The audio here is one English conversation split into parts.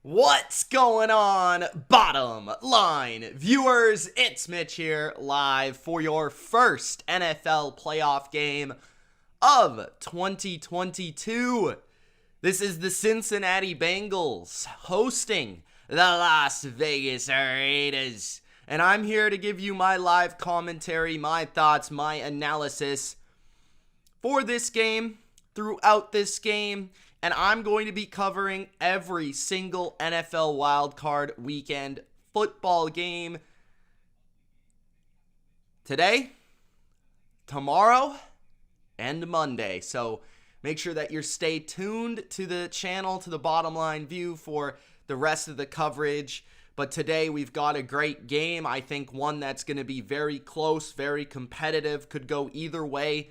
What's going on, bottom line viewers? It's Mitch here, live for your first NFL playoff game of 2022. This is the Cincinnati Bengals hosting the Las Vegas Raiders. And I'm here to give you my live commentary, my thoughts, my analysis for this game, throughout this game. And I'm going to be covering every single NFL wildcard weekend football game today, tomorrow, and Monday. So make sure that you stay tuned to the channel, to the Bottom Line View, for the rest of the coverage. But today we've got a great game. I think one that's going to be very close, very competitive, could go either way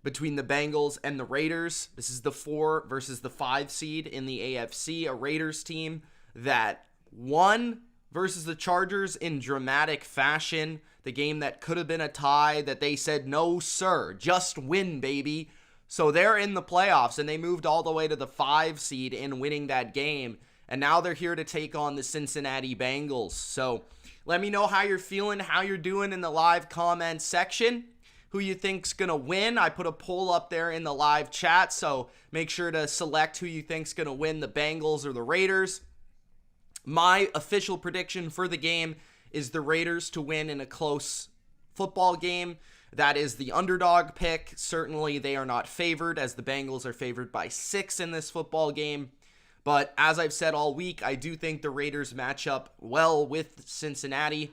between the Bengals and the Raiders. This is the 4 versus the 5 seed in the AFC, a Raiders team that won versus the Chargers in dramatic fashion. The game that could have been a tie that they said, no, sir, just win, baby. So they're in the playoffs, and they moved all the way to the 5 seed in winning that game. And now they're here to take on the Cincinnati Bengals. So let me know how you're feeling, how you're doing in the live comment section. Who you think's going to win. I put a poll up there in the live chat, so make sure to select who you think's going to win, the Bengals or the Raiders. My official prediction for the game is the Raiders to win in a close football game. That is the underdog pick. Certainly they are not favored, as the Bengals are favored by 6 in this football game. But as I've said all week, I do think the Raiders match up well with Cincinnati.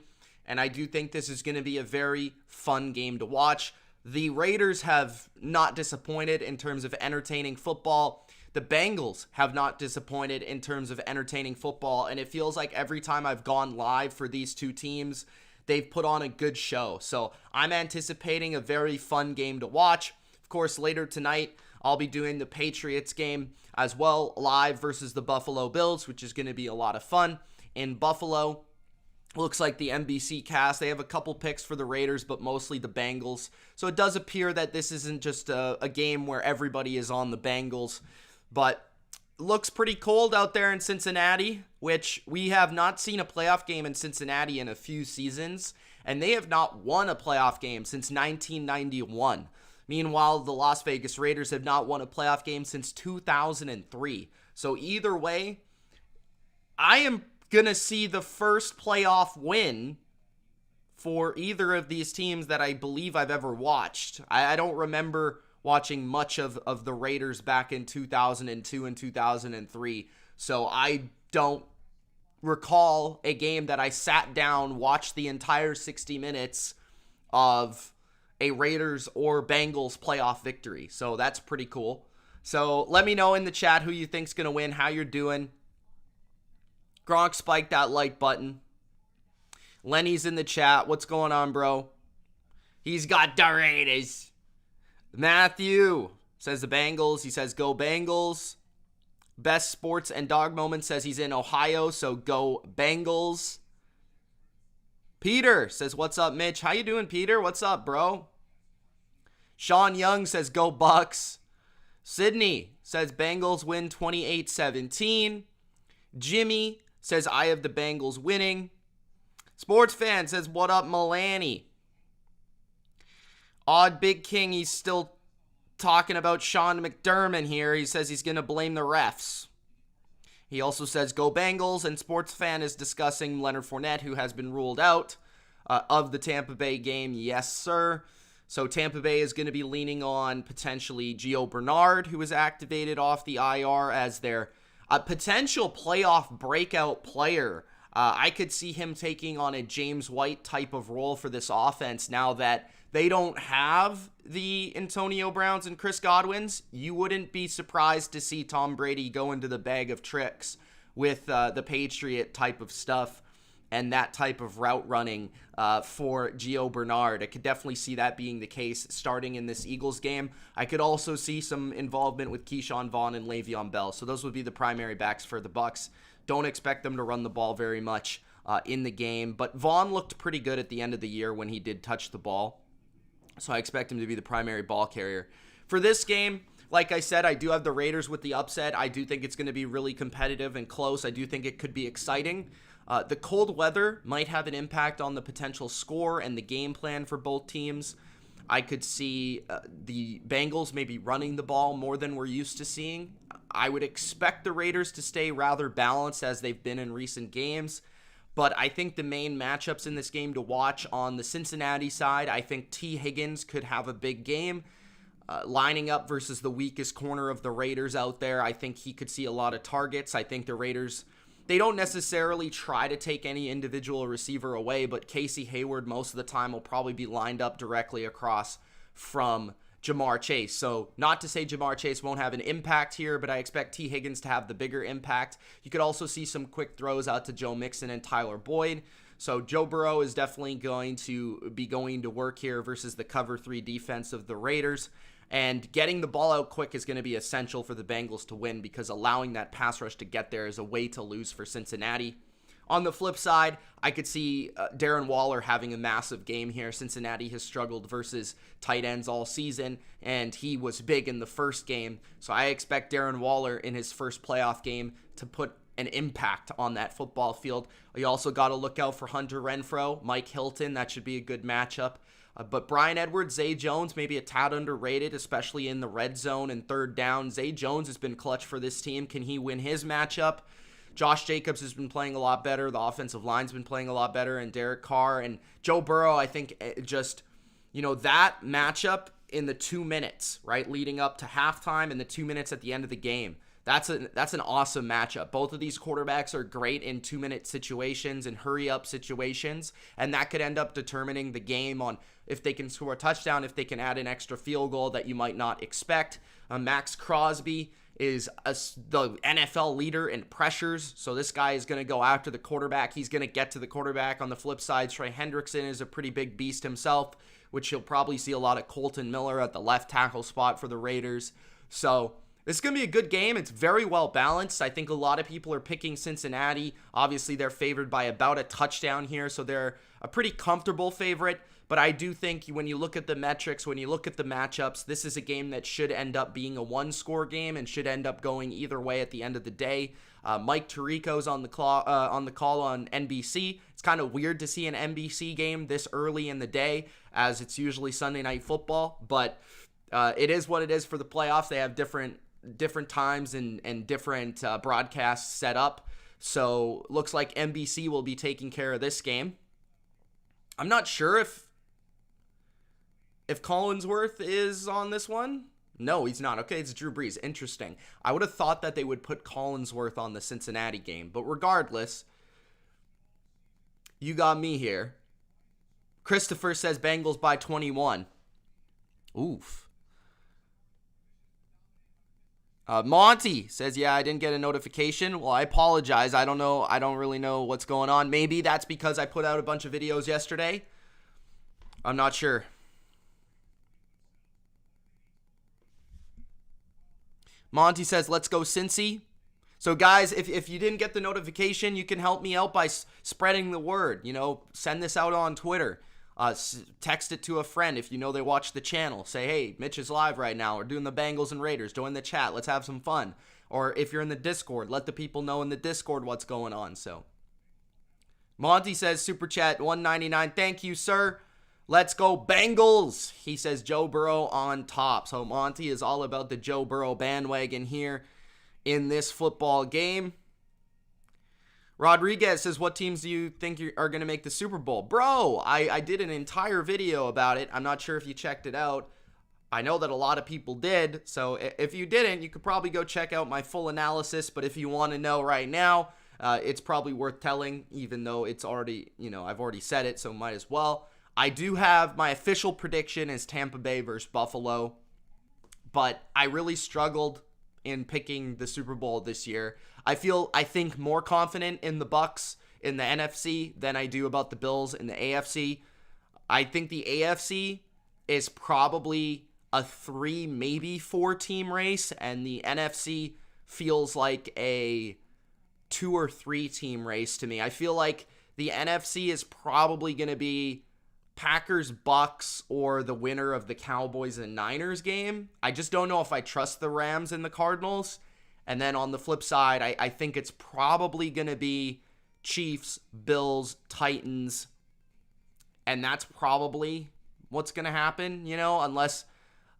And I do think this is going to be a very fun game to watch. The Raiders have not disappointed in terms of entertaining football. The Bengals have not disappointed in terms of entertaining football. And it feels like every time I've gone live for these two teams, they've put on a good show. So I'm anticipating a very fun game to watch. Of course, later tonight, I'll be doing the Patriots game as well, live versus the Buffalo Bills, which is going to be a lot of fun in Buffalo. Looks like the NBC cast, they have a couple picks for the Raiders, but mostly the Bengals. So it does appear that this isn't just a game where everybody is on the Bengals. But looks pretty cold out there in Cincinnati, which we have not seen a playoff game in Cincinnati in a few seasons. And they have not won a playoff game since 1991. Meanwhile, the Las Vegas Raiders have not won a playoff game since 2003. So either way, I am gonna see the first playoff win for either of these teams that I believe I've ever watched. I don't remember watching much of the Raiders back in 2002 and 2003, so I don't recall a game that I sat down, watched the entire 60 minutes of a Raiders or Bengals playoff victory. So that's pretty cool. So let me know in the chat who you think's gonna win, how you're doing. Gronk spiked that like button. Lenny's in the chat. What's going on, bro? He's got the Raiders. Matthew says the Bengals. He says go Bengals. Best Sports and Dog Moment says he's in Ohio, so go Bengals. Peter says, what's up, Mitch? How you doing, Peter? What's up, bro? Sean Young says go Bucks. Sydney says Bengals win 28-17. Jimmy says, I have the Bengals winning. Sports Fan says, what up, Milani? Odd Big King, he's still talking about Sean McDermott here. He says he's going to blame the refs. He also says, go Bengals. And Sports Fan is discussing Leonard Fournette, who has been ruled out of the Tampa Bay game. Yes, sir. So Tampa Bay is going to be leaning on potentially Gio Bernard, who was activated off the IR as their a potential playoff breakout player. I could see him taking on a James White type of role for this offense now that they don't have the Antonio Browns and Chris Godwins. You wouldn't be surprised to see Tom Brady go into the bag of tricks with the Patriot type of stuff and that type of route running for Gio Bernard. I could definitely see that being the case starting in this Eagles game. I could also see some involvement with Keyshawn Vaughn and Le'Veon Bell. So those would be the primary backs for the Bucs. Don't expect them to run the ball very much in the game. But Vaughn looked pretty good at the end of the year when he did touch the ball. So I expect him to be the primary ball carrier. For this game, Like I said, I do have the Raiders with the upset. I do think it's going to be really competitive and close. I do think it could be exciting. The cold weather might have an impact on the potential score and the game plan for both teams. I could see the Bengals maybe running the ball more than we're used to seeing. I would expect the Raiders to stay rather balanced as they've been in recent games. But I think the main matchups in this game to watch on the Cincinnati side, I think T. Higgins could have a big game. Lining up versus the weakest corner of the Raiders out there, I think he could see a lot of targets. I think the Raiders, they don't necessarily try to take any individual receiver away, but Casey Hayward most of the time will probably be lined up directly across from Jamar Chase. So not to say Jamar Chase won't have an impact here, but I expect T. Higgins to have the bigger impact. You could also see some quick throws out to Joe Mixon and Tyler Boyd. So Joe Burrow is definitely going to be going to work here versus the cover 3 defense of the Raiders. And getting the ball out quick is going to be essential for the Bengals to win, because allowing that pass rush to get there is a way to lose for Cincinnati. On the flip side, I could see Darren Waller having a massive game here. Cincinnati has struggled versus tight ends all season, and he was big in the first game. So I expect Darren Waller in his first playoff game to put an impact on that football field. You also got to look out for Hunter Renfrow, Mike Hilton. That should be a good matchup. But Bryan Edwards, Zay Jones, maybe a tad underrated, especially in the red zone and third down. Zay Jones has been clutch for this team. Can he win his matchup? Josh Jacobs has been playing a lot better. The offensive line's been playing a lot better. And Derek Carr and Joe Burrow, I think just, that matchup in the 2 minutes, right, leading up to halftime and the 2 minutes at the end of the game. That's an awesome matchup. Both of these quarterbacks are great in 2-minute situations and hurry-up situations, and that could end up determining the game on if they can score a touchdown, if they can add an extra field goal that you might not expect. Max Crosby is the NFL leader in pressures, so this guy is going to go after the quarterback. He's going to get to the quarterback. On the flip side, Trey Hendrickson is a pretty big beast himself, which you'll probably see a lot of Colton Miller at the left tackle spot for the Raiders. So this is going to be a good game. It's very well balanced. I think a lot of people are picking Cincinnati. Obviously, they're favored by about a touchdown here, so they're a pretty comfortable favorite. But I do think when you look at the metrics, when you look at the matchups, this is a game that should end up being a one-score game and should end up going either way at the end of the day. Mike Tirico's on the call on NBC. It's kind of weird to see an NBC game this early in the day, as it's usually Sunday Night Football. But it is what it is for the playoffs. They have different times and different broadcasts set up. So looks like NBC will be taking care of this game. I'm not sure if Collinsworth is on this one. No, he's not. Okay, it's Drew Brees. Interesting. I would have thought that they would put Collinsworth on the Cincinnati game. But regardless, you got me here. Christopher says Bengals by 21. Oof. Monty says, yeah, I didn't get a notification. Well, I apologize. I don't know. I don't really know what's going on. Maybe that's because I put out a bunch of videos yesterday. I'm not sure. Monty says, let's go Cincy. So, guys, if you didn't get the notification, you can help me out by spreading the word. Send this out on Twitter. Text it to a friend if you know they watch the channel. Say, hey, Mitch is live right now. We're doing the Bengals and Raiders. Join the chat. Let's have some fun. Or if you're in the Discord, let the people know in the Discord what's going on. So, Monty says, Super Chat $1.99. Thank you, sir. Let's go Bengals. He says Joe Burrow on top. So Monty is all about the Joe Burrow bandwagon here in this football game. Rodriguez says, what teams do you think are going to make the Super Bowl? Bro, I did an entire video about it. I'm not sure if you checked it out. I know that a lot of people did. So if you didn't, you could probably go check out my full analysis. But if you want to know right now, it's probably worth telling, even though it's already, I've already said it, so might as well. I do have my official prediction is Tampa Bay versus Buffalo, but I really struggled in picking the Super Bowl this year. I think more confident in the Bucs in the NFC than I do about the Bills in the AFC. I think the AFC is probably a 3, maybe 4 team race, and the NFC feels like a 2 or 3 team race to me. I feel like the NFC is probably going to be Packers Bucks or the winner of the Cowboys and Niners game. I just don't know if I trust the Rams and the Cardinals. And then on the flip side, I think it's probably going to be Chiefs, Bills, Titans. And that's probably what's going to happen, unless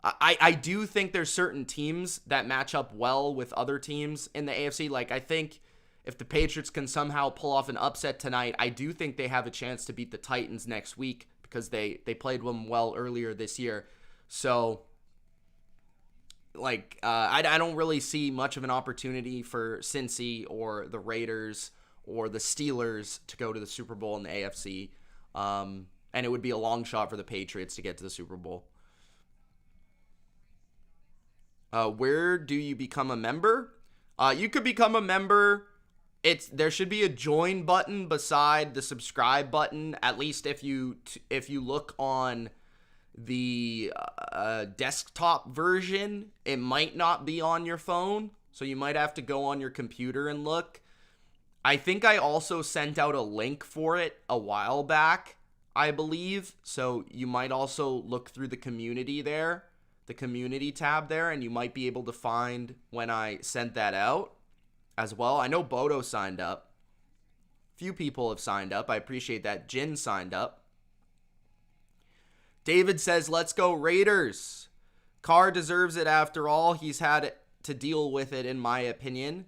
I do think there's certain teams that match up well with other teams in the AFC. Like, I think if the Patriots can somehow pull off an upset tonight, I do think they have a chance to beat the Titans next week because they played them well earlier this year. So, I don't really see much of an opportunity for Cincy or the Raiders or the Steelers to go to the Super Bowl in the AFC. And it would be a long shot for the Patriots to get to the Super Bowl. Where do you become a member? You could become a member. There should be a join button beside the subscribe button. At least if you look on the desktop version, it might not be on your phone, so you might have to go on your computer and look. I think I also sent out a link for it a while back, I believe. So you might also look through the community there, the community tab there, and you might be able to find when I sent that out as well. I know Bodo signed up. Few people have signed up. I appreciate that. Jin signed up. David says, let's go Raiders. Carr deserves it after all. He's had to deal with it, in my opinion.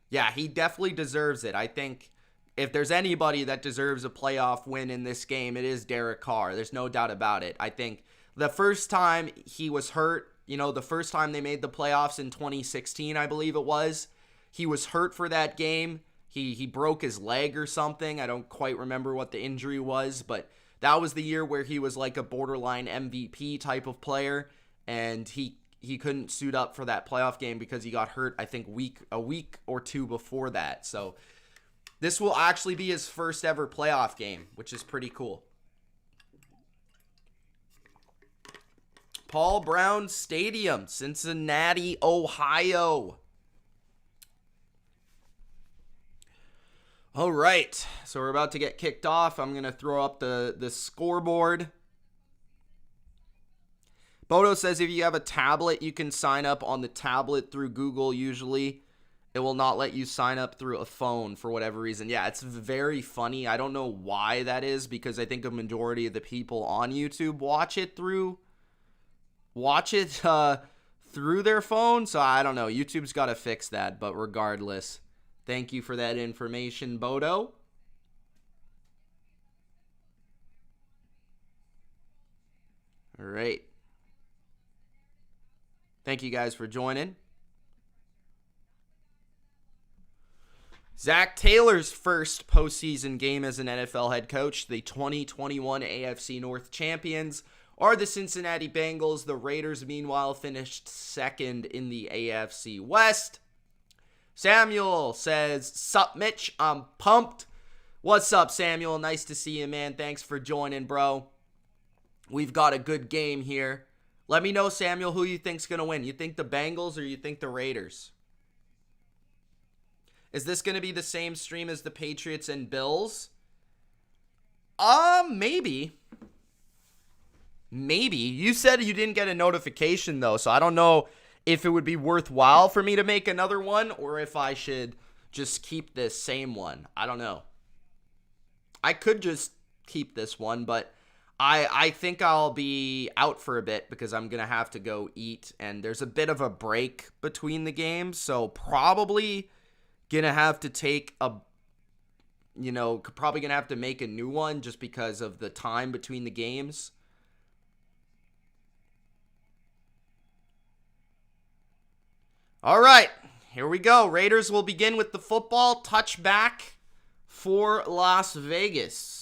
Yeah, he definitely deserves it. I think if there's anybody that deserves a playoff win in this game, it is Derek Carr. There's no doubt about it. I think the first time he was hurt, the first time they made the playoffs in 2016, I believe it was, he was hurt for that game. He broke his leg or something. I don't quite remember what the injury was, but that was the year where he was like a borderline MVP type of player, and he couldn't suit up for that playoff game because he got hurt, I think, a week or two before that. So this will actually be his first ever playoff game, which is pretty cool. Paul Brown Stadium, Cincinnati, Ohio. All right, so we're about to get kicked off. I'm going to throw up the scoreboard. Bodo says if you have a tablet, you can sign up on the tablet through Google usually. It will not let you sign up through a phone for whatever reason. Yeah, it's very funny. I don't know why that is, because I think a majority of the people on YouTube watch it through their phone. So I don't know. YouTube's got to fix that, but regardless, thank you for that information, Bodo. All right. Thank you guys for joining. Zach Taylor's first postseason game as an NFL head coach. The 2021 AFC North champions are the Cincinnati Bengals. The Raiders, meanwhile, finished second in the AFC West. Samuel says, "Sup, Mitch? I'm pumped." What's up, Samuel? Nice to see you, man. Thanks for joining, bro. We've got a good game here. Let me know, Samuel, who you think's going to win. You think the Bengals or you think the Raiders? Is this going to be the same stream as the Patriots and Bills? Maybe. Maybe. You said you didn't get a notification, though, so I don't know if it would be worthwhile for me to make another one or if I should just keep this same one. I don't know. I could just keep this one, but I think I'll be out for a bit because I'm going to have to go eat, and there's a bit of a break between the games, so probably going to have to take probably going to have to make a new one just because of the time between the games. All right, here we go. Raiders will begin with the football. Touchback for Las Vegas.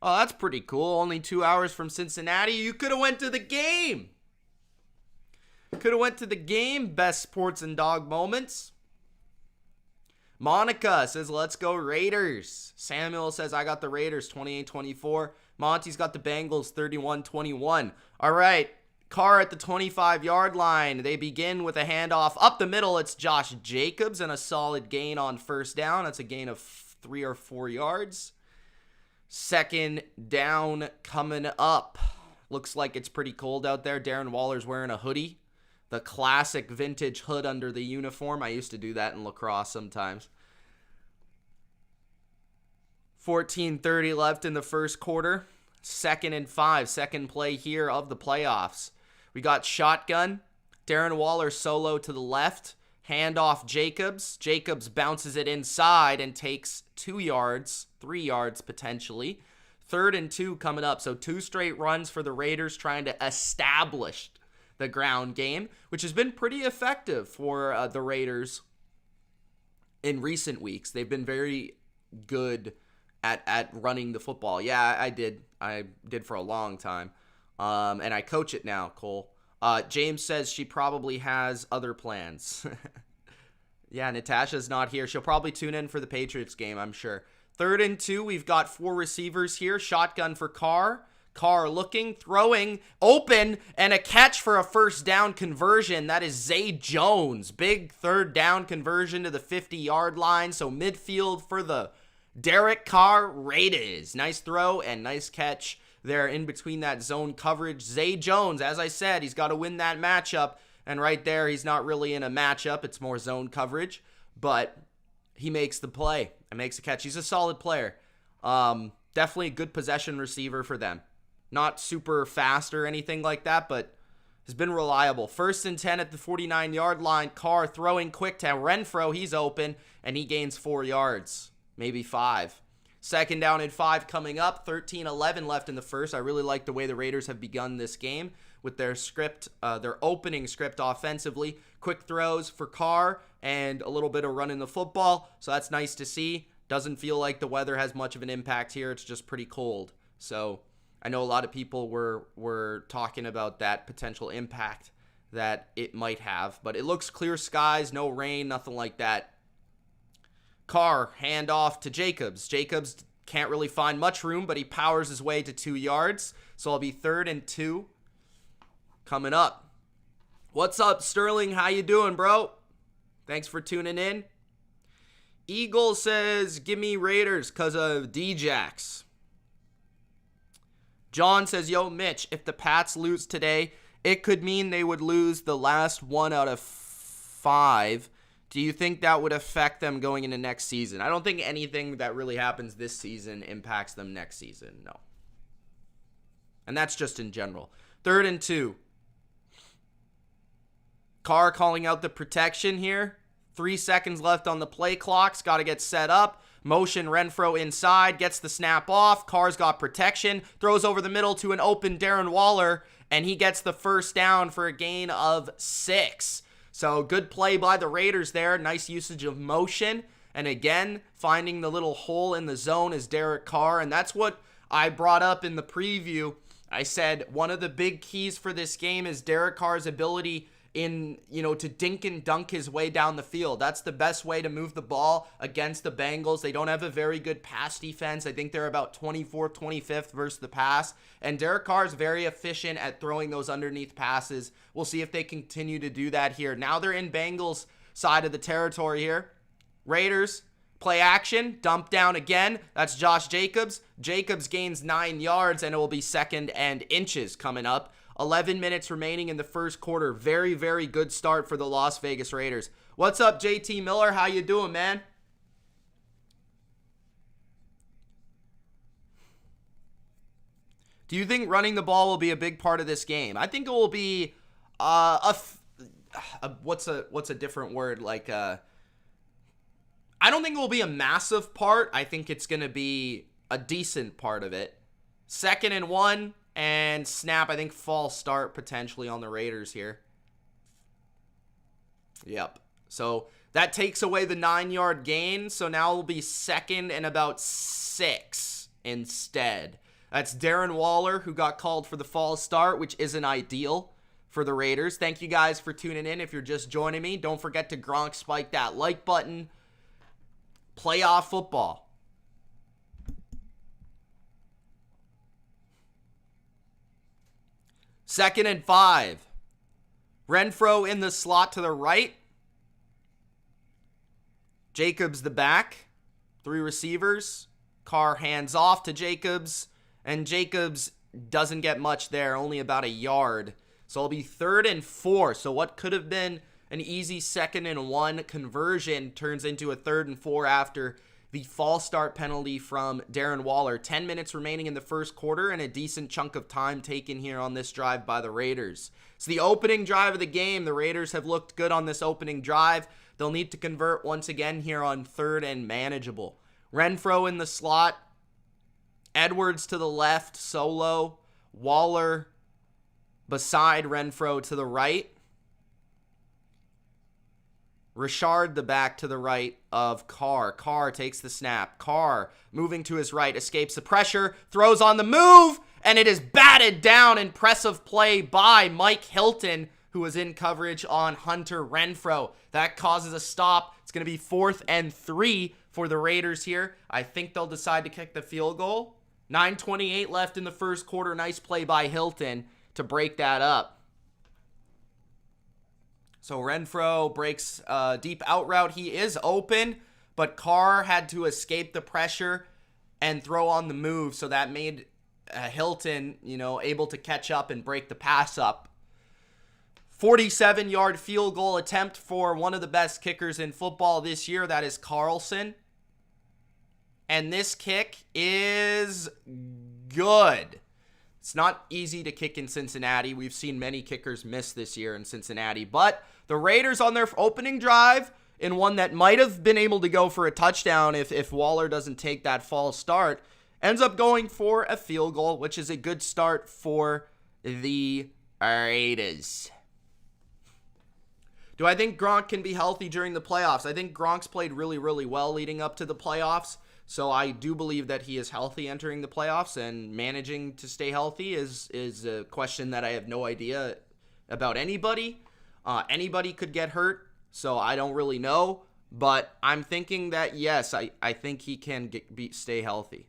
Oh, that's pretty cool. Only 2 hours from Cincinnati. You could have went to the game. Best sports and dog moments. Monica says, let's go Raiders. Samuel says, I got the Raiders 28-24. Monty's got the Bengals 31-21. All right, Carr at the 25-yard line. They begin with a handoff up the middle. It's Josh Jacobs and a solid gain on first down. That's a gain of 3 or 4 yards. Second down coming up. Looks like it's pretty cold out there. Darren Waller's wearing a hoodie. The classic vintage hood under the uniform. I used to do that in lacrosse sometimes. 14:30 left in the first quarter. 2nd and 5. Second play here of the playoffs. We got shotgun. Darren Waller solo to the left. Handoff Jacobs. Jacobs bounces it inside and takes 2 yards, 3 yards potentially. 3rd and 2 coming up. So 2 straight runs for the Raiders trying to establish the ground game, which has been pretty effective for the Raiders in recent weeks. They've been very good at running the football. Yeah, I did for a long time. And I coach it now, Cole. James says she probably has other plans. Yeah, Natasha's not here. She'll probably tune in for the Patriots game, I'm sure. 3rd and 2, we've got 4 receivers here. Shotgun for Carr. Carr looking, throwing, open, and a catch for a first down conversion. That is Zay Jones. Big 3rd down conversion to the 50-yard line. So midfield for the Derek Carr Raiders. Nice throw and nice catch there in between that zone coverage. Zay Jones, as I said, he's got to win that matchup. And right there, he's not really in a matchup. It's more zone coverage. But he makes the play and makes a catch. He's a solid player. Definitely a good possession receiver for them. Not super fast or anything like that, but has been reliable. 1st and 10 at the 49-yard line. Carr throwing quick to Renfro. He's open, and he gains 4 yards, maybe 5. 2nd down and 5 coming up. 13-11 left in the first. I really like the way the Raiders have begun this game with their script, their opening script offensively. Quick throws for Carr and a little bit of running the football, so that's nice to see. Doesn't feel like the weather has much of an impact here. It's just pretty cold. So I know a lot of people were talking about that potential impact that it might have, but it looks clear skies, no rain, nothing like that. Carr, handoff to Jacobs. Jacobs can't really find much room, but he powers his way to 2 yards. So it'll be 3rd and 2 coming up. What's up, Sterling? How you doing, bro? Thanks for tuning in. Eagle says, give me Raiders because of D-Jax. John says, yo, Mitch, if the Pats lose today, it could mean they would lose the last 1 out of 5. Do you think that would affect them going into next season? I don't think anything that really happens this season impacts them next season, no. And that's just in general. 3rd and 2. Carr calling out the protection here. 3 seconds left on the play clock. Got to get set up. Motion Renfro inside. Gets the snap off. Carr's got protection. Throws over the middle to an open Darren Waller. And he gets the first down for a gain of 6. So good play by the Raiders there. Nice usage of motion. And again, finding the little hole in the zone is Derek Carr. And that's what I brought up in the preview. I said one of the big keys for this game is Derek Carr's ability to dink and dunk his way down the field. That's the best way to move the ball against the Bengals. They don't have a very good pass defense. I think they're about 24th, 25th versus the pass. And Derek Carr is very efficient at throwing those underneath passes. We'll see if they continue to do that here. Now they're in Bengals side of the territory here. Raiders, play action, dump down again. That's Josh Jacobs. Jacobs gains 9 yards, and it will be 2nd and inches coming up. 11 minutes remaining in the first quarter. Very, very good start for the Las Vegas Raiders. What's up, JT Miller? How you doing, man? Do you think running the ball will be a big part of this game? I think it will be what's a different word? I don't think it will be a massive part. I think it's going to be a decent part of it. 2nd and 1. And snap, I think false start potentially on the Raiders here. Yep. So that takes away the 9-yard gain. So now it'll be 2nd and about 6 instead. That's Darren Waller, who got called for the false start, which isn't ideal for the Raiders. Thank you guys for tuning in. If you're just joining me, don't forget to Gronk spike that like button. Playoff football. 2nd and 5. Renfrow in the slot to the right. Jacobs the back. 3 receivers. Carr hands off to Jacobs. And Jacobs doesn't get much there, only about a yard. So it'll be 3rd and 4. So what could have been an easy 2nd and 1 conversion turns into a 3rd and 4 after the false start penalty from Darren Waller. 10 minutes remaining in the first quarter and a decent chunk of time taken here on this drive by the Raiders. It's the opening drive of the game. The Raiders have looked good on this opening drive. They'll need to convert once again here on 3rd and manageable. Renfrow in the slot. Edwards to the left, solo. Waller beside Renfrow to the right. Richard the back to the right of Carr. Carr takes the snap. Carr moving to his right, escapes the pressure, throws on the move, and it is batted down. Impressive play by Mike Hilton, who was in coverage on Hunter Renfrow. That causes a stop. It's going to be 4th and 3 for the Raiders here. I think they'll decide to kick the field goal. 9:28 left in the first quarter. Nice play by Hilton to break that up. So Renfrow breaks a deep out route. He is open, but Carr had to escape the pressure and throw on the move. So that made Hilton, able to catch up and break the pass up. 47-yard field goal attempt for one of the best kickers in football this year. That is Carlson. And this kick is good. It's not easy to kick in Cincinnati. We've seen many kickers miss this year in Cincinnati. But the Raiders on their opening drive, in one that might have been able to go for a touchdown if Waller doesn't take that false start, ends up going for a field goal, which is a good start for the Raiders. Do I think Gronk can be healthy during the playoffs? I think Gronk's played really, really well leading up to the playoffs. So I do believe that he is healthy entering the playoffs, and managing to stay healthy is a question that I have no idea about anybody. Anybody could get hurt, so I don't really know. But I'm thinking that, yes, I think he can stay healthy.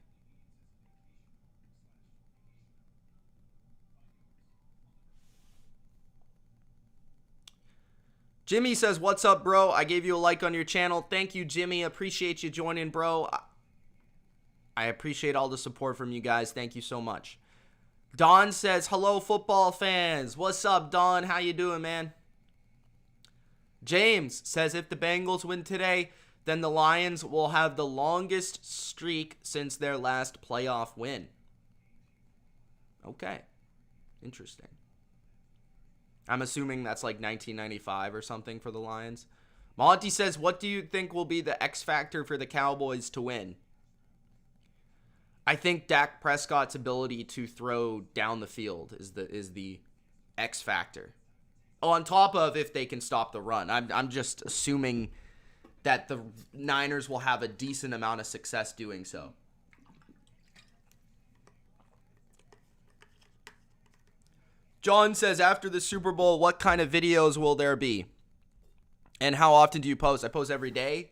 Jimmy says, what's up, bro? I gave you a like on your channel. Thank you, Jimmy. Appreciate you joining, bro. I appreciate all the support from you guys. Thank you so much. Don says, hello, football fans. What's up, Don? How you doing, man? James says, if the Bengals win today, then the Lions will have the longest streak since their last playoff win. Okay. Interesting. I'm assuming that's like 1995 or something for the Lions. Monty says, what do you think will be the X factor for the Cowboys to win? I think Dak Prescott's ability to throw down the field is the X factor. On top of if they can stop the run. I'm just assuming that the Niners will have a decent amount of success doing so. John says, after the Super Bowl, what kind of videos will there be? And how often do you post? I post every day.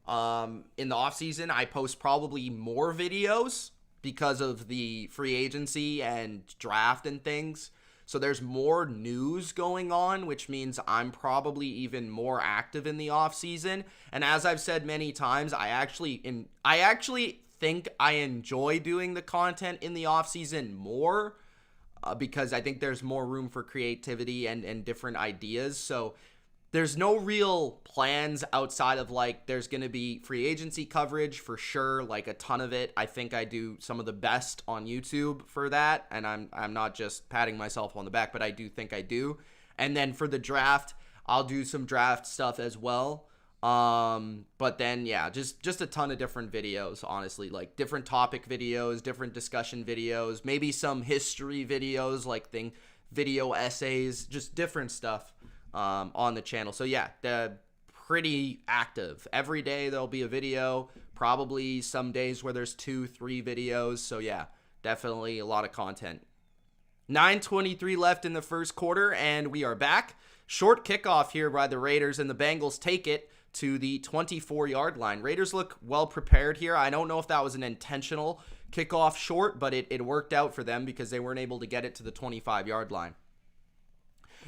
In the offseason, I post probably more videos because of the free agency and draft and things. So there's more news going on, which means I'm probably even more active in the offseason. And as I've said many times, I actually think I enjoy doing the content in the offseason more because I think there's more room for creativity and different ideas. So there's no real plans outside of like there's going to be free agency coverage for sure, like a ton of it. I think I do some of the best on YouTube for that, and I'm not just patting myself on the back, but I do think I do. And then for the draft, I'll do some draft stuff as well. But then yeah, just a ton of different videos, honestly, like different topic videos, different discussion videos, maybe some history videos, like video essays, just different stuff on the channel. So yeah, they're pretty active. Every day there'll be a video, probably some days where there's 2-3 videos. So yeah, definitely a lot of content. 9:23 left in the first quarter, and we are back. Short kickoff here by the Raiders, and the Bengals take it to the 24-yard line. Raiders look well prepared here. I don't know if that was an intentional kickoff short, but it worked out for them because they weren't able to get it to the 25-yard line.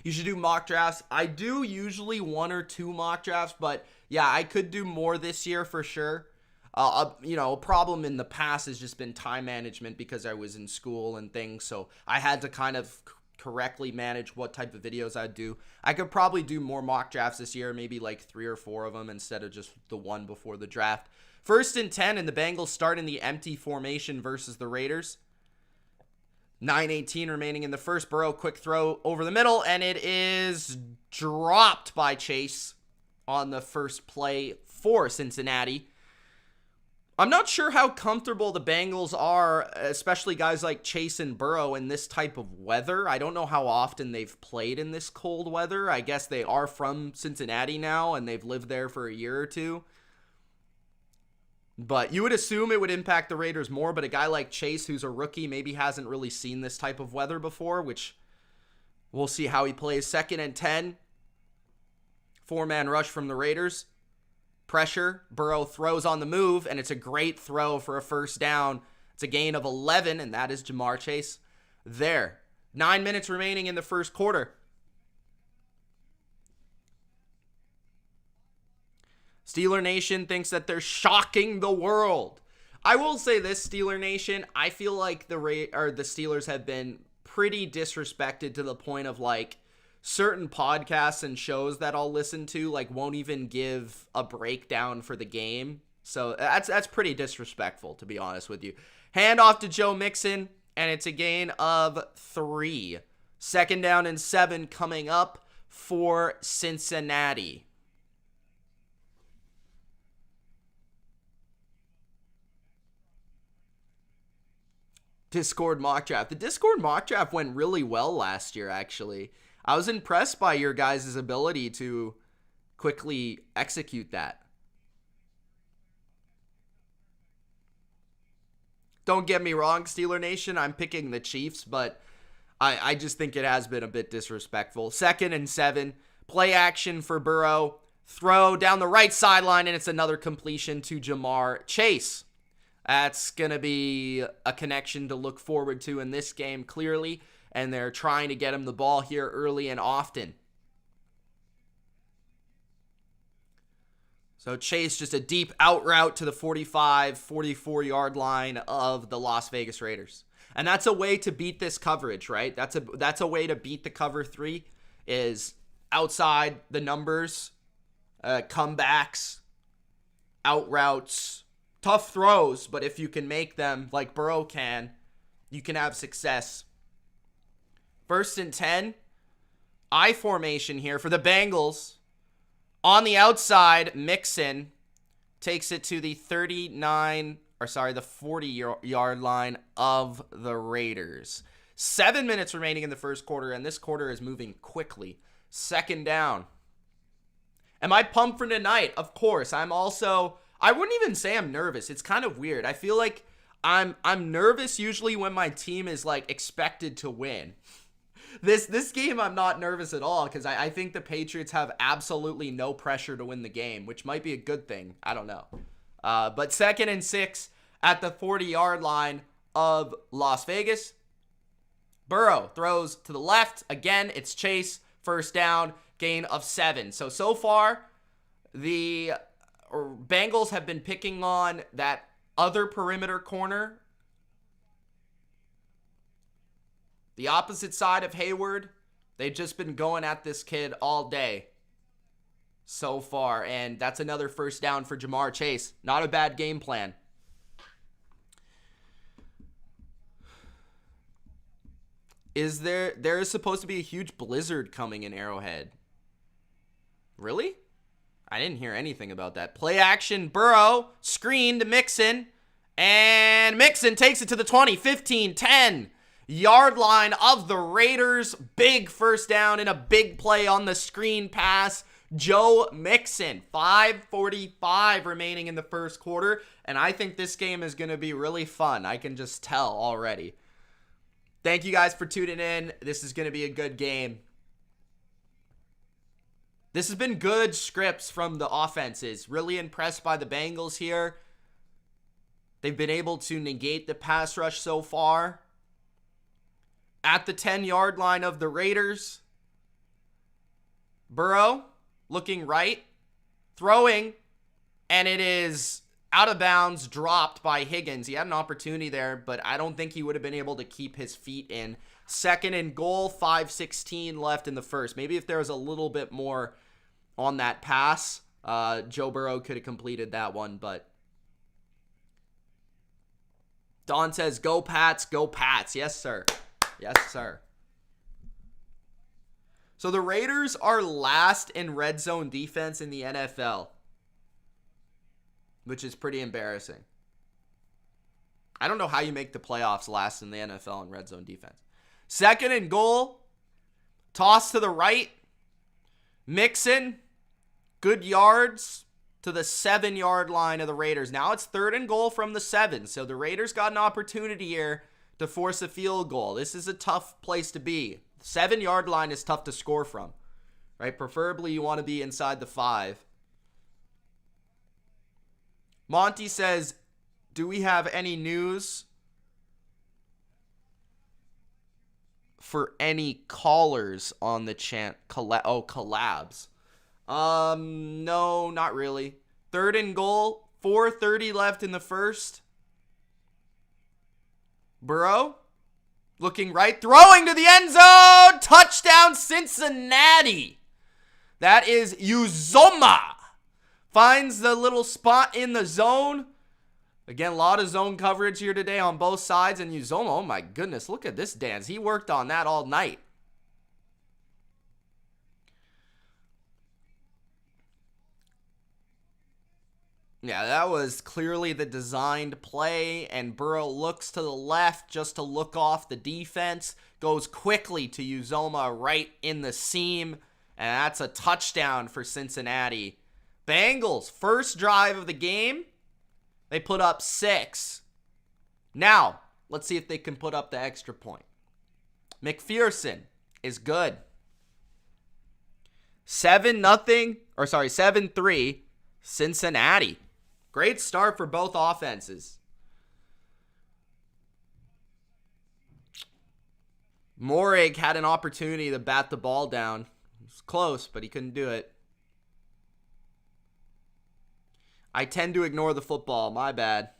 You should do mock drafts. I do usually 1 or 2 mock drafts, but yeah, I could do more this year for sure. A problem in the past has just been time management because I was in school and things, so I had to kind of correctly manage what type of videos I'd do. I could probably do more mock drafts this year, maybe like 3 or 4 of them instead of just the one before the draft. 1st and 10, and the Bengals start in the empty formation versus the Raiders. 9:18 remaining in the first. Burrow, quick throw over the middle, and it is dropped by Chase on the first play for Cincinnati. I'm not sure how comfortable the Bengals are, especially guys like Chase and Burrow, in this type of weather. I don't know how often they've played in this cold weather. I guess they are from Cincinnati now, and they've lived there for a year or two. But you would assume it would impact the Raiders more, but a guy like Chase, who's a rookie, maybe hasn't really seen this type of weather before, which we'll see how he plays. 2nd and 10. 4-man rush from the Raiders. Pressure. Burrow throws on the move, and it's a great throw for a first down. It's a gain of 11, and that is Jamar Chase there. 9 minutes remaining in the first quarter. Steeler Nation thinks that they're shocking the world. I will say this, Steeler Nation, I feel like the Steelers have been pretty disrespected to the point of like certain podcasts and shows that I'll listen to like won't even give a breakdown for the game. So that's pretty disrespectful, to be honest with you. Hand off to Joe Mixon, and it's a gain of 3. 2nd down and 7 coming up for Cincinnati. Discord mock draft. The Discord mock draft went really well last year, actually. I was impressed by your guys' ability to quickly execute that. Don't get me wrong, Steeler Nation, I'm picking the Chiefs, but I just think it has been a bit disrespectful. 2nd and 7, play action for Burrow, throw down the right sideline, and it's another completion to Jamar Chase. That's going to be a connection to look forward to in this game, clearly, and they're trying to get him the ball here early and often. So Chase, just a deep out route to the 45, 44-yard line of the Las Vegas Raiders. And that's a way to beat this coverage, right? That's a way to beat the cover 3 is outside the numbers, comebacks, out routes, tough throws, but if you can make them like Burrow can, you can have success. 1st and 10, I formation here for the Bengals. On the outside, Mixon takes it to the 40-yard line of the Raiders. 7 minutes remaining in the first quarter, and this quarter is moving quickly. 2nd down. Am I pumped for tonight? Of course. I wouldn't even say I'm nervous. It's kind of weird. I feel like I'm nervous usually when my team is like expected to win. This game, I'm not nervous at all because I think the Patriots have absolutely no pressure to win the game, which might be a good thing. I don't know. But 2nd and 6 at the 40-yard line of Las Vegas. Burrow throws to the left. Again, it's Chase. First down, gain of 7. So far, the Bengals have been picking on that other perimeter corner, the opposite side of Hayward. They've just been going at this kid all day so far, and that's another first down for Jamar Chase. Not a bad game plan. There is supposed to be a huge blizzard coming in Arrowhead. Really? I didn't hear anything about that. Play action, Burrow, screen to Mixon, and Mixon takes it to the 20, 15, 10 yard line of the Raiders. Big first down and a big play on the screen pass. Joe Mixon, 5:45 remaining in the first quarter, and I think this game is going to be really fun. I can just tell already. Thank you guys for tuning in. This is going to be a good game. This has been good scripts from the offenses. Really impressed by the Bengals here. They've been able to negate the pass rush so far. At the 10-yard line of the Raiders, Burrow looking right, throwing, and it is out of bounds, dropped by Higgins. He had an opportunity there, but I don't think he would have been able to keep his feet in. 2nd and goal, 5:16 left in the first. Maybe if there was a little bit more on that pass, Joe Burrow could have completed that one, but Don says, go Pats, go Pats. Yes, sir. Yes, sir. So the Raiders are last in red zone defense in the NFL, which is pretty embarrassing. I don't know how you make the playoffs last in the NFL in red zone defense. 2nd and goal, toss to the right, Mixon, good yards to the 7-yard line of the Raiders. Now it's 3rd and goal from the 7, so the Raiders got an opportunity here to force a field goal. This is a tough place to be. 7-yard line is tough to score from, right? Preferably you want to be inside the 5. Monty says, do we have any news for any callers on the chant? Collabs. No, not really. 3rd and goal, 4:30 left in the first. Burrow looking right, throwing to the end zone. Touchdown, Cincinnati. That is Uzomah. Finds the little spot in the zone. Again, a lot of zone coverage here today on both sides. And Uzomah, oh my goodness, look at this dance. He worked on that all night. Yeah, that was clearly the designed play, and Burrow looks to the left just to look off the defense, goes quickly to Uzomah right in the seam, and that's a touchdown for Cincinnati. Bengals, first drive of the game, they put up 6. Now, let's see if they can put up the extra point. McPherson is good. 7-3, Cincinnati. Great start for both offenses. Morig had an opportunity to bat the ball down. It was close, but he couldn't do it. I tend to ignore the football. My bad.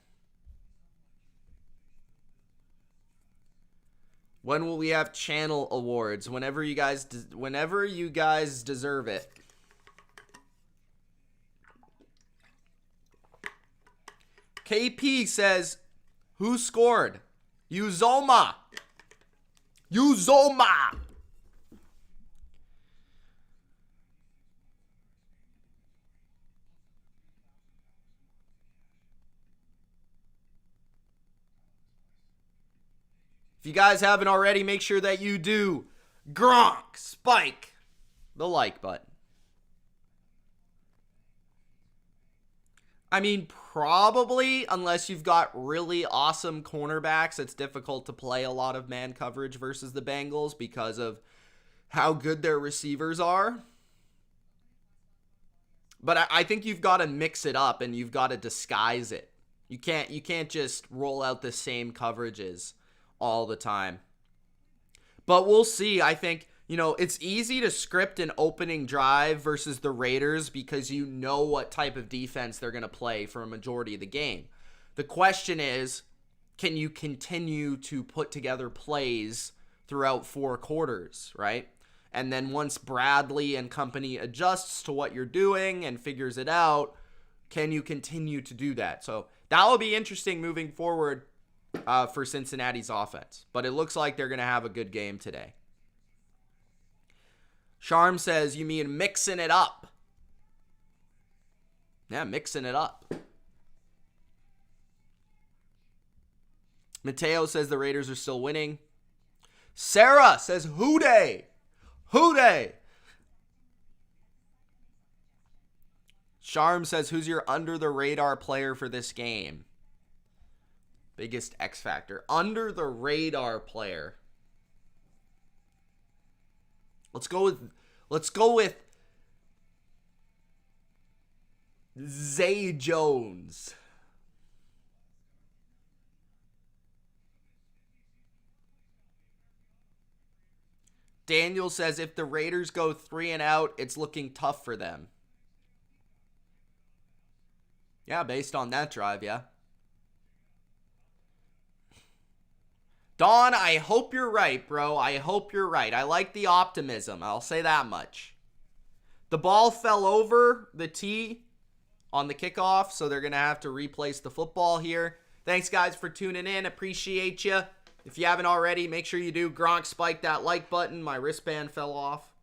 When will we have channel awards? Whenever you guys deserve it. KP says, who scored? Uzomah. Uzomah. If you guys haven't already, make sure that you do Gronk, spike the like button. I mean, probably, unless you've got really awesome cornerbacks, it's difficult to play a lot of man coverage versus the Bengals because of how good their receivers are. But I think you've got to mix it up and you've got to disguise it. You can't just roll out the same coverages all the time. But we'll see. I think, it's easy to script an opening drive versus the Raiders because you know what type of defense they're going to play for a majority of the game. The question is, can you continue to put together plays throughout 4 quarters, right? And then once Bradley and company adjusts to what you're doing and figures it out, can you continue to do that? So that will be interesting moving forward for Cincinnati's offense. But it looks like they're going to have a good game today. Sharm says, you mean mixing it up? Yeah, mixing it up. Mateo says the Raiders are still winning. Sarah says, hooday. Hooday. Sharm says, who's your under-the-radar player for this game? Biggest X factor. Under-the-radar player. Let's go with Zay Jones. Daniel says if the Raiders go 3 and out, it's looking tough for them. Yeah, based on that drive, yeah. Don, I hope you're right, bro. I hope you're right. I like the optimism. I'll say that much. The ball fell over the tee on the kickoff, so they're going to have to replace the football here. Thanks, guys, for tuning in. Appreciate you. If you haven't already, make sure you do. Gronk, spike that like button. My wristband fell off.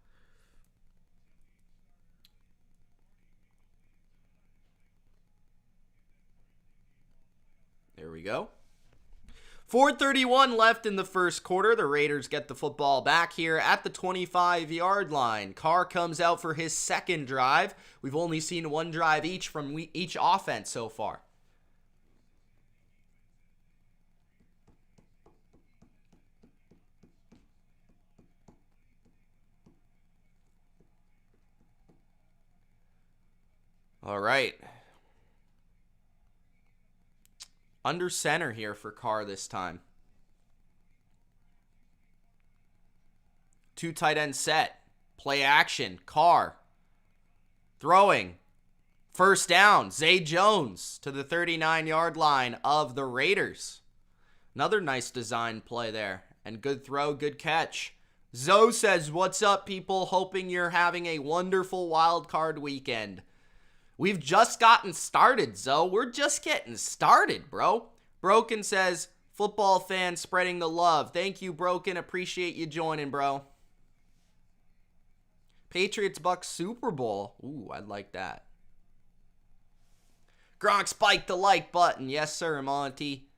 There we go. 4:31 left in the first quarter. The Raiders get the football back here at the 25-yard line. Carr comes out for his second drive. We've only seen one drive each from each offense so far. All right. Under center here for Carr this time. 2 tight end set. Play action. Carr. Throwing. First down. Zay Jones to the 39-yard line of the Raiders. Another nice design play there. And good throw, good catch. Zoe says, what's up, people? Hoping you're having a wonderful wild card weekend. We've just gotten started, Zoe. We're just getting started, bro. Broken says, football fans spreading the love. Thank you, Broken. Appreciate you joining, bro. Patriots-Bucks Super Bowl. Ooh, I'd like that. Gronk spiked the like button. Yes, sir, Monty.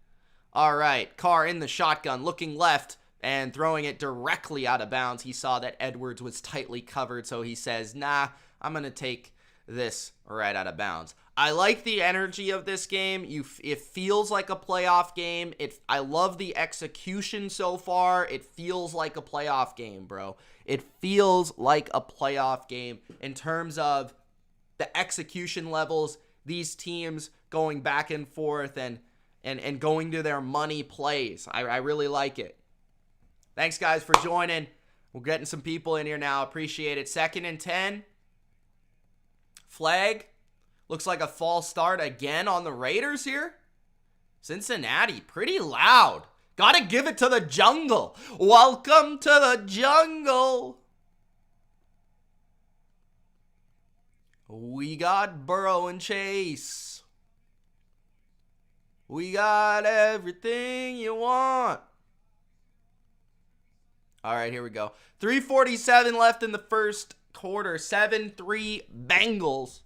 All right, Carr in the shotgun, looking left and throwing it directly out of bounds. He saw that Edwards was tightly covered, so he says, nah, I'm going to take this right out of bounds. I like the energy of this game. It feels like a playoff game. I love the execution so far. It feels like a playoff game, bro. It feels like a playoff game in terms of the execution levels, these teams going back and forth and going to their money plays. I really like it. Thanks, guys, for joining. We're getting some people in here now. Appreciate it. 2nd and 10. Flag. Looks like a false start again on the Raiders here. Cincinnati, pretty loud. Gotta give it to the jungle. Welcome to the jungle. We got Burrow and Chase. We got everything you want. All right, here we go. 3:47 left in the first quarter. 7-3 Bengals.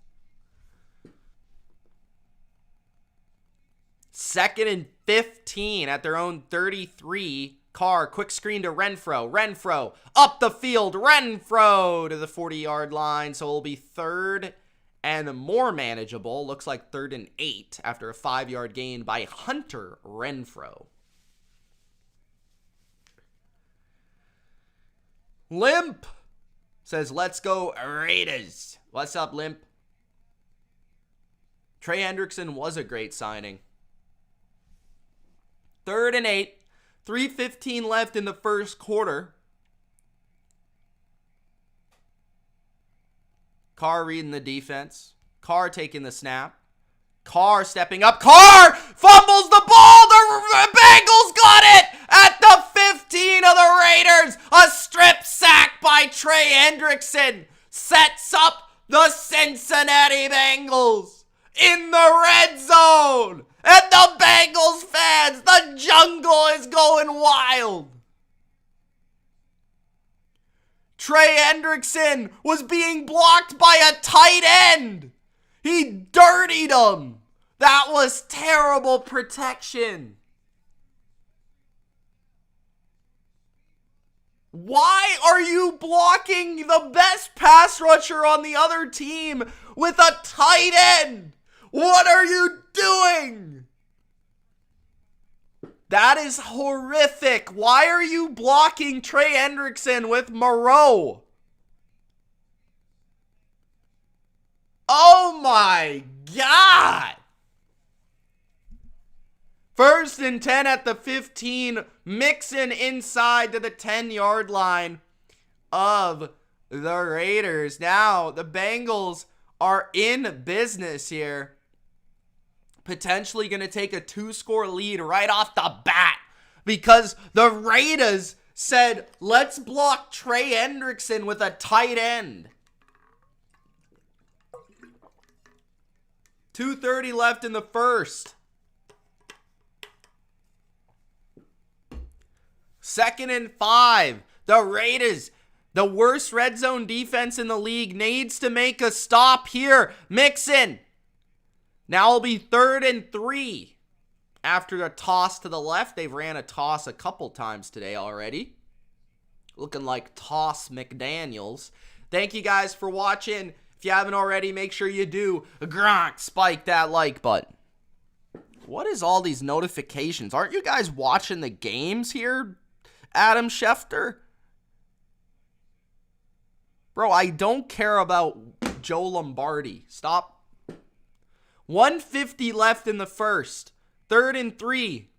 2nd and 15 at their own 33. Carr, quick screen to Renfro. Renfro, up the field. Renfro to the 40-yard line. So it'll be 3rd and more manageable. Looks like 3rd and 8 after a 5-yard gain by Hunter Renfro. Limp says, let's go Raiders. What's up, Limp? Trey Hendrickson was a great signing. 3rd and 8. 3:15 left in the first quarter. Carr reading the defense. Carr taking the snap. Carr stepping up. Carr fumbles the ball. The Bengals got it at the 15 of the Raiders. A strip sack by Trey Hendrickson sets up the Cincinnati Bengals in the red zone. And the Bengals fans, the jungle is going wild. Trey Hendrickson was being blocked by a tight end. He dirtied him. That was terrible protection. Why are you blocking the best pass rusher on the other team with a tight end? What are you doing? That is horrific. Why are you blocking Trey Hendrickson with Moreau? Oh my God. 1st and 10 at the 15. Mixon inside to the 10-yard line. of the Raiders. Now, the Bengals are in business here. Potentially going to take a 2-score lead right off the bat because the Raiders said, let's block Trey Hendrickson with a tight end. 2:30 left in the first. 2nd and 5. The Raiders, the worst red zone defense in the league, needs to make a stop here. Mixon. Now it'll be 3rd and 3. After a toss to the left, they've ran a toss a couple times today already. Looking like Toss McDaniels. Thank you guys for watching. If you haven't already, make sure you do. Gronk, spike that like button. What is all these notifications? Aren't you guys watching the games here, Adam Schefter? Bro, I don't care about Joe Lombardi. Stop. 1:50 left in the first. 3rd and 3.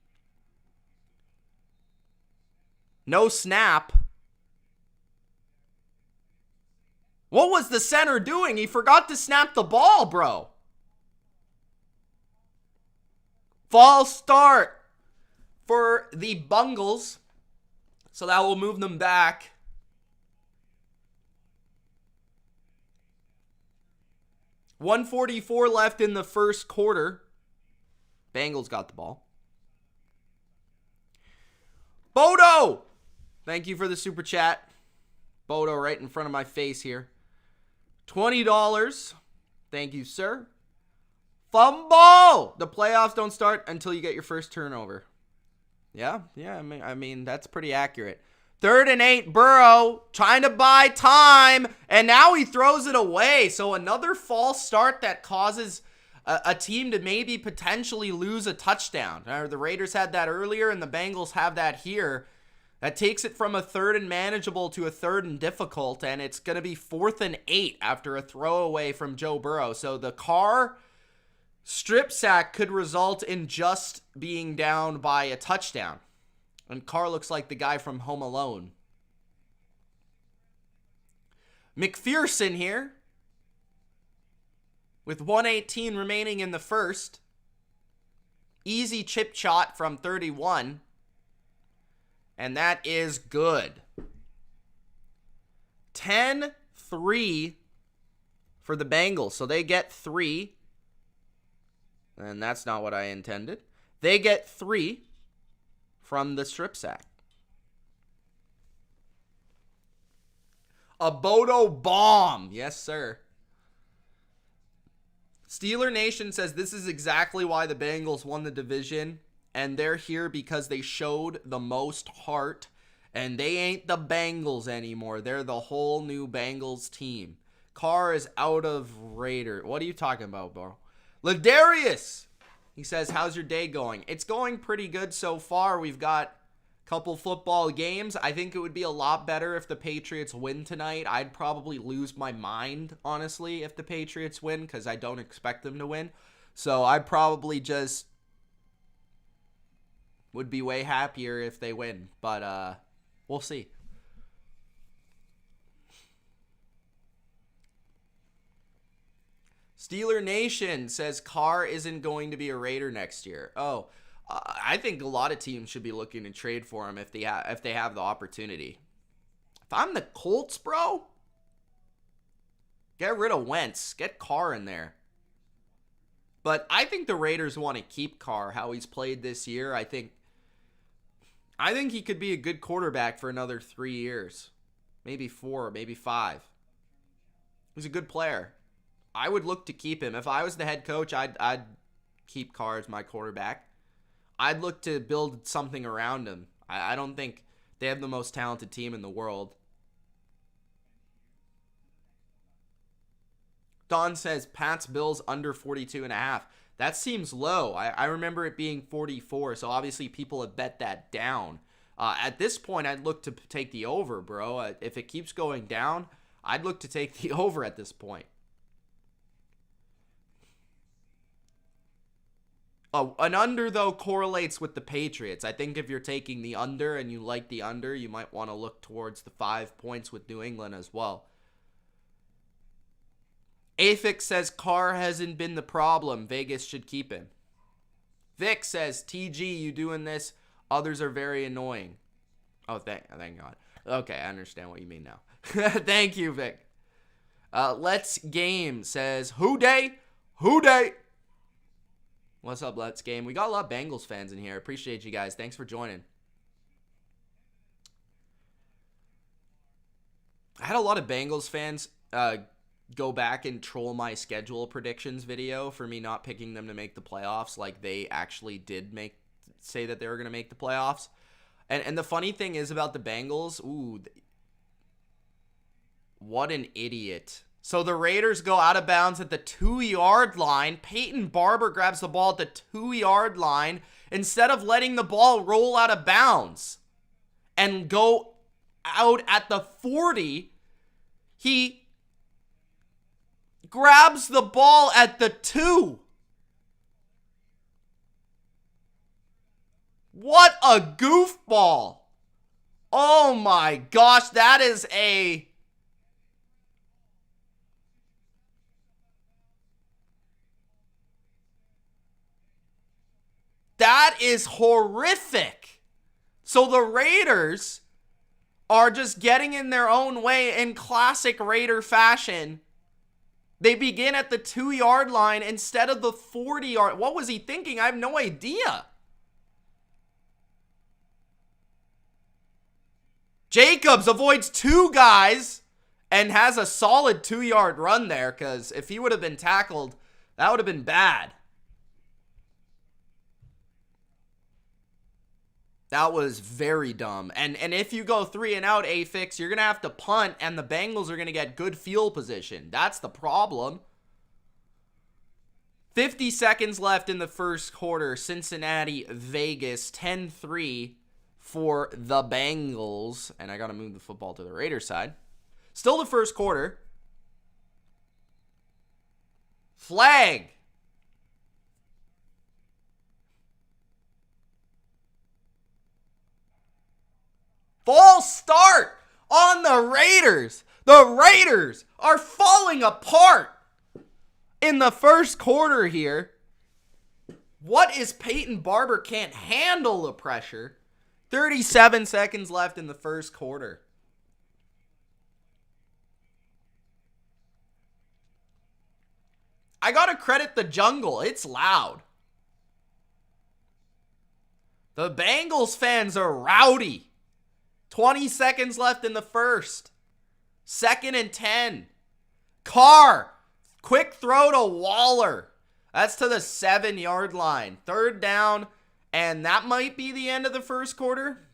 No snap. What was the center doing? He forgot to snap the ball, bro. False start for the Bengals. So that will move them back. $1:44 left in the first quarter. Bengals got the ball. Bodo! Thank you for the super chat. Bodo right in front of my face here. $20. Thank you, sir. Fumble! The playoffs don't start until you get your first turnover. Yeah, I mean that's pretty accurate. 3rd and 8, Burrow trying to buy time, and now he throws it away. So another false start that causes a team to maybe potentially lose a touchdown. The Raiders had that earlier, and the Bengals have that here. That takes it from a 3rd and manageable to a 3rd and difficult, and it's going to be 4th and 8 after a throwaway from Joe Burrow. So the Carr strip sack could result in just being down by a touchdown. And Carr looks like the guy from Home Alone. McPherson here. With 1:18 remaining in the first. Easy chip shot from 31. And that is good. 10-3 for the Bengals. So they get 3. And that's not what I intended. They get 3 from the strip sack. A Bodo bomb. Yes, sir. Steeler Nation says this is exactly why the Bengals won the division. And they're here because they showed the most heart. And they ain't the Bengals anymore. They're the whole new Bengals team. Carr is out of Raider. What are you talking about, bro? Ladarius. He says, how's your day going? It's going pretty good so far. We've got a couple football games. I think it would be a lot better if the Patriots win tonight. I'd probably lose my mind, honestly, if the Patriots win, because I don't expect them to win. So I'd probably just would be way happier if they win. But we'll see. Steeler Nation says Carr isn't going to be a Raider next year. Oh, I think a lot of teams should be looking to trade for him if they have the opportunity. If I'm the Colts, bro, get rid of Wentz. Get Carr in there. But I think the Raiders want to keep Carr, how he's played this year. I think he could be a good quarterback for another 3 years. Maybe 4, maybe 5. He's a good player. I would look to keep him. If I was the head coach, I'd keep Carr as my quarterback. I'd look to build something around him. I don't think they have the most talented team in the world. Don says Pats Bills under 42.5. That seems low. I remember it being 44, so obviously people have bet that down. At this point, I'd look to take the over, bro. If it keeps going down, I'd look to take the over at this point. Oh, an under, though, correlates with the Patriots. I think if you're taking the under and you like the under, you might want to look towards the 5 points with New England as well. Afix says Carr hasn't been the problem. Vegas should keep him. Vic says, TG, you doing this? Others are very annoying. Oh, thank God. Okay, I understand what you mean now. Thank you, Vic. Let's Game says, Who day? Who day? What's up, Let's Game? We got a lot of Bengals fans in here. Appreciate you guys. Thanks for joining. I had a lot of Bengals fans go back and troll my schedule predictions video for me not picking them to make the playoffs, like they actually did say that they were going to make the playoffs. And the funny thing is about the Bengals, what an idiot. So the Raiders go out of bounds at the 2-yard line. Peyton Barber grabs the ball at the 2-yard line instead of letting the ball roll out of bounds and go out at the 40. He grabs the ball at the 2. What a goofball. Oh my gosh, that is horrific. So the Raiders are just getting in their own way in classic Raider fashion. They begin at the 2-yard line instead of the 40-yard. What was he thinking? I have no idea. Jacobs avoids 2 guys and has a solid 2-yard run there, because if he would have been tackled, that would have been bad. That was very dumb. And if you go 3 and out, Afix, you're going to have to punt, and the Bengals are going to get good field position. That's the problem. 50 seconds left in the first quarter. Cincinnati, Vegas, 10-3 for the Bengals. And I got to move the football to the Raiders side. Still the first quarter. Flag. False start on the Raiders. The Raiders are falling apart in the first quarter here. What is Peyton Barber can't handle the pressure? 37 seconds left in the first quarter. I gotta credit the jungle. It's loud. The Bengals fans are rowdy. 20 seconds left in the first. 2nd and 10. Carr. Quick throw to Waller. That's to the 7-yard line. 3rd down. And that might be the end of the first quarter.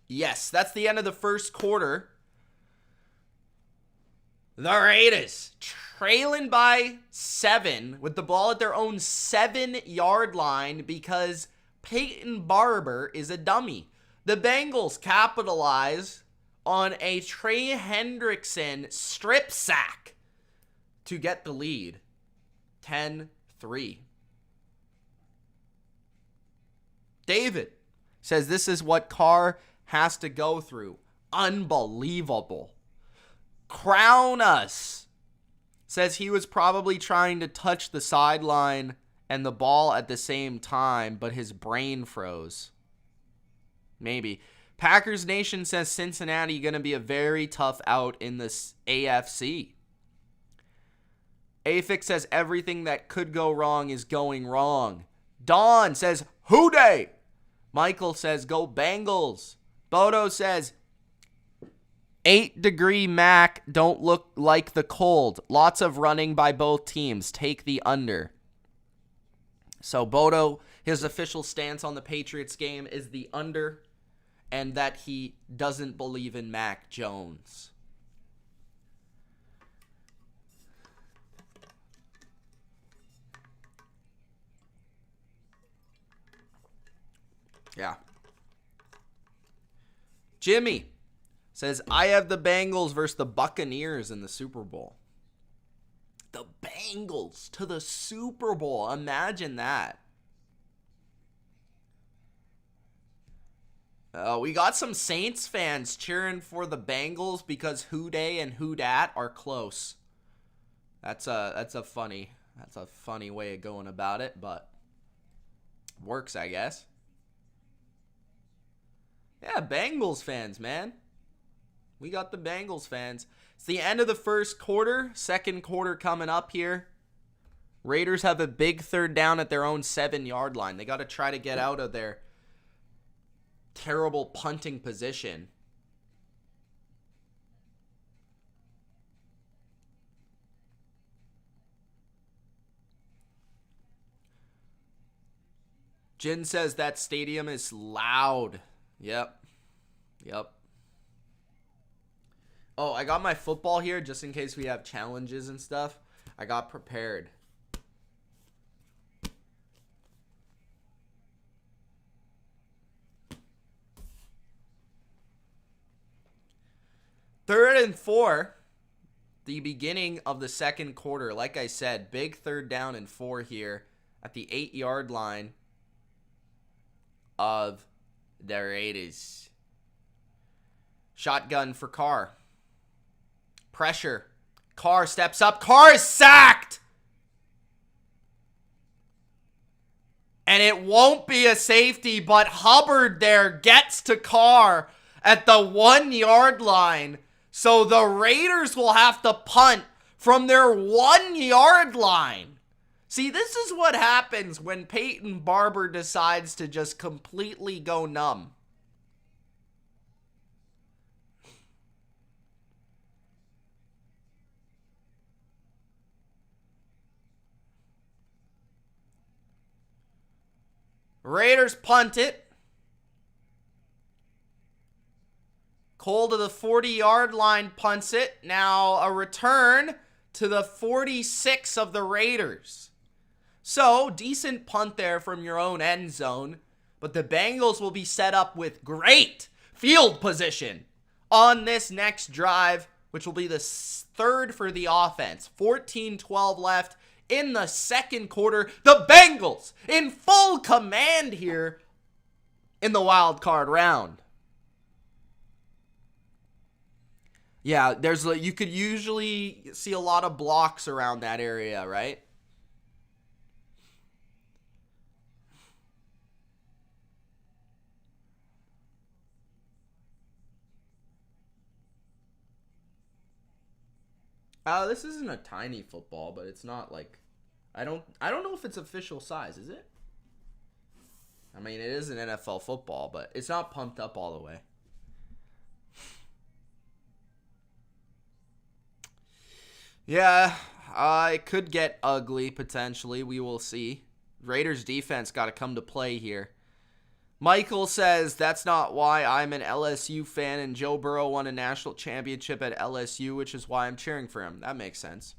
Yes, that's the end of the first quarter. The Raiders trailing by 7 with the ball at their own 7-yard line because Peyton Barber is a dummy. The Bengals capitalize on a Trey Hendrickson strip sack to get the lead. 10-3. David says this is what Carr has to go through. Unbelievable. Crown Us says he was probably trying to touch the sideline and the ball at the same time, but his brain froze. Maybe. Packers Nation says Cincinnati going to be a very tough out in this AFC. Afix says everything that could go wrong is going wrong. Dawn says, Who day? Michael says, Go Bengals. Bodo says, 8-degree Mac don't look like the cold. Lots of running by both teams. Take the under. So Bodo, his official stance on the Patriots game is the under, and that he doesn't believe in Mac Jones. Yeah. Jimmy, Says, I have the Bengals versus the Buccaneers in the Super Bowl. The Bengals to the Super Bowl. Imagine that. We got some Saints fans cheering for the Bengals because who dey and who dat are close. That's a funny way of going about it, but works, I guess. Yeah, Bengals fans, man. We got the Bengals fans. It's the end of the first quarter. Second quarter coming up here. Raiders have a big third down at their own 7-yard line. They got to try to get out of their terrible punting position. Jin says that stadium is loud. Yep. Oh, I got my football here just in case we have challenges and stuff. I got prepared. Third and 4, the beginning of the second quarter. Like I said, big third down and 4 here at the 8-yard line of the Raiders. Shotgun for Carr. Pressure. Carr steps up. Carr is sacked! And it won't be a safety, but Hubbard there gets to Carr at the 1-yard line. So the Raiders will have to punt from their 1-yard line. See, this is what happens when Peyton Barber decides to just completely go numb. Raiders punt it. Cole to the 40-yard line punts it. Now a return to the 46 of the Raiders. So, decent punt there from your own end zone. But the Bengals will be set up with great field position on this next drive, which will be the third for the offense. 14-12 left in the second quarter. The Bengals in full command here in the wild card round. Yeah, you could usually see a lot of blocks around that area, right? This isn't a tiny football, but it's not like I don't know if it's official size, is it? I mean, it is an NFL football, but it's not pumped up all the way. Yeah, it could get ugly potentially. We will see. Raiders defense got to come to play here. Michael says, that's not why I'm an LSU fan and Joe Burrow won a national championship at LSU, which is why I'm cheering for him. That makes sense.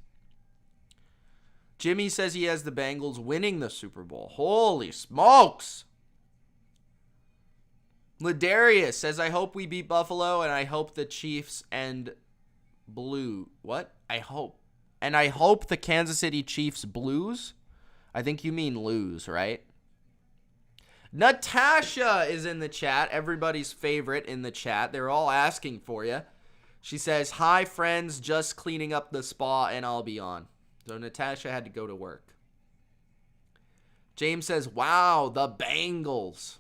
Jimmy says he has the Bengals winning the Super Bowl. Holy smokes. Ladarius says, I hope we beat Buffalo and I hope the Chiefs and Blue. What? I hope. And I hope the Kansas City Chiefs blues. I think you mean lose, right? Natasha is in the chat. Everybody's favorite in the chat. They're all asking for you. She says, hi, friends. Just cleaning up the spa and I'll be on. So Natasha had to go to work. James says, wow, the Bengals.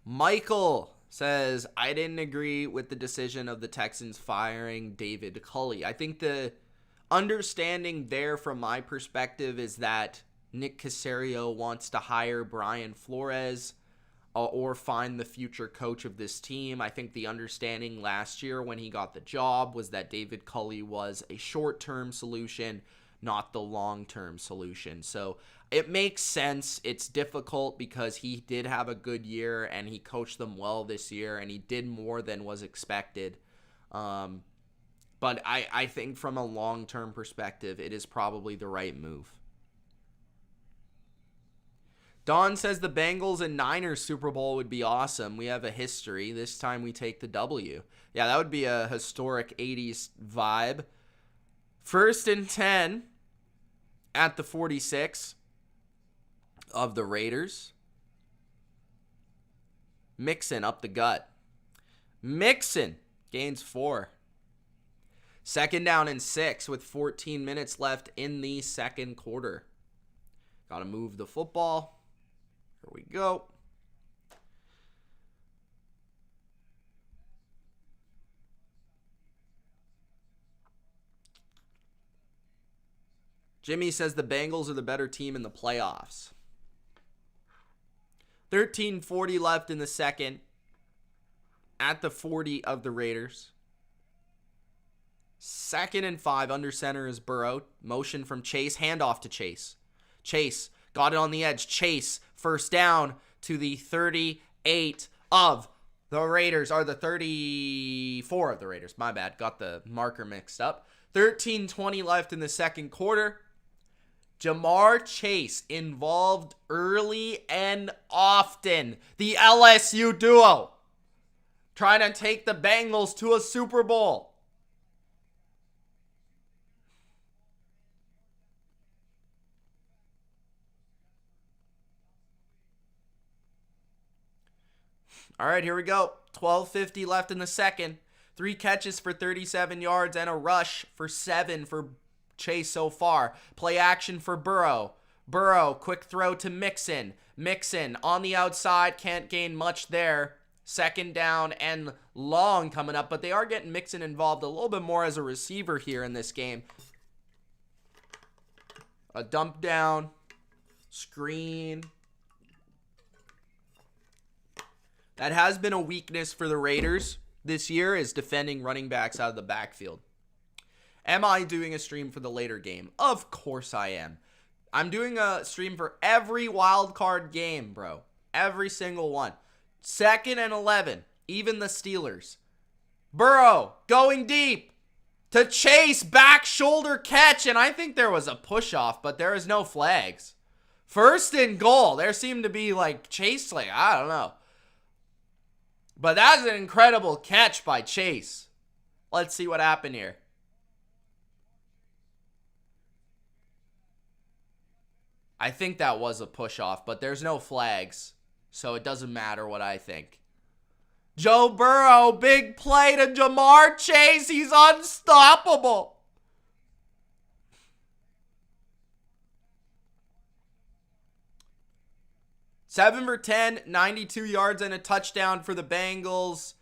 Michael says, I didn't agree with the decision of the Texans firing David Culley. I think the understanding there from my perspective is that Nick Caserio wants to hire Brian Flores or find the future coach of this team. I think the understanding last year when he got the job was that David Culley was a short-term solution, not the long-term solution. So it makes sense. It's difficult because he did have a good year and he coached them well this year and he did more than was expected. But I think from a long-term perspective, it is probably the right move. Don says the Bengals and Niners Super Bowl would be awesome. We have a history. This time we take the W. Yeah, that would be a historic 80s vibe. 1st and 10 at the 46 of the Raiders. Mixon up the gut. Mixon gains 4. 2nd down and 6 with 14 minutes left in the second quarter. Got to move the football. Here we go. Jimmy says the Bengals are the better team in the playoffs. 13:40 left in the second at the 40 of the Raiders. 2nd and 5 under center is Burrow. Motion from Chase. Handoff to Chase. Chase got it on the edge. Chase, 1st down to the 38 of the Raiders. Or the 34 of the Raiders. My bad. Got the marker mixed up. 13:20 left in the second quarter. Jamar Chase involved early and often. The LSU duo trying to take the Bengals to a Super Bowl. All right, here we go. 12:50 left in the second. 3 catches for 37 yards and a rush for 7 for Chase so far. Play action for Burrow. Burrow, quick throw to Mixon. Mixon on the outside, can't gain much there. 2nd down and long coming up, but they are getting Mixon involved a little bit more as a receiver here in this game. A dump down, screen. That has been a weakness for the Raiders this year, is defending running backs out of the backfield. Am I doing a stream for the later game? Of course I am. I'm doing a stream for every wild card game, bro. Every single one. 2nd and 11. Even the Steelers. Burrow going deep to Chase. Back shoulder catch. And I think there was a push off, but there is no flags. 1st and goal. There seemed to be like Chase, like, I don't know. But that's an incredible catch by Chase. Let's see what happened here. I think that was a push-off, but there's no flags, so it doesn't matter what I think. Joe Burrow, big play to Jamar Chase. He's unstoppable. Seven for 10, 92 yards and a touchdown for the Bengals.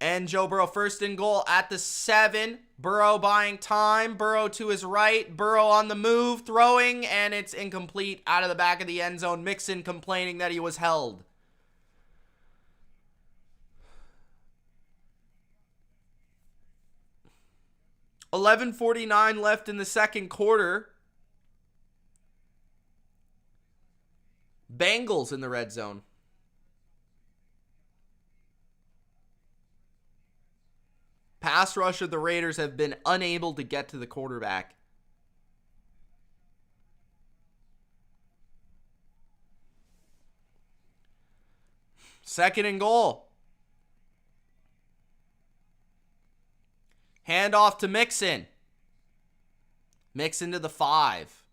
And Joe Burrow, 1st and goal at the 7. Burrow buying time. Burrow to his right. Burrow on the move, throwing, and it's incomplete out of the back of the end zone. Mixon complaining that he was held. $11:49 left in the second quarter. Bengals in the red zone. Pass rush of the Raiders have been unable to get to the quarterback. Second and goal. Handoff to Mixon. Mixon to the 5.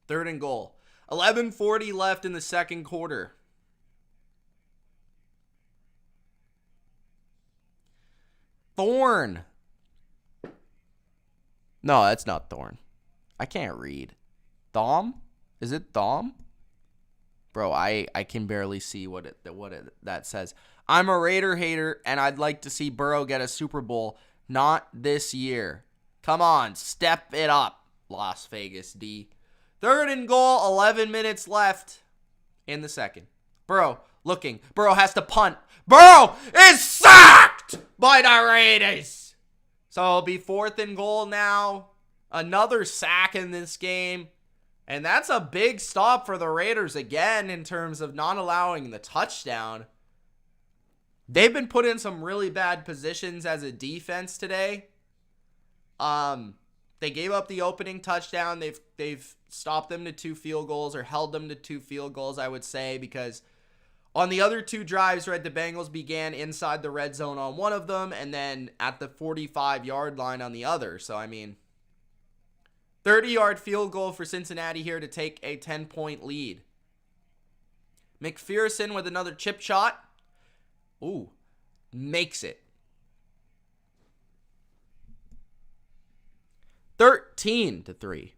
3rd and goal. 11:40 left in the second quarter. Thorn. No, that's not Thorn. I can't read. Thom? Is it Thom? Bro, I can barely see what that says. I'm a Raider hater, and I'd like to see Burrow get a Super Bowl. Not this year. Come on, step it up, Las Vegas D. 3rd and goal, 11 minutes left in the second. Burrow looking. Burrow has to punt. Burrow is sacked by the Raiders. So it'll be 4th and goal now. Another sack in this game. And that's a big stop for the Raiders again in terms of not allowing the touchdown. They've been put in some really bad positions as a defense today. They gave up the opening touchdown. They've stopped them to 2 field goals, or held them to 2 field goals, I would say, because on the other 2 drives, right, the Bengals began inside the red zone on one of them and then at the 45-yard line on the other. So, I mean, 30-yard field goal for Cincinnati here to take a 10-point lead. McPherson with another chip shot. Ooh, makes it. 13-3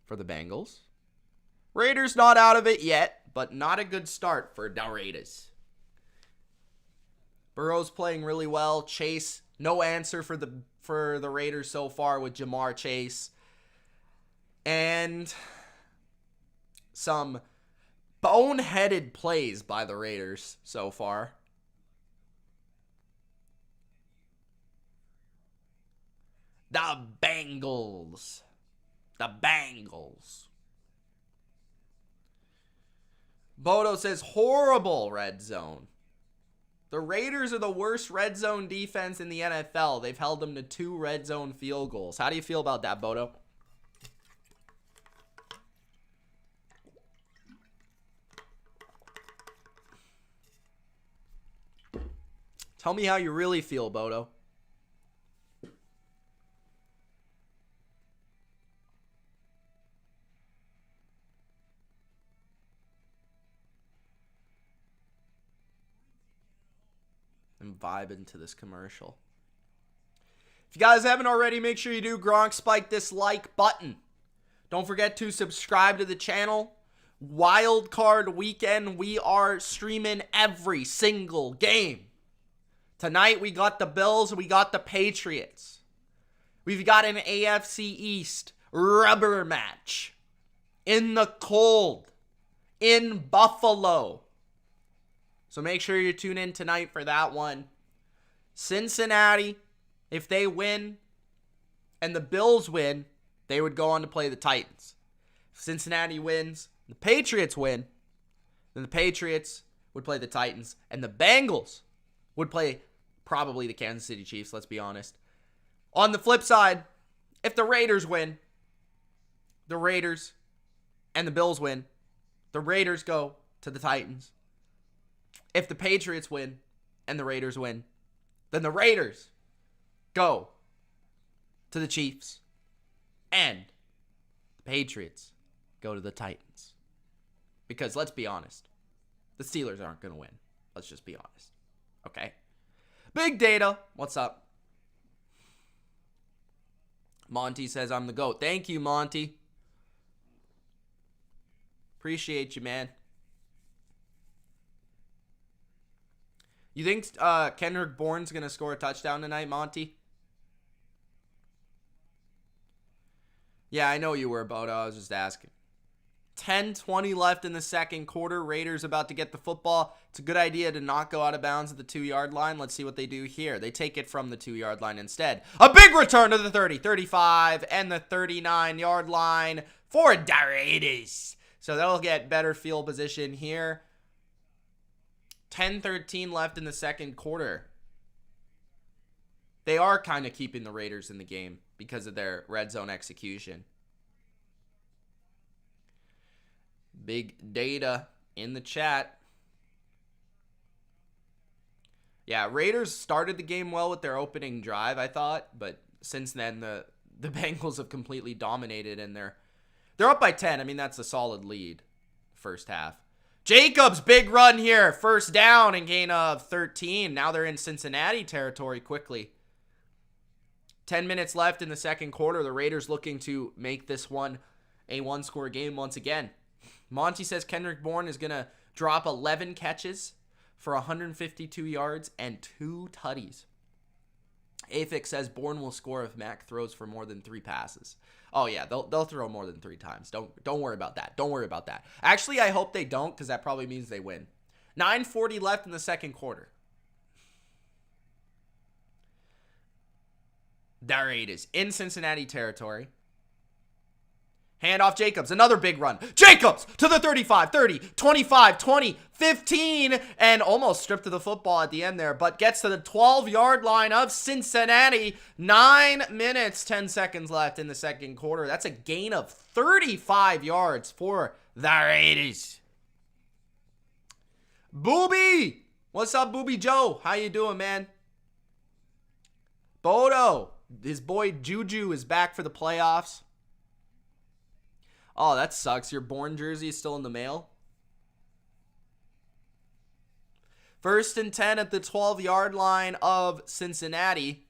for the Bengals. Raiders not out of it yet, but not a good start for the Raiders. Burrow's playing really well. Chase, no answer for the Raiders so far with Jamar Chase. And some boneheaded plays by the Raiders so far. The Bengals. Bodo says horrible red zone. The Raiders are the worst red zone defense in the NFL. They've held them to 2 red zone field goals. How do you feel about that, Bodo? Tell me how you really feel, Bodo. And vibe into this commercial. If you guys haven't already, make sure you do. Gronk, spike this like button. Don't forget to subscribe to the channel. Wild Card weekend, we are streaming every single game. Tonight we got the Bills, we got the Patriots. We've got an AFC East rubber match in the cold in Buffalo. So make sure you tune in tonight for that one. Cincinnati, if they win and the Bills win, they would go on to play the Titans. If Cincinnati wins, the Patriots win, then the Patriots would play the Titans, and the Bengals would play probably the Kansas City Chiefs, let's be honest. On the flip side, if the Raiders win, the Raiders and the Bills win, the Raiders go to the Titans. If the Patriots win and the Raiders win, then the Raiders go to the Chiefs and the Patriots go to the Titans. Because let's be honest, the Steelers aren't going to win. Let's just be honest. Okay? Big Data, what's up? Monty says I'm the GOAT. Thank you, Monty. Appreciate you, man. You think Kendrick Bourne's going to score a touchdown tonight, Monty? Yeah, I know you were, Bodo. I was just asking. 10:20 left in the second quarter. Raiders about to get the football. It's a good idea to not go out of bounds at the 2-yard line. Let's see what they do here. They take it from the 2-yard line instead. A big return to the 30, 35, and the 39-yard line for the Raiders. So they'll get better field position here. 10:13 left in the second quarter. They are kind of keeping the Raiders in the game because of their red zone execution. Big Data in the chat. Yeah, Raiders started the game well with their opening drive, I thought, but since then the Bengals have completely dominated, and they're up by 10. I mean, that's a solid lead first half. Jacobs, big run here. First down and gain of 13. Now they're in Cincinnati territory quickly. 10 minutes left in the second quarter. The Raiders looking to make this one a one-score game once again. Monty says Kendrick Bourne is going to drop 11 catches for 152 yards and 2 tutties. Afix says Bourne will score if Mac throws for more than 3 passes. Oh yeah, they'll throw more than 3 times. Don't worry about that. Don't worry about that. Actually, I hope they don't, because that probably means they win. 9:40 left in the second quarter. The Raiders in Cincinnati territory. Handoff Jacobs, another big run. Jacobs to the 35, 30, 25, 20, 15, and almost stripped of the football at the end there, but gets to the 12-yard line of Cincinnati. 9 minutes, 10 seconds left in the second quarter. That's a gain of 35 yards for the Raiders. Booby! What's up, Booby Joe? How you doing, man? Bodo, his boy Juju is back for the playoffs. Oh, that sucks. Your Bourne jersey is still in the mail. 1st and 10 at the 12-yard line of Cincinnati.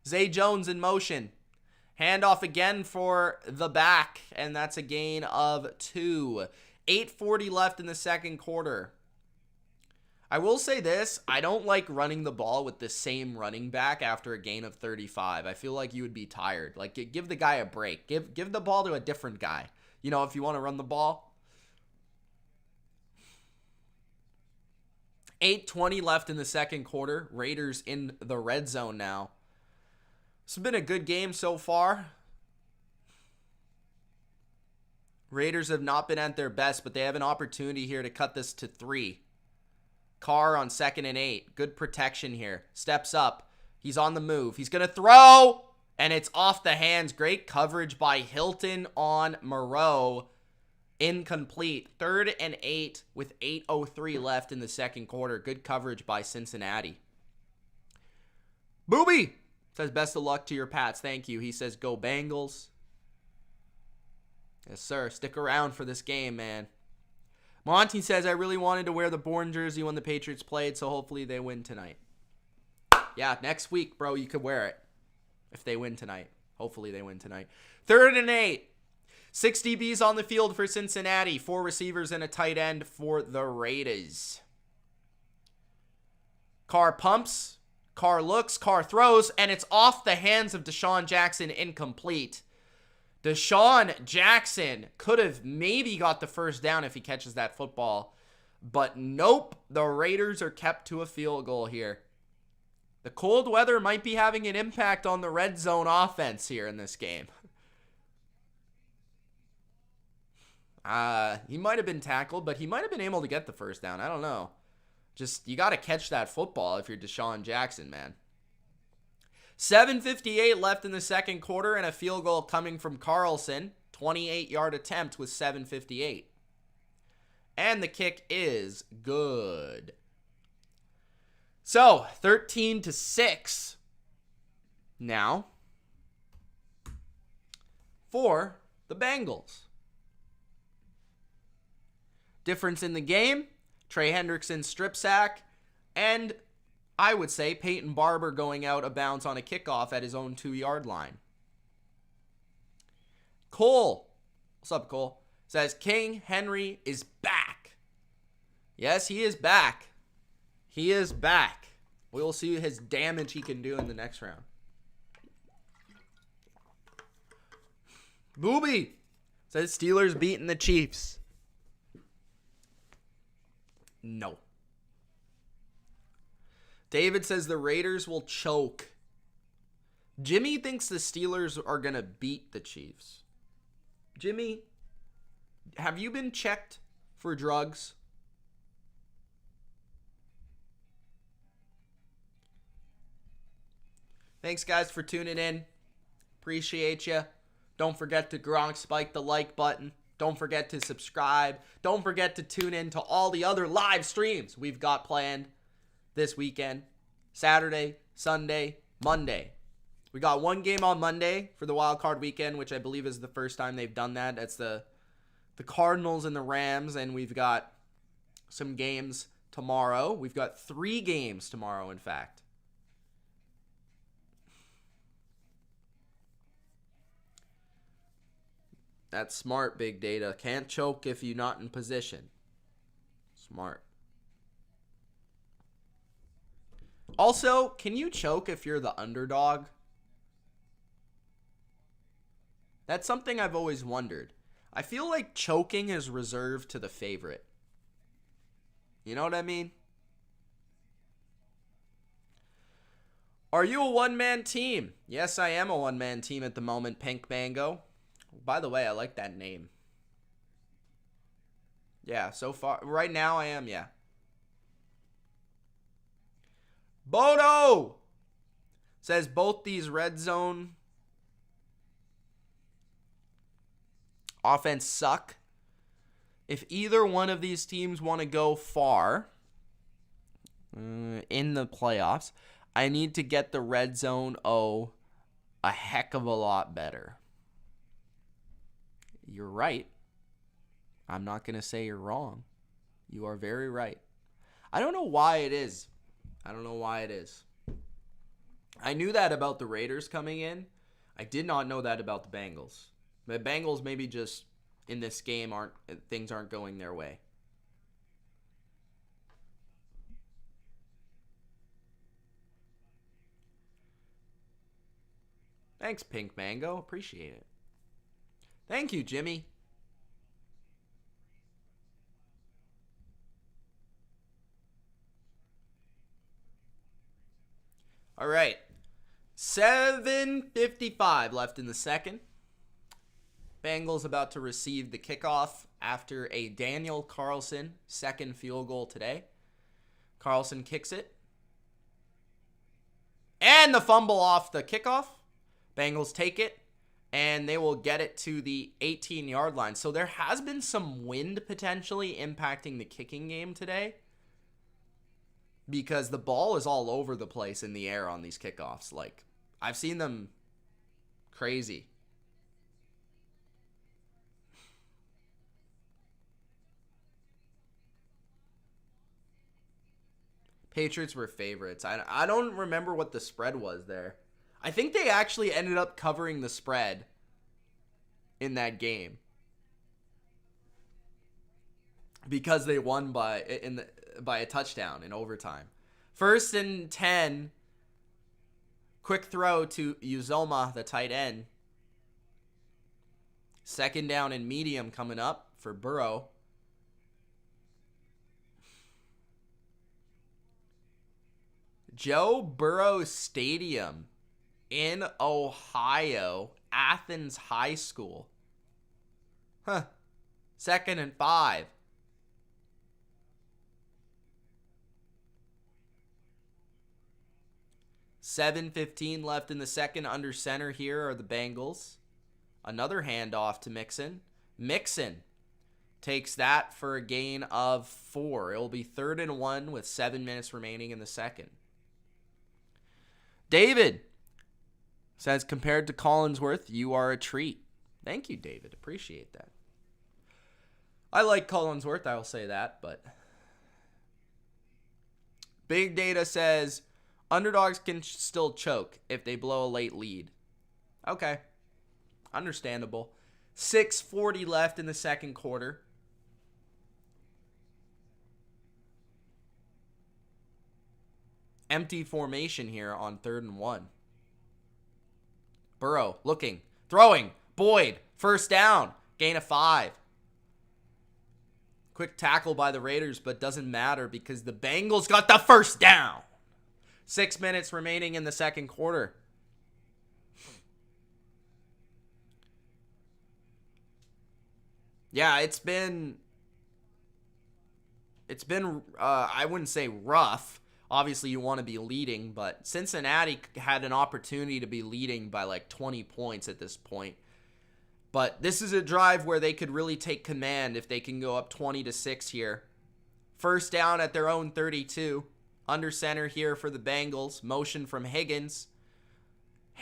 Zay Jones in motion. Handoff again for the back, and that's a gain of 2. 8:40 left in the second quarter. I will say this, I don't like running the ball with the same running back after a gain of 35. I feel like you would be tired. Like, give the guy a break. Give the ball to a different guy. You know, if you want to run the ball. 8:20 left in the second quarter. Raiders in the red zone now. It's been a good game so far. Raiders have not been at their best, but they have an opportunity here to cut this to 3. Carr on 2nd and 8. Good protection here. Steps up. He's on the move. He's going to throw. And it's off the hands. Great coverage by Hilton on Moreau. Incomplete. 3rd and 8 with 8:03 left in the second quarter. Good coverage by Cincinnati. Booby says, best of luck to your Pats. Thank you. He says, go Bengals. Yes, sir. Stick around for this game, man. Monty says, I really wanted to wear the Bourne jersey when the Patriots played, so hopefully they win tonight. Yeah, next week, bro, you could wear it. If they win tonight. Hopefully they win tonight. 3rd and 8. 6 DBs on the field for Cincinnati. 4 receivers and a tight end for the Raiders. Carr pumps. Carr looks. Carr throws. And it's off the hands of Deshaun Jackson. Incomplete. Deshaun Jackson could have maybe got the first down if he catches that football. But nope. The Raiders are kept to a field goal here. The cold weather might be having an impact on the red zone offense here in this game. He might have been tackled, but he might have been able to get the first down. I don't know. Just, you got to catch that football if you're Deshaun Jackson, man. 7:58 left in the second quarter and a field goal coming from Carlson. 28-yard attempt with 7:58. And the kick is good. So, 13-6 now for the Bengals. Difference in the game, Trey Hendrickson strip sack, and I would say Peyton Barber going out of bounds on a kickoff at his own 2-yard line. Cole, what's up, Cole? Says King Henry is back. Yes, he is back. He is back. We will see his damage he can do in the next round. Booby says Steelers beating the Chiefs. No. David says the Raiders will choke. Jimmy thinks the Steelers are going to beat the Chiefs. Jimmy, have you been checked for drugs? Thanks, guys, for tuning in. Appreciate you. Don't forget to Gronk spike the like button. Don't forget to subscribe. Don't forget to tune in to all the other live streams we've got planned this weekend. Saturday, Sunday, Monday. We got one game on Monday for the wild card weekend, which I believe is the first time they've done that. That's the Cardinals and the Rams, and we've got some games tomorrow. We've got 3 games tomorrow, in fact. That's smart, Big Data. Can't choke if you're not in position. Smart. Also, can you choke if you're the underdog? That's something I've always wondered. I feel like choking is reserved to the favorite. You know what I mean? Are you a one-man team? Yes, I am a one-man team at the moment, Pink Mango. By the way, I like that name. Yeah, so far, right now I am, yeah. Bodo says both these red zone offense suck. If either one of these teams want to go far in the playoffs, I need to get the red zone a heck of a lot better. You're right. I'm not going to say you're wrong. You are very right. I don't know why it is. I knew that about the Raiders coming in. I did not know that about the Bengals. The Bengals maybe just in this game things aren't going their way. Thanks, Pink Mango. Appreciate it. Thank you, Jimmy. All right. 7:55 left in the second. Bengals about to receive the kickoff after a Daniel Carlson second field goal today. Carlson kicks it. And the fumble off the kickoff. Bengals take it. And they will get it to the 18-yard line. So there has been some wind potentially impacting the kicking game today, because the ball is all over the place in the air on these kickoffs. Like, I've seen them crazy. Patriots were favorites. I don't remember what the spread was there. I think they actually ended up covering the spread in that game because they won by a touchdown in overtime. 1st and 10. Quick throw to Uzomah, the tight end. 2nd down and medium coming up for Burrow. Joe Burrow Stadium in Ohio, Athens High School. 2nd and 5. $7:15 left in the second. Under center here are the Bengals. Another handoff to Mixon. Mixon takes that for a gain of 4. It will be 3rd and 1 with 7 minutes remaining in the second. David says, compared to Collinsworth, you are a treat. Thank you, David. Appreciate that. I like Collinsworth, I will say that, but Big Data says underdogs can still choke if they blow a late lead. Okay. Understandable. 6:40 left in the second quarter. Empty formation here on 3rd and 1. Burrow looking, throwing, Boyd, 1st down, gain of 5. Quick tackle by the Raiders, but doesn't matter because the Bengals got the 1st down. 6 minutes remaining in the second quarter. Yeah, it's been I wouldn't say rough. Obviously, you want to be leading, but Cincinnati had an opportunity to be leading by like 20 points at this point. But this is a drive where they could really take command if they can go up 20-6 here. 1st down at their own 32. Under center here for the Bengals. Motion from Higgins.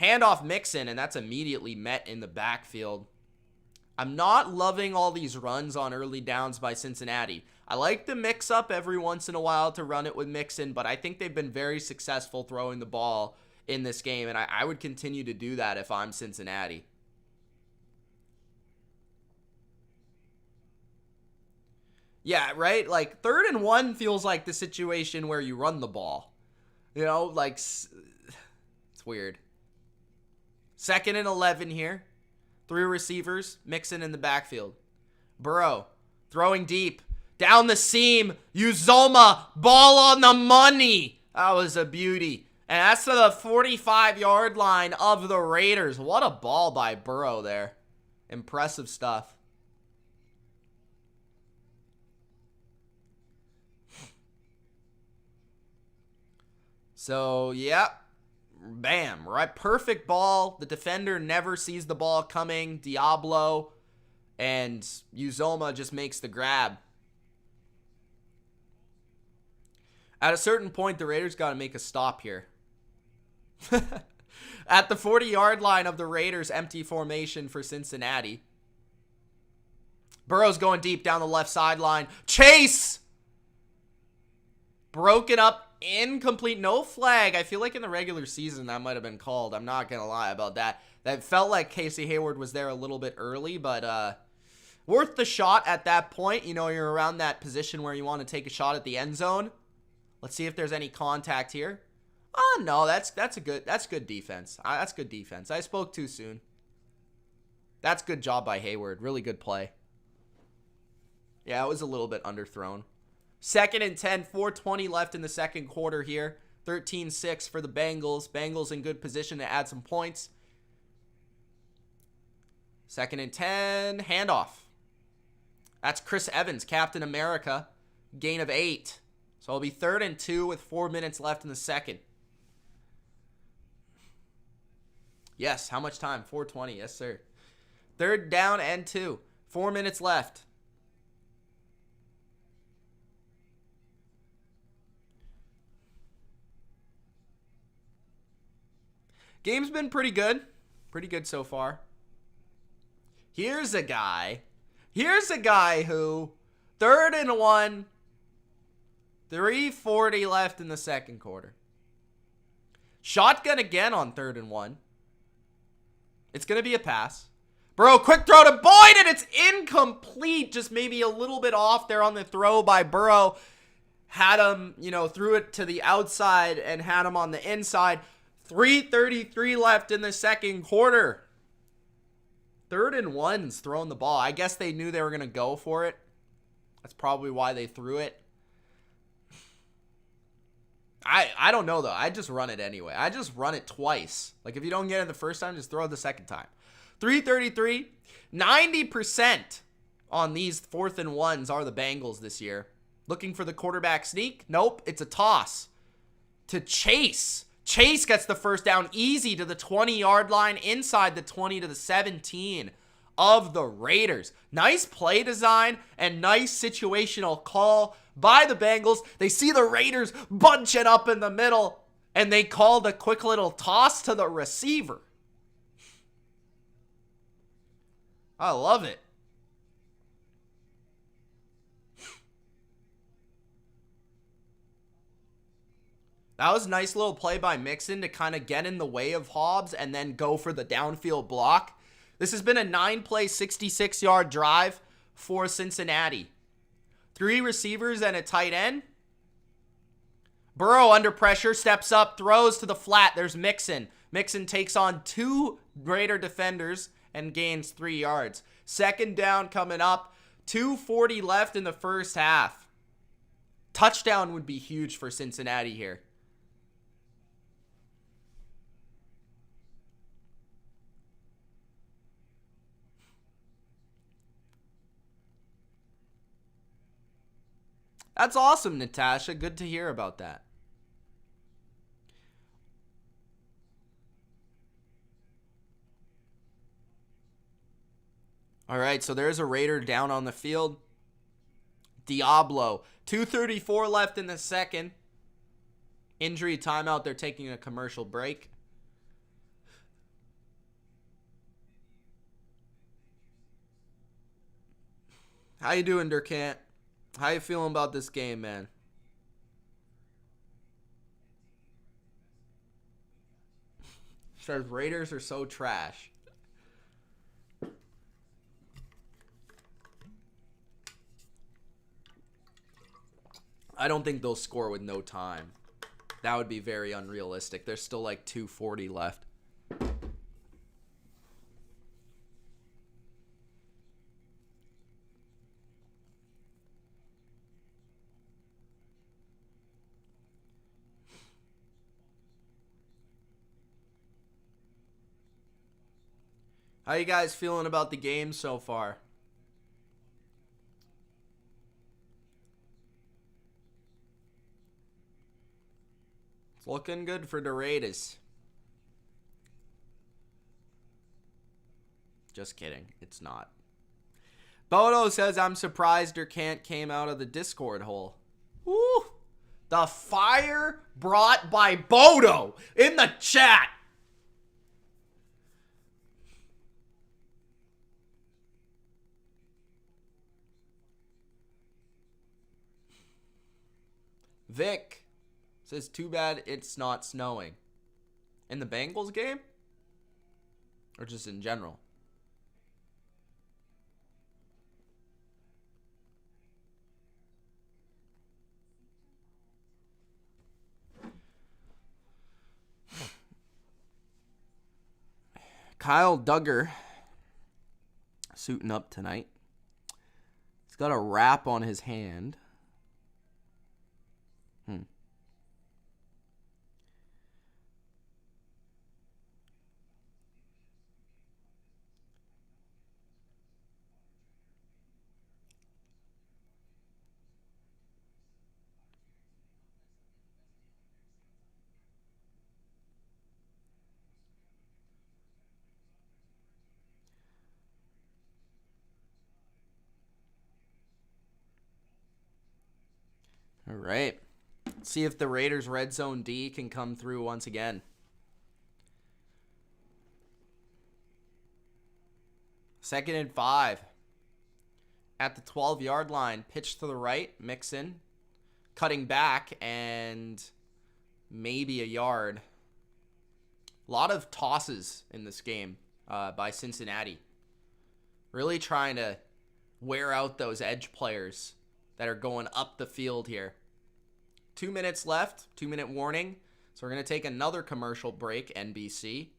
Handoff Mixon, and that's immediately met in the backfield. I'm not loving all these runs on early downs by Cincinnati. I like the mix up every once in a while to run it with Mixon, but I think they've been very successful throwing the ball in this game, and I would continue to do that if I'm Cincinnati. Yeah, right? Like, 3rd and 1 feels like the situation where you run the ball. You know, like, it's weird. 2nd and 11 here. 3 receivers, Mixon in the backfield. Burrow, throwing deep. Down the seam, Uzomah, ball on the money. That was a beauty. And that's to the 45-yard line of the Raiders. What a ball by Burrow there. Impressive stuff. So, yeah. Bam. Right. Perfect ball. The defender never sees the ball coming. Diablo. And Uzoma just makes the grab. At a certain point, the Raiders got to make a stop here. At the 40-yard line of the Raiders' empty formation for Cincinnati. Burrow's going deep down the left sideline. Chase! Broken up, incomplete, no flag. I feel like in the regular season that might have been called. I'm not going to lie about that. That felt like Casey Hayward was there a little bit early, but worth the shot at that point. You know, you're around that position where you want to take a shot at the end zone. Let's see if there's any contact here. Oh, no, that's good defense. That's good defense. I spoke too soon. That's good job by Hayward. Really good play. Yeah, it was a little bit underthrown. 2nd and 10, 4:20 left in the second quarter here. 13-6 for the Bengals. Bengals in good position to add some points. 2nd and 10, handoff. That's Chris Evans, Captain America. Gain of 8. So it'll be 3rd and 2 with 4 minutes left in the second. Yes, how much time? 4:20, yes, sir. 3rd down and 2. 4 minutes left. Game's been pretty good. Pretty good so far. Here's a guy who, 3rd and 1, 3:40 left in the second quarter. Shotgun again on 3rd and 1. It's going to be a pass. Burrow, quick throw to Boyd, and it's incomplete. Just maybe a little bit off there on the throw by Burrow. Had him, threw it to the outside and had him on the inside. 3:33 left in the second quarter. 3rd and 1's throwing the ball. I guess they knew they were going to go for it. That's probably why they threw it. I don't know, though. I just run it anyway. I just run it twice. Like, if you don't get it the first time, just throw it the second time. 3:33. 90% on these 4th and 1s are the Bengals this year. Looking for the quarterback sneak? Nope. It's a toss to Chase. Chase gets the first down easy to the 20-yard line, inside the 20 to the 17 of the Raiders. Nice play design and nice situational call by the Bengals. They see the Raiders bunch it up in the middle, and they called a quick little toss to the receiver. I love it. That was a nice little play by Mixon to kind of get in the way of Hobbs and then go for the downfield block. This has been a 9-play, 66-yard drive for Cincinnati. 3 receivers and a tight end. Burrow under pressure, steps up, throws to the flat. There's Mixon. Mixon takes on 2 Raider defenders and gains 3 yards. 2nd down coming up. 2:40 left in the first half. Touchdown would be huge for Cincinnati here. That's awesome, Natasha. Good to hear about that. All right, so there's a Raider down on the field. Diablo. 2:34 left in the second. Injury timeout. They're taking a commercial break. How you doing, Durkant? How you feeling about this game, man? Says Raiders are so trash. I don't think they'll score with no time. That would be very unrealistic. There's still like 2:40 left. How you guys feeling about the game so far? It's looking good for the Raiders. Just kidding. It's not. Bodo says, I'm surprised Durkant came out of the Discord hole. Woo! The fire brought by Bodo in the chat. Vic says, too bad it's not snowing. In the Bengals game? Or just in general? Kyle Duggar suiting up tonight. He's got a wrap on his hand. All right. Let's see if the Raiders' red zone D can come through once again. Second and 5. At the 12-yard line. Pitch to the right. Mixon. Cutting back and maybe a yard. A lot of tosses in this game by Cincinnati. Really trying to wear out those edge players that are going up the field here. 2 minutes left. 2-minute warning. So we're going to take another commercial break, NBC.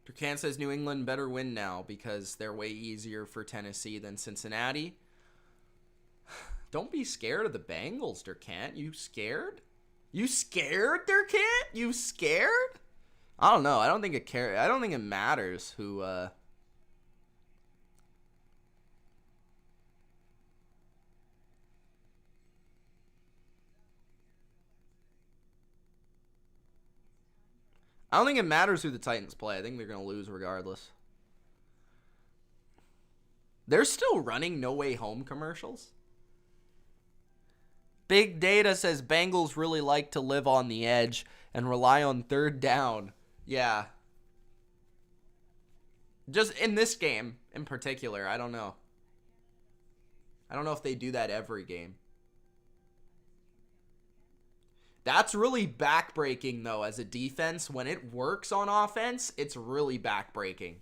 Durkant says New England better win now because they're way easier for Tennessee than Cincinnati. Don't be scared of the Bengals, Durkant. You scared? You scared, Durkant? You scared? I don't know. I don't think it matters who I don't think it matters who the Titans play. I think they're going to lose regardless. They're still running No Way Home commercials. Big Data says Bengals really like to live on the edge and rely on third down. Yeah. Just in this game in particular, I don't know. I don't know if they do that every game. That's really backbreaking, though, as a defense. When it works on offense, it's really backbreaking.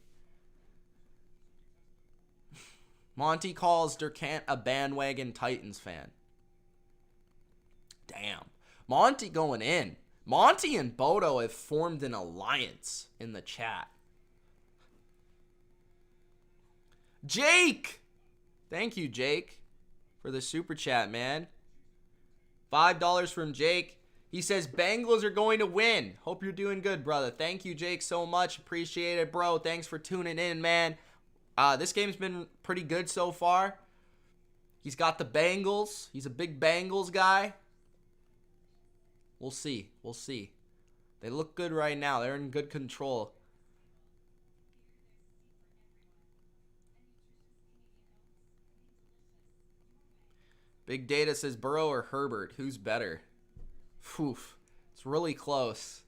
Monty calls Durkant a bandwagon Titans fan. Damn. Monty going in. Monty and Bodo have formed an alliance in the chat. Jake! Thank you, Jake, for the super chat, man. $5 from Jake. He says, Bengals are going to win. Hope you're doing good, brother. Thank you, Jake, so much. Appreciate it, bro. Thanks for tuning in, man. This game's been pretty good so far. He's got the Bengals. He's a big Bengals guy. We'll see. We'll see. They look good right now. They're in good control. Big Data says Burrow or Herbert. Who's better? Oof. It's really close.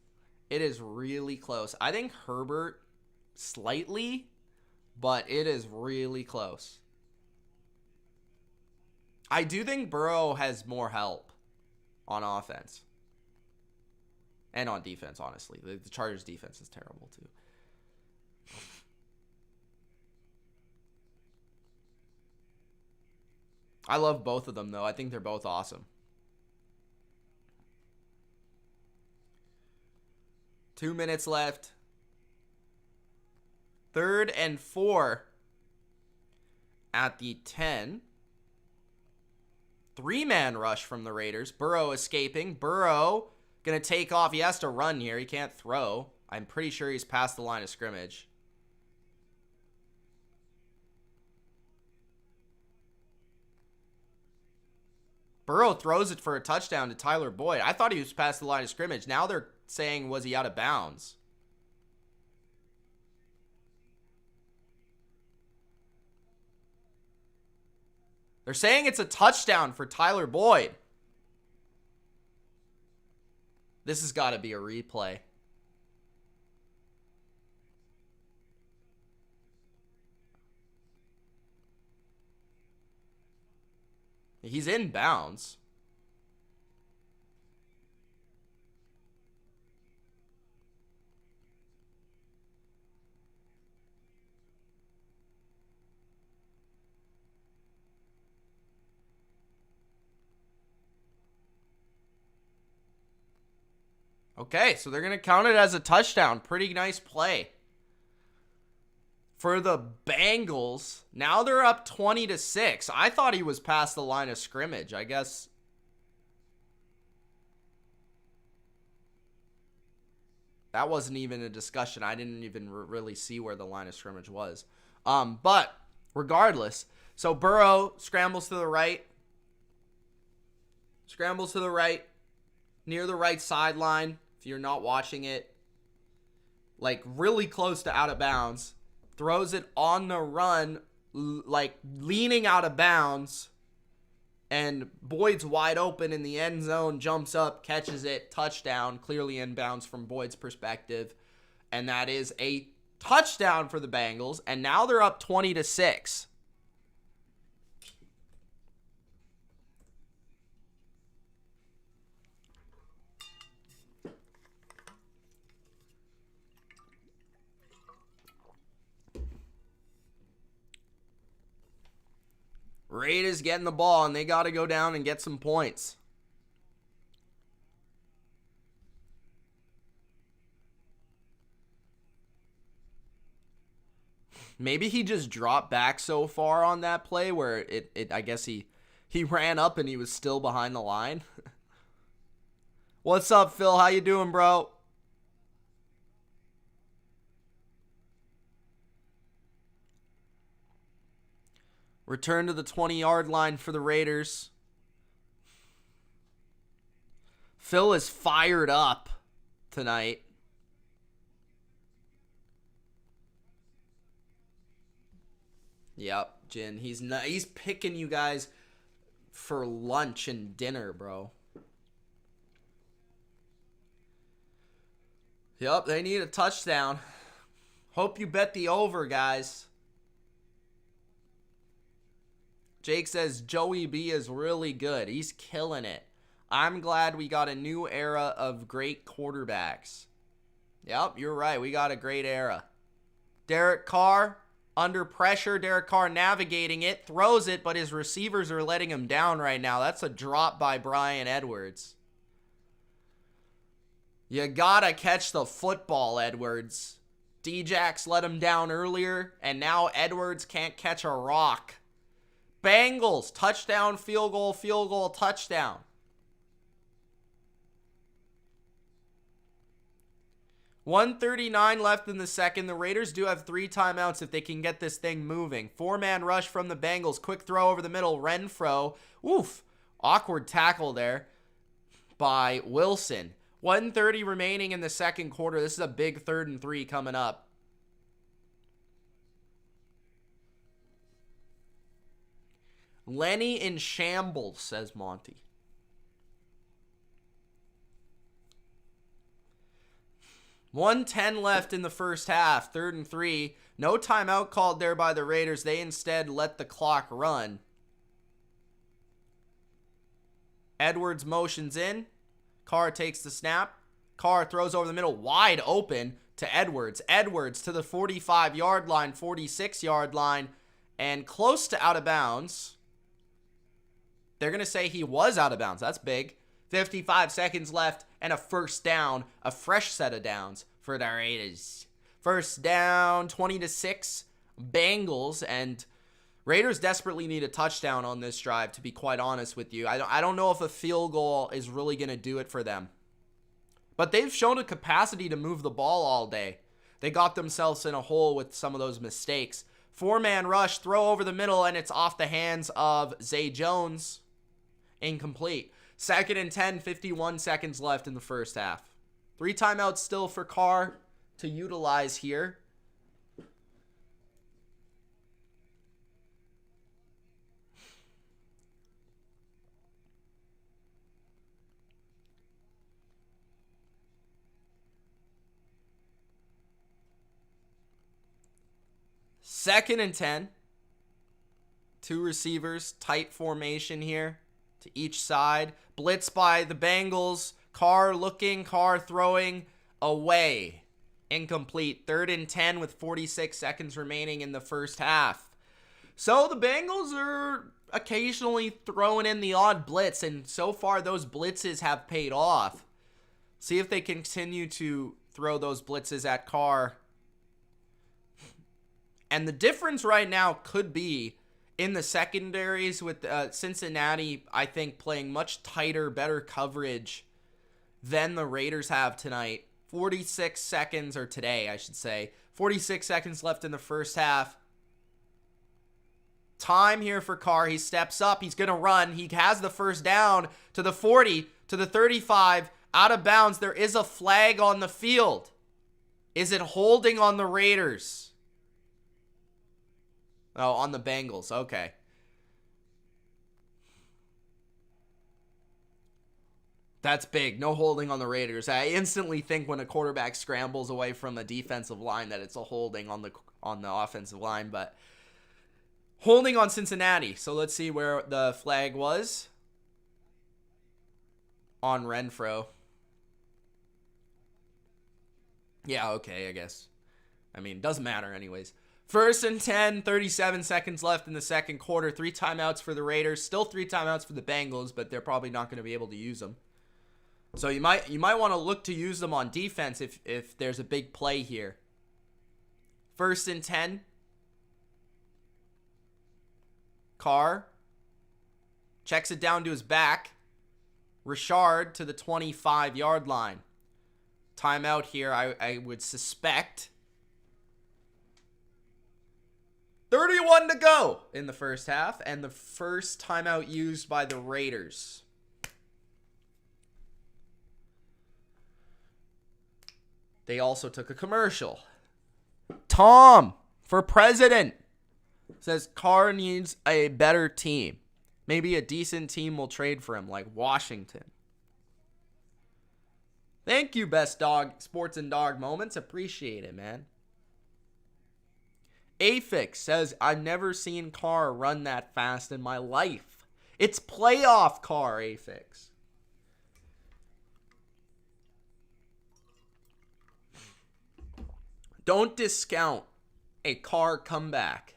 It is really close. I think Herbert slightly, but it is really close. I do think Burrow has more help on offense. And on defense, honestly. The Chargers' defense is terrible, too. I love both of them, though. I think they're both awesome. 2 minutes left. 3rd and 4 at the 10. Three-man rush from the Raiders. Burrow escaping. Burrow going to take off. He has to run here. He can't throw. I'm pretty sure he's past the line of scrimmage. Burrow throws it for a touchdown to Tyler Boyd. I thought he was past the line of scrimmage. Now they're saying, was he out of bounds? They're saying it's a touchdown for Tyler Boyd. This has got to be a replay. He's in bounds. Okay, so they're going to count it as a touchdown. Pretty nice play for the Bengals. Now they're up 20-6. I thought he was past the line of scrimmage. I guess that wasn't even a discussion. I didn't even really see where the line of scrimmage was. But regardless, so Burrow scrambles to the right. Scrambles to the right, near the right sideline. If you're not watching it, like really close to out of bounds. Throws it on the run, like leaning out of bounds. And Boyd's wide open in the end zone, jumps up, catches it, touchdown, clearly inbounds from Boyd's perspective. And that is a touchdown for the Bengals. And now they're up 20-6. Raiders getting the ball, and they got to go down and get some points. Maybe he just dropped back so far on that play where I guess he ran up and he was still behind the line. What's up, Phil? How you doing, bro? Return to the 20-yard line for the Raiders. Phil is fired up tonight. Yep, Jin. He's picking you guys for lunch and dinner, bro. Yep, they need a touchdown. Hope you bet the over, guys. Jake says Joey B is really good. He's killing it. I'm glad we got a new era of great quarterbacks. Yep, you're right. We got a great era. Derek Carr, under pressure. Derek Carr navigating it, throws it, but his receivers are letting him down right now. That's a drop by Bryan Edwards. You gotta catch the football, Edwards. D-Jax let him down earlier, and now Edwards can't catch a rock. Bengals, touchdown, field goal, touchdown. $1:39 left in the second. The Raiders do have 3 timeouts if they can get this thing moving. 4-man rush from the Bengals. Quick throw over the middle. Renfro. Oof. Awkward tackle there by Wilson. 1:30 remaining in the second quarter. This is a big 3rd and 3 coming up. Lenny in shambles, says Monty. $1:10 left in the first half. 3rd and 3. No timeout called there by the Raiders. They instead let the clock run. Edwards motions in. Carr takes the snap. Carr throws over the middle, wide open to Edwards. Edwards to the 45-yard line, 46-yard line, and close to out of bounds. They're going to say he was out of bounds. That's big. 55 seconds left and a first down. A fresh set of downs for the Raiders. First down, 20-6. Bengals. And Raiders desperately need a touchdown on this drive, to be quite honest with you. I don't know if a field goal is really going to do it for them. But they've shown a capacity to move the ball all day. They got themselves in a hole with some of those mistakes. 4-man rush, throw over the middle, and it's off the hands of Zay Jones. Incomplete. 2nd and 10, 51 seconds left in the first half. 3 timeouts still for Carr to utilize here. Second and 10. 2 receivers, tight formation here to each side. Blitz by the Bengals. Carr looking, Carr throwing, away. Incomplete. 3rd and 10 with 46 seconds remaining in the first half. So the Bengals are occasionally throwing in the odd blitz, and so far those blitzes have paid off. See if they continue to throw those blitzes at Carr. And the difference right now could be in the secondaries with Cincinnati, I think, playing much tighter, better coverage than the Raiders have tonight. 46 seconds, or today, I should say. 46 seconds left in the first half. Time here for Carr. He steps up. He's going to run. He has the first down to the 40, to the 35, out of bounds. There is a flag on the field. Is it holding on the Raiders? Oh, on the Bengals. Okay. That's big. No holding on the Raiders. I instantly think when a quarterback scrambles away from a defensive line that it's a holding on the offensive line, but holding on Cincinnati. So let's see where the flag was. On Renfro. Yeah, okay, I guess. I mean, doesn't matter anyways. 1st and 10, 37 seconds left in the second quarter. 3 timeouts for the Raiders. Still 3 timeouts for the Bengals, but they're probably not going to be able to use them. So you might want to look to use them on defense if there's a big play here. 1st and 10. Carr checks it down to his back. Richard to the 25-yard line. Timeout here, I would suspect. 31 to go in the first half, and the first timeout used by the Raiders. They also took a commercial. Tom for president says Carr needs a better team. Maybe a decent team will trade for him, like Washington. Thank you, Best Dog Sports and Dog Moments. Appreciate it, man. Afix says, I've never seen Carr run that fast in my life. It's playoff Carr, Afix. Don't discount a Carr comeback.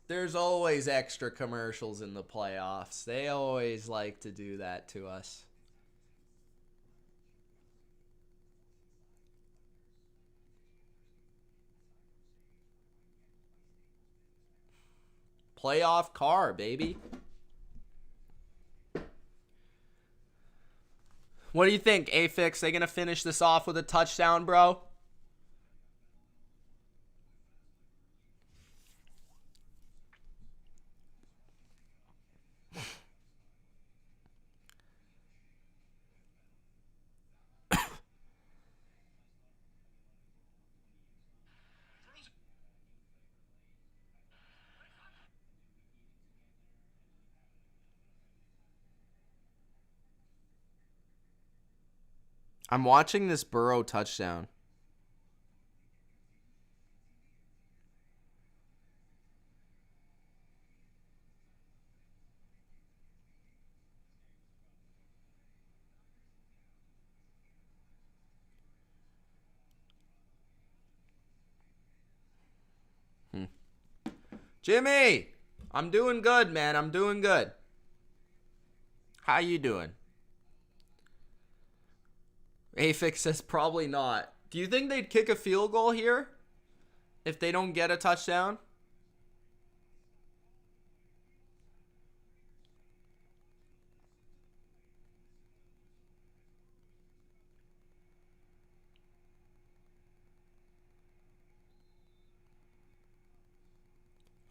There's always extra commercials in the playoffs. They always like to do that to us. Playoff Carr, baby. What do you think, Afix? They gonna finish this off with a touchdown, bro? I'm watching this Burrow touchdown. Jimmy, I'm doing good, man. I'm doing good. How you doing? Afix says probably not. Do you think they'd kick a field goal here? if they don't get a touchdown?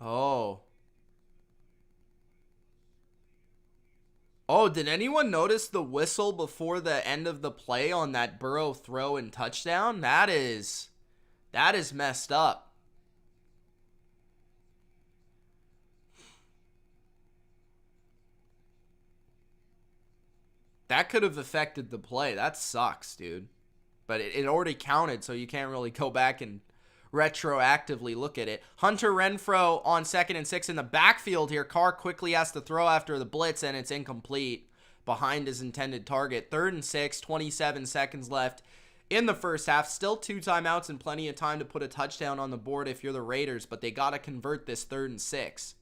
Oh. Oh, did anyone notice the whistle before the end of the play on that Burrow throw and touchdown? That is messed up. That could have affected the play. That sucks, dude. But it already counted, so you can't really go back and retroactively look at it. Hunter Renfrow on 2nd and 6 in the backfield here. Carr quickly has to throw after the blitz, and it's incomplete behind his intended target. 3rd and 6, 27 seconds left in the first half. Still 2 timeouts and plenty of time to put a touchdown on the board if you're the Raiders, but they got to convert this 3rd and 6.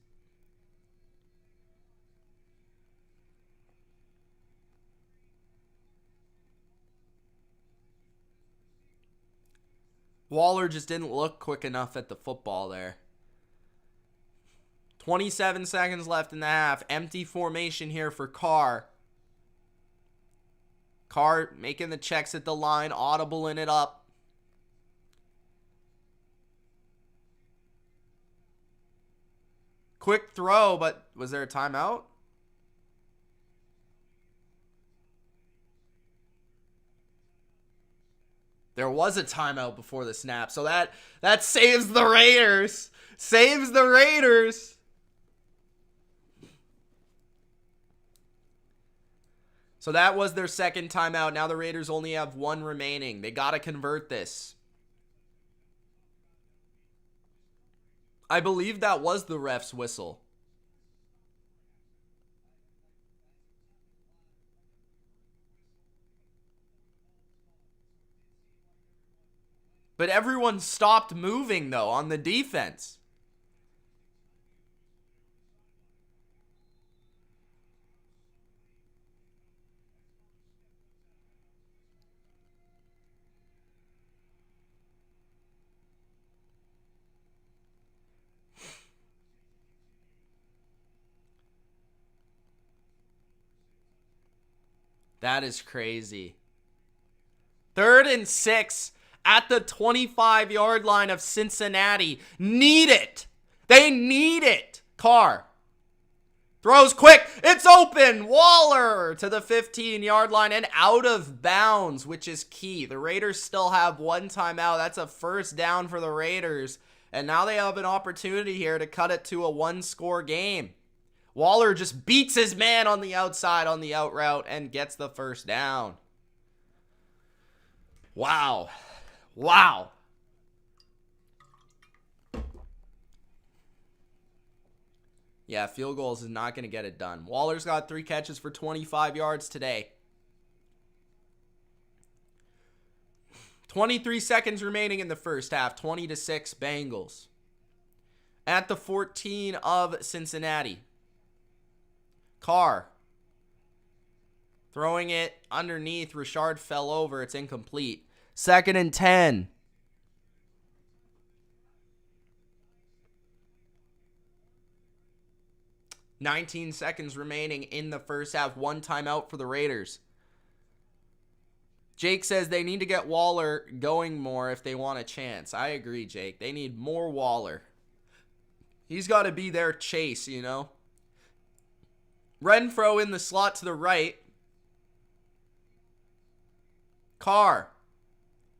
Waller just didn't look quick enough at the football there. 27 seconds left in the half. Empty formation here for Carr. Carr making the checks at the line, audibling it up. Quick throw, but was there a timeout? There was a timeout before the snap, so that saves the Raiders. Saves the Raiders. So that was their second timeout. Now the Raiders only have 1 remaining. They got to convert this. I believe that was the ref's whistle. But everyone stopped moving, though, on the defense. That is crazy. 3rd and 6 at the 25-yard line of Cincinnati. Need it. They need it. Carr throws quick. It's open. Waller to the 15-yard line and out of bounds, which is key. The Raiders still have 1 timeout. That's a first down for the Raiders. And now they have an opportunity here to cut it to a 1-score game. Waller just beats his man on the outside on the out route and gets the first down. Wow. Wow. Yeah, field goals is not going to get it done. Waller's got 3 catches for 25 yards today. 23 seconds remaining in the first half. 20-6 Bengals. At the 14 of Cincinnati. Carr throwing it underneath. Richard fell over. It's incomplete. 2nd and 10. $19 seconds remaining in the first half. 1 timeout for the Raiders. Jake says they need to get Waller going more if they want a chance. I agree, Jake. They need more Waller. He's got to be their chase, you know. Renfrow in the slot to the right. Carr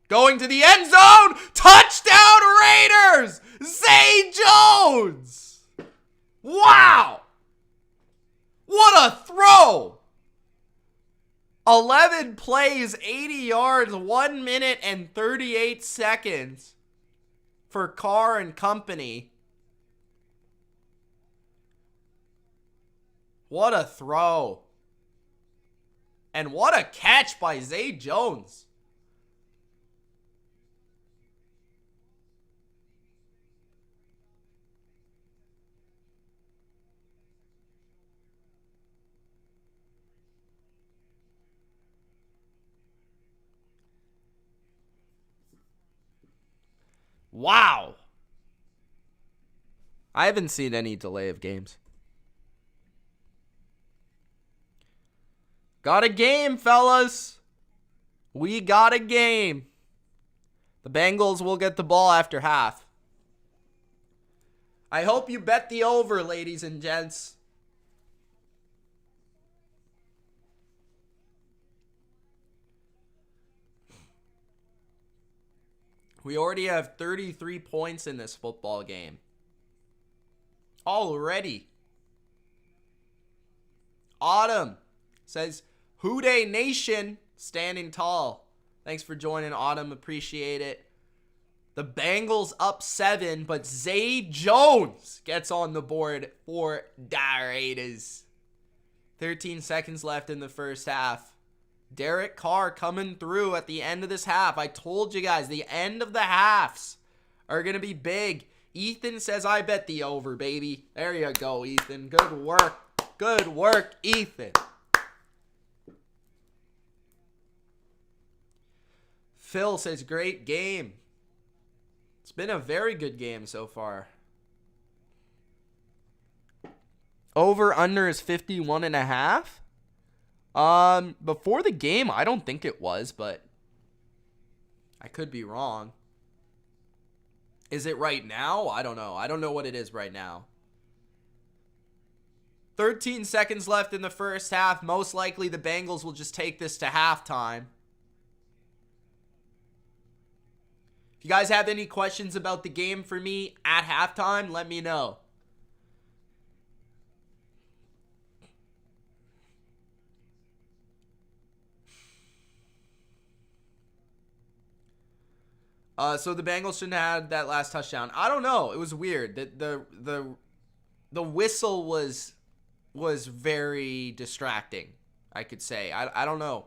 going to the end zone. Touchdown Raiders! Zay Jones! Wow! What a throw! 11 plays, 80 yards, 1 minute and 38 seconds for Carr and company. What a throw. And what a catch by Zay Jones. Wow. I haven't seen any delay of games. Got a game, fellas. We got a game. The Bengals will get the ball after half. I hope you bet the over, ladies and gents. We already have 33 points in this football game. Already. Autumn says, Houday Nation, standing tall. Thanks for joining, Autumn. Appreciate it. The Bengals up 7, but Zay Jones gets on the board for the Raiders. 13 seconds left in the first half. Derek Carr coming through at the end of this half. I told you guys, the end of the halves are going to be big. Ethan says, I bet the over, baby. There you go, Ethan. Good work. Good work, Ethan. Phil says, great game. It's been a very good game so far. Over under is 51.5. Before the game, I don't think it was, but I could be wrong. Is it right now? I don't know. I don't know what it is right now. 13 seconds left in the first half. Most likely the Bengals will just take this to halftime. If you guys have any questions about the game for me at halftime, let me know. So the Bengals shouldn't have had that last touchdown. I don't know. It was weird. The whistle was very distracting, I could say. I don't know.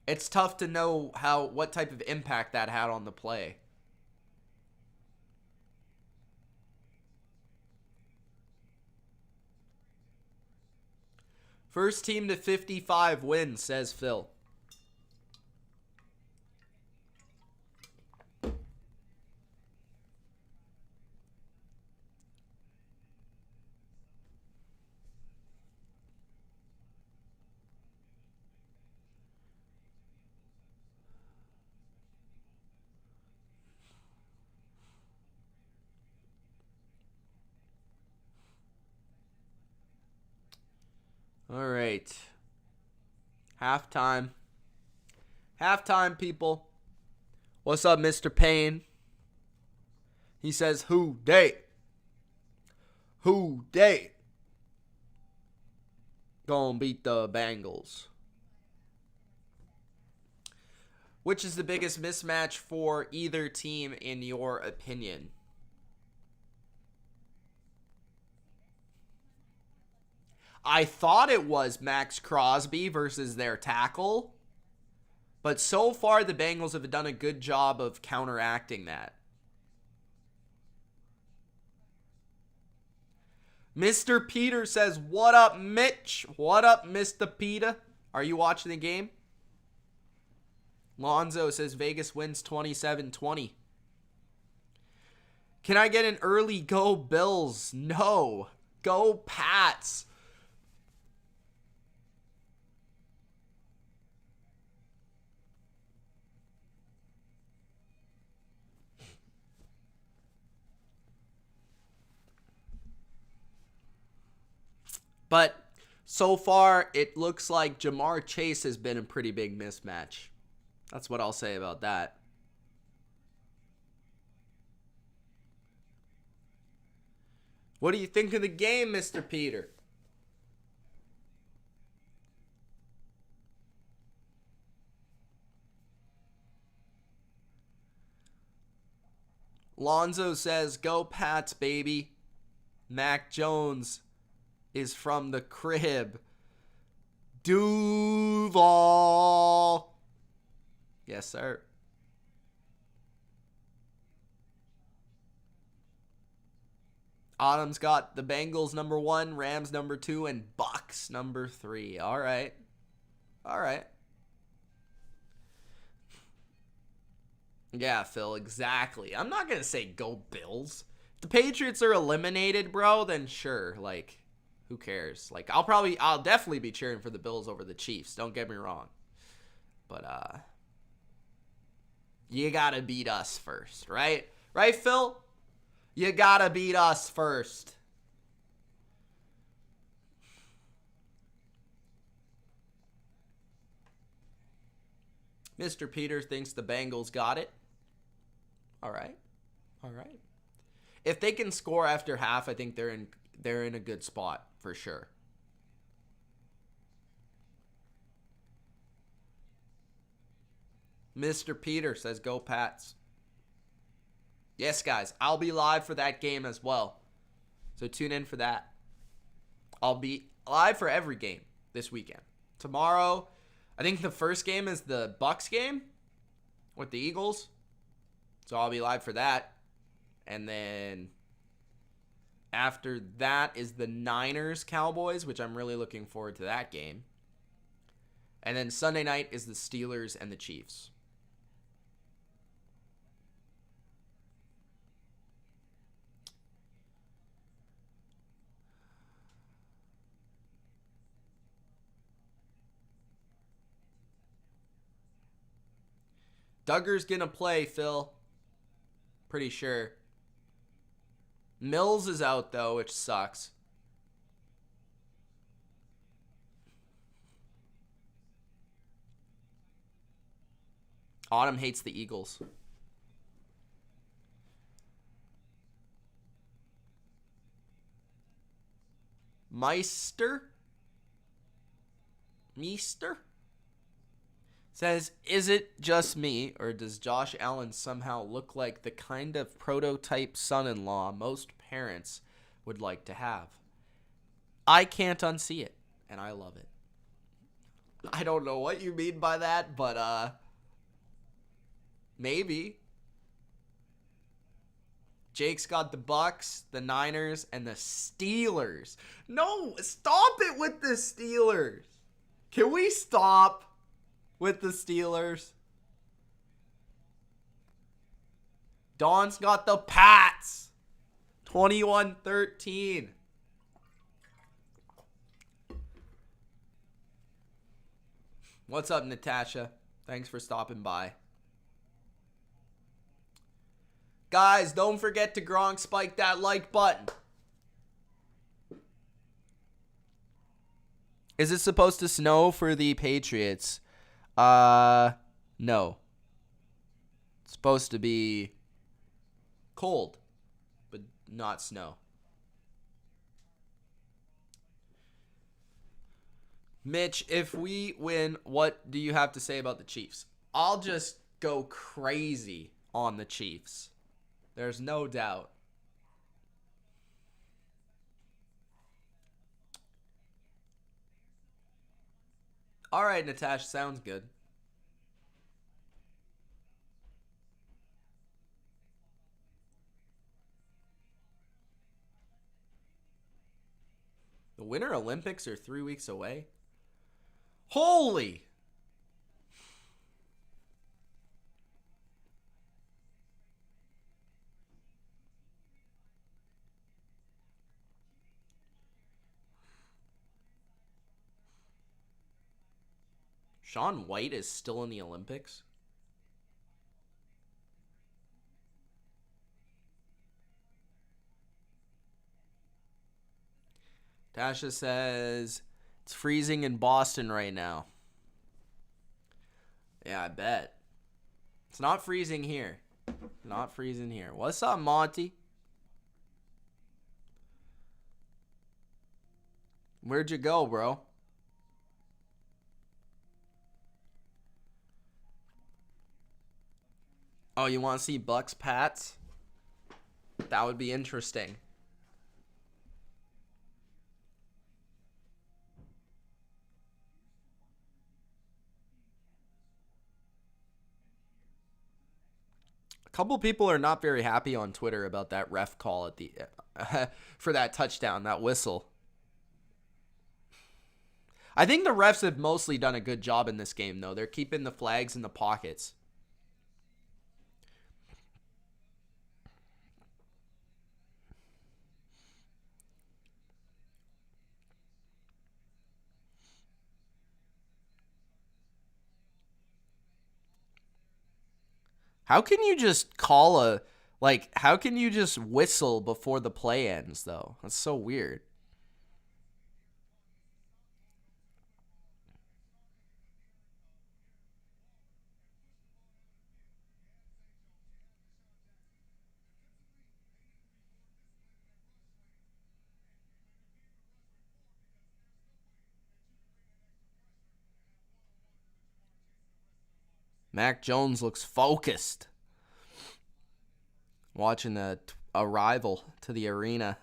It's tough to know what type of impact that had on the play. First team to 55 wins, says Phil. All right. Halftime. Halftime, people. What's up, Mr. Payne? He says, who dey? Who dey? Gonna beat the Bengals. Which is the biggest mismatch for either team in your opinion? I thought it was Max Crosby versus their tackle, but so far the Bengals have done a good job of counteracting that. Mr. Peter says, what up, Mitch? What up, Mr. Peter? Are you watching the game? Lonzo says Vegas wins 27-20. Can I get an early go Bills? No. Go Pats. But so far, it looks like Jamar Chase has been a pretty big mismatch. That's what I'll say about that. What do you think of the game, Mr. Peter? Lonzo says, go Pats, baby. Mac Jones is from the crib. Duval. Yes, sir. Autumn's got the Bengals number 1, Rams number 2, and Bucks number 3. All right. All right. Yeah, Phil, exactly. I'm not going to say go Bills. the Patriots are eliminated, bro, then sure, like, who cares? Like, I'll definitely be cheering for the Bills over the Chiefs. Don't get me wrong. But, you gotta beat us first, right? Right, Phil? You gotta beat us first. Mr. Peter thinks the Bengals got it. All right. All right. If they can score after half, I think they're in a good spot for sure. Mr. Peter says go Pats. Yes, guys, I'll be live for that game as well. So tune in for that. I'll be live for every game this weekend. Tomorrow, I think the first game is the Bucks game with the Eagles. So I'll be live for that. And then after that is the Niners Cowboys, which I'm really looking forward to that game. And then Sunday night is the Steelers and the Chiefs. Duggar's going to play, Phil. Pretty sure. Mills is out, though, which sucks. Autumn hates the Eagles. Meister says, is it just me, or does Josh Allen somehow look like the kind of prototype son-in-law most parents would like to have? I can't unsee it, and I love it. I don't know what you mean by that, but maybe. Jake's got the Bucks, the Niners, and the Steelers. No, stop it with the Steelers. Can we stop with the Steelers? Don's got the Pats. 21-13. What's up, Natasha? Thanks for stopping by. Guys, don't forget to Gronk spike that like button. Is it supposed to snow for the Patriots? No. It's supposed to be cold, but not snow. Mitch, if we win, what do you have to say about the Chiefs? I'll just go crazy on the Chiefs. There's no doubt. All right, Natasha, sounds good. The Winter Olympics are 3 weeks away. Holy! Shaun White is still in the Olympics? Tasha says it's freezing in Boston right now. Yeah, I bet. It's not freezing here. Not freezing here. What's up, Monty? Where'd you go, bro? Oh, you want to see Bucks Pats? That would be interesting. A couple people are not very happy on Twitter about that ref call at the for that touchdown, that whistle. I think the refs have mostly done a good job in this game, though. They're keeping the flags in the pockets. How can you just call a, like, how can you just whistle before the play ends, though? That's so weird. Mac Jones looks focused. Watching the arrival to the arena.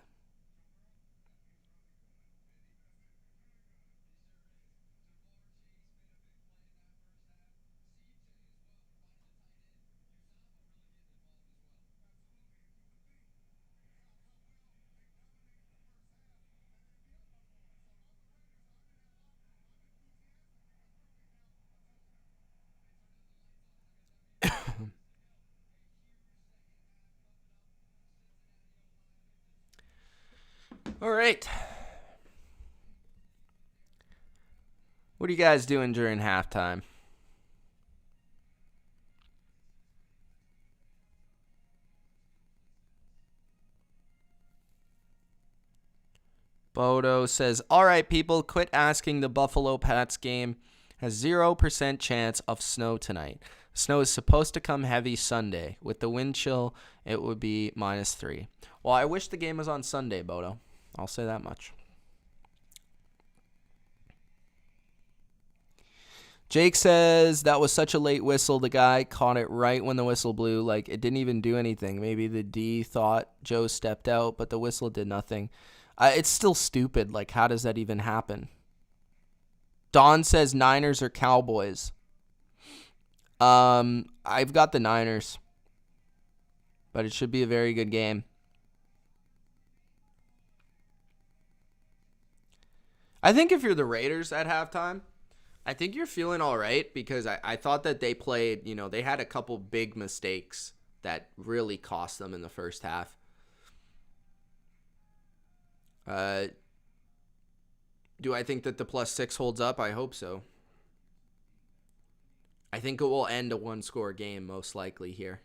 All right. What are you guys doing during halftime? Bodo says, all right, people, quit asking. The Buffalo Pats game has 0% chance of snow tonight. Snow is supposed to come heavy Sunday. With the wind chill, it would be -3. Well, I wish the game was on Sunday, Bodo. I'll say that much. Jake says, that was such a late whistle. The guy caught it right when the whistle blew. Like, it didn't even do anything. Maybe the D thought Joe stepped out, but the whistle did nothing. It's still stupid. Like, how does that even happen? Don says Niners or Cowboys. I've got the Niners, but it should be a very good game. I think if you're the Raiders at halftime, I think you're feeling all right, because I thought that they played, they had a couple big mistakes that really cost them in the first half. Do I think that the +6 holds up? I hope so. I think it will end a one-score game most likely here.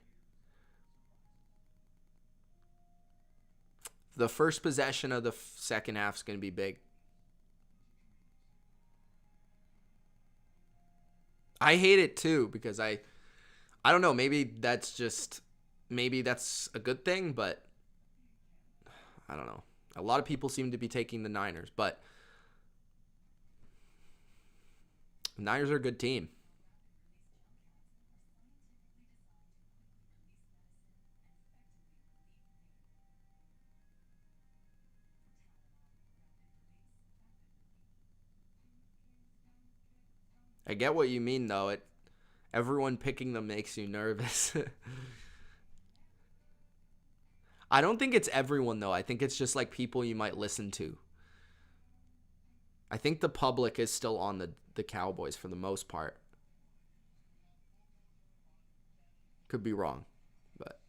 The first possession of the second half is going to be big. I hate it too, because I don't know, maybe that's a good thing, but I don't know. A lot of people seem to be taking the Niners, but the Niners are a good team. I get what you mean, though. Everyone picking them makes you nervous. I don't think it's everyone, though. I think it's just like people you might listen to. I think the public is still on the Cowboys for the most part. Could be wrong, but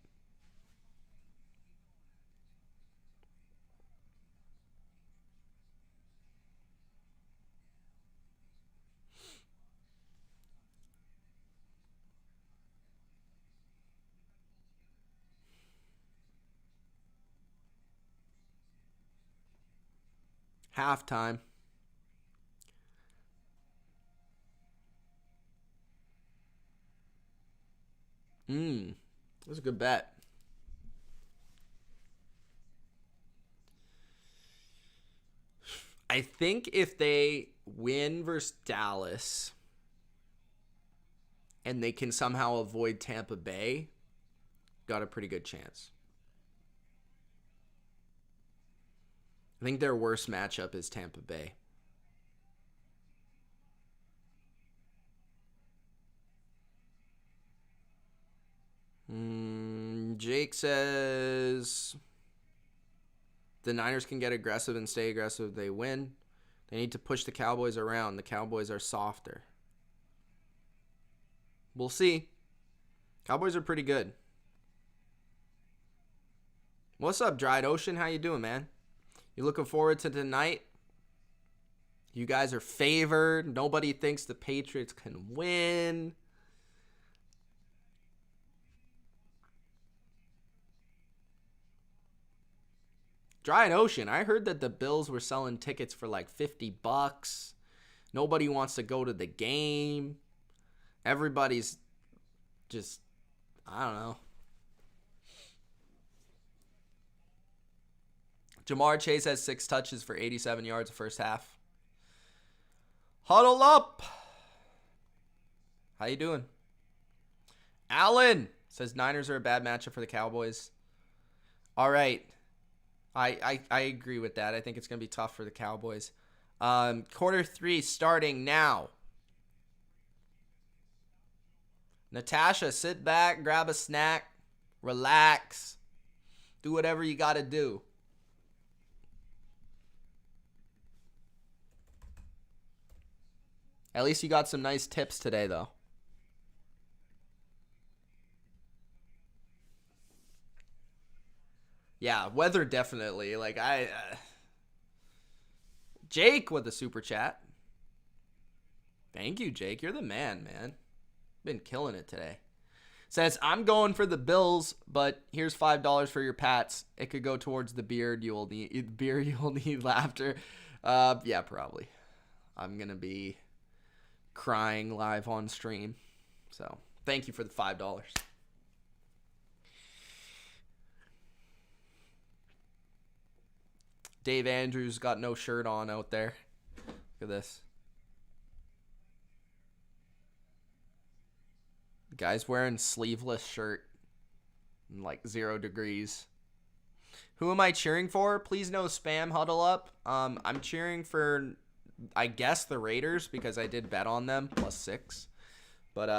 halftime. That's a good bet. I think if they win versus Dallas and they can somehow avoid Tampa Bay, got a pretty good chance. I think their worst matchup is Tampa Bay. Jake says the Niners can get aggressive and stay aggressive if they win. They need to push the Cowboys around. The Cowboys are softer. We'll see. Cowboys are pretty good. What's up, Dried Ocean? How you doing, man? You looking forward to tonight? You guys are favored. Nobody thinks the Patriots can win. Giant Ocean, I heard that the Bills were selling tickets for like $50. Nobody wants to go to the game. Everybody's just, I don't know. Jamar Chase has 6 touches for 87 yards the first half. Huddle up. How you doing? Alan says Niners are a bad matchup for the Cowboys. All right. I agree with that. I think it's going to be tough for the Cowboys. Quarter 3 starting now. Natasha, sit back, grab a snack, relax, do whatever you got to do. At least you got some nice tips today, though. Yeah, weather definitely. Like, Jake with the super chat. Thank you, Jake. You're the man, man. Been killing it today. Says, I'm going for the Bills, but here's $5 for your Pats. It could go towards the beard you'll need laughter. Yeah, probably. I'm going to be crying live on stream. So, thank you for the $5. Dave Andrews got no shirt on out there. Look at this. The guy's wearing sleeveless shirt in like 0 degrees. Who am I cheering for? Please no spam, huddle up. I'm cheering for, I guess, the Raiders because I did bet on them +6. But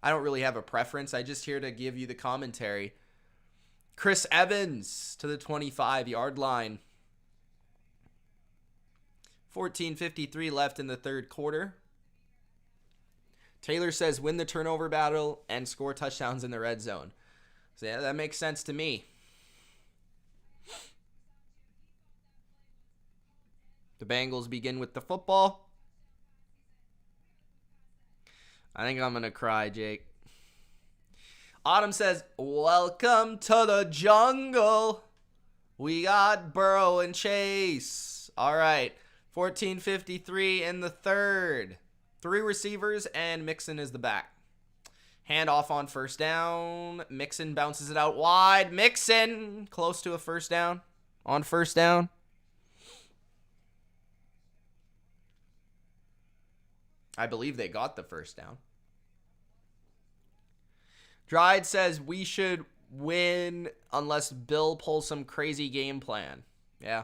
I don't really have a preference. I just here to give you the commentary. Chris Evans to the 25-yard line. 14:53 left in the third quarter. Taylor says win the turnover battle and score touchdowns in the red zone. So yeah, that makes sense to me. The Bengals begin with the football. I think I'm going to cry, Jake. Autumn says, welcome to the jungle. We got Burrow and Chase. All right. 14:53 in the third. 3 receivers, and Mixon is the back. Handoff on first down. Mixon bounces it out wide. Mixon close to a first down. On first down. I believe they got the first down. Dryde says we should win unless Bill pulls some crazy game plan. Yeah.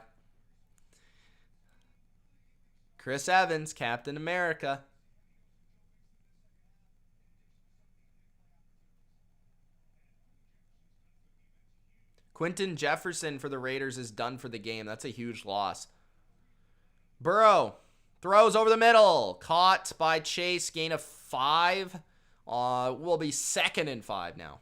Chris Evans, Captain America. Quentin Jefferson for the Raiders is done for the game. That's a huge loss. Burrow throws over the middle. Caught by Chase. Gain of 5. Will be 2nd and 5 now.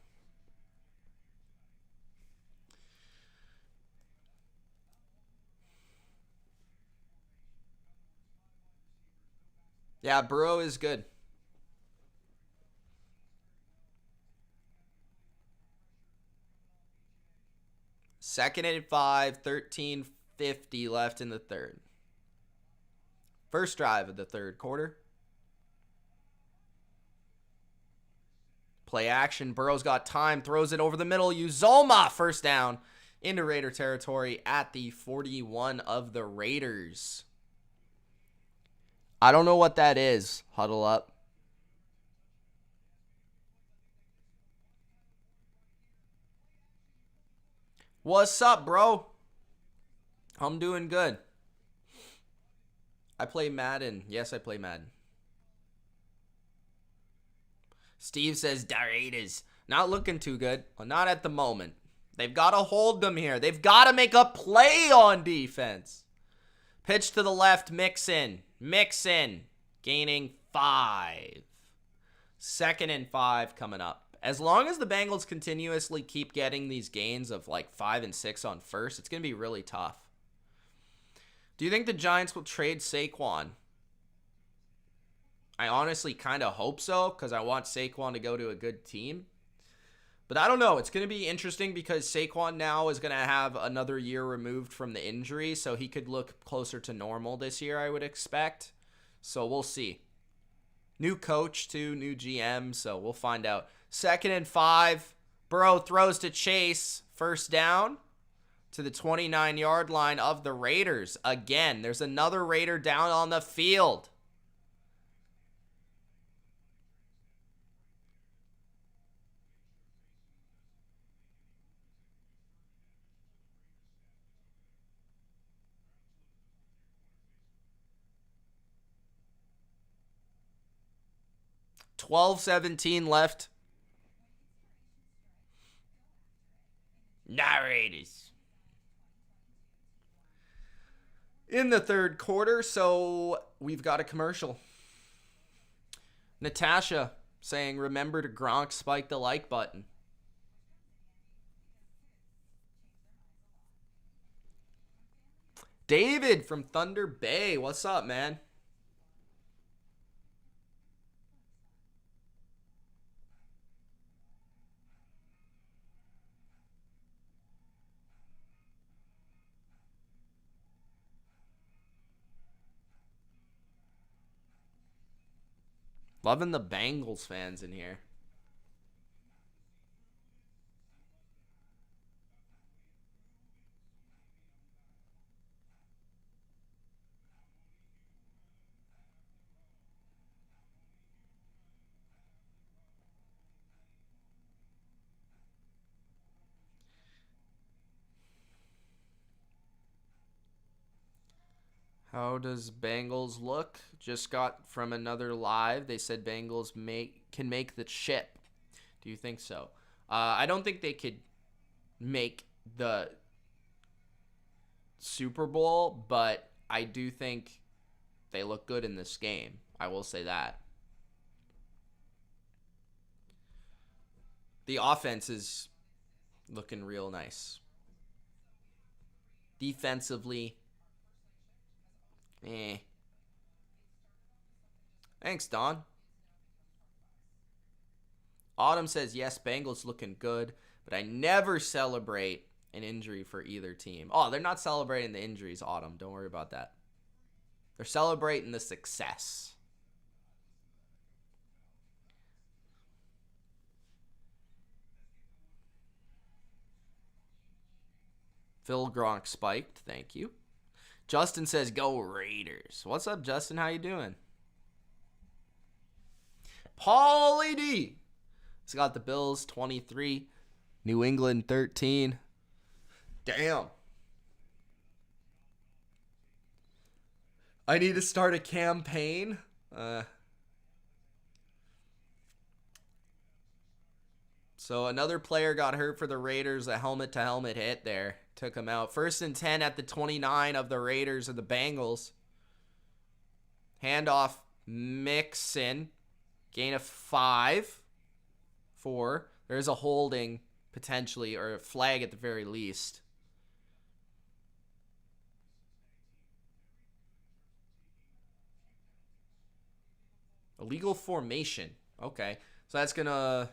Yeah, Burrow is good. Second and 5, 13:50 left in the third. First drive of the third quarter. Play action. Burrow's got time. Throws it over the middle. Uzoma, first down into Raider territory at the 41 of the Raiders. I don't know what that is. Huddle up. What's up, bro? I'm doing good. I play Madden. Yes, I play Madden. Steve says Raiders not looking too good. Well, not at the moment. They've got to hold them here. They've got to make a play on defense. Pitch to the left. Mixon. Gaining 5. 2nd and 5 coming up. As long as the Bengals continuously keep getting these gains of like 5 and 6 on first, it's going to be really tough. Do you think the Giants will trade Saquon? I honestly kind of hope so because I want Saquon to go to a good team. But I don't know. It's going to be interesting because Saquon now is going to have another year removed from the injury, so he could look closer to normal this year, I would expect. So we'll see. New coach, too, new GM, so we'll find out. 2nd and 5. Burrow throws to Chase. First down to the 29-yard line of the Raiders. Again, there's another Raider down on the field. $12:17 left. Nah, Raiders. In the third quarter, so we've got a commercial. Natasha saying, remember to Gronk spike the like button. David from Thunder Bay, what's up, man? Loving the Bengals fans in here. How does Bengals look? Just got from another live. They said Bengals can make the chip. Do you think so? I don't think they could make the Super Bowl, but I do think they look good in this game. I will say that. The offense is looking real nice. Defensively, Thanks, Don. Autumn says, yes, Bengals looking good, but I never celebrate an injury for either team. Oh, they're not celebrating the injuries, Autumn. Don't worry about that. They're celebrating the success. Phil Gronk spiked. Thank you. Justin says, go Raiders. What's up, Justin? How you doing? Paulie D. He's got the Bills 23. New England 13. Damn. I need to start a campaign. So another player got hurt for the Raiders. A helmet-to-helmet hit there. Took him out. 1st and 10 at the 29 of the Raiders of the Bengals. Handoff Mixon. Gain of 5. 4. There's a holding potentially, or a flag at the very least. Illegal formation. Okay. So that's going to...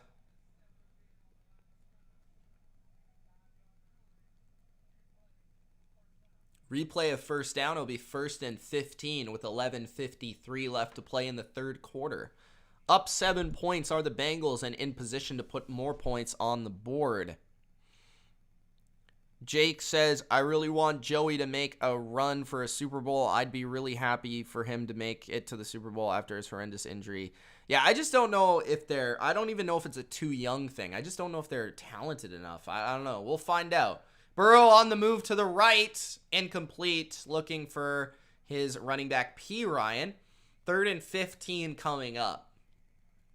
Replay of first down. It'll be 1st and 15 with 11:53 left to play in the third quarter. Up 7 points are the Bengals and in position to put more points on the board. Jake says, I really want Joey to make a run for a Super Bowl. I'd be really happy for him to make it to the Super Bowl after his horrendous injury. Yeah, I just don't know if I don't even know if it's a too young thing. I just don't know if they're talented enough. I don't know. We'll find out. Burrow on the move to the right. Incomplete. Looking for his running back, P. Ryan. 3rd and 15 coming up.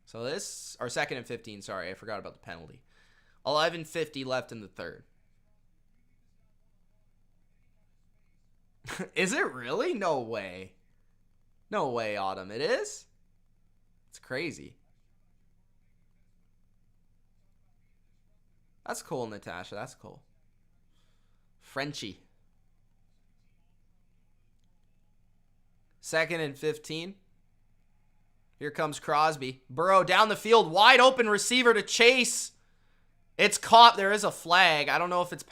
So this, or 2nd and 15, sorry. I forgot about the penalty. 11:50 left in the third. Is it really? No way. No way, Autumn. It is? It's crazy. That's cool, Natasha. That's cool. Frenchie. 2nd and 15. Here comes Crosby. Burrow down the field. Wide open receiver to Chase. It's caught. There is a flag. I don't know if it's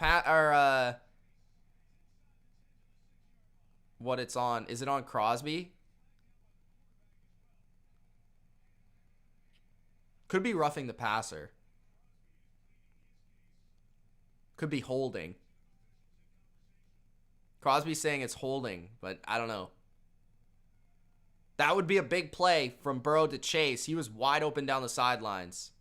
what it's on. Is it on Crosby? Could be roughing the passer. Could be holding. Crosby's saying it's holding, but I don't know. That would be a big play from Burrow to Chase. He was wide open down the sidelines.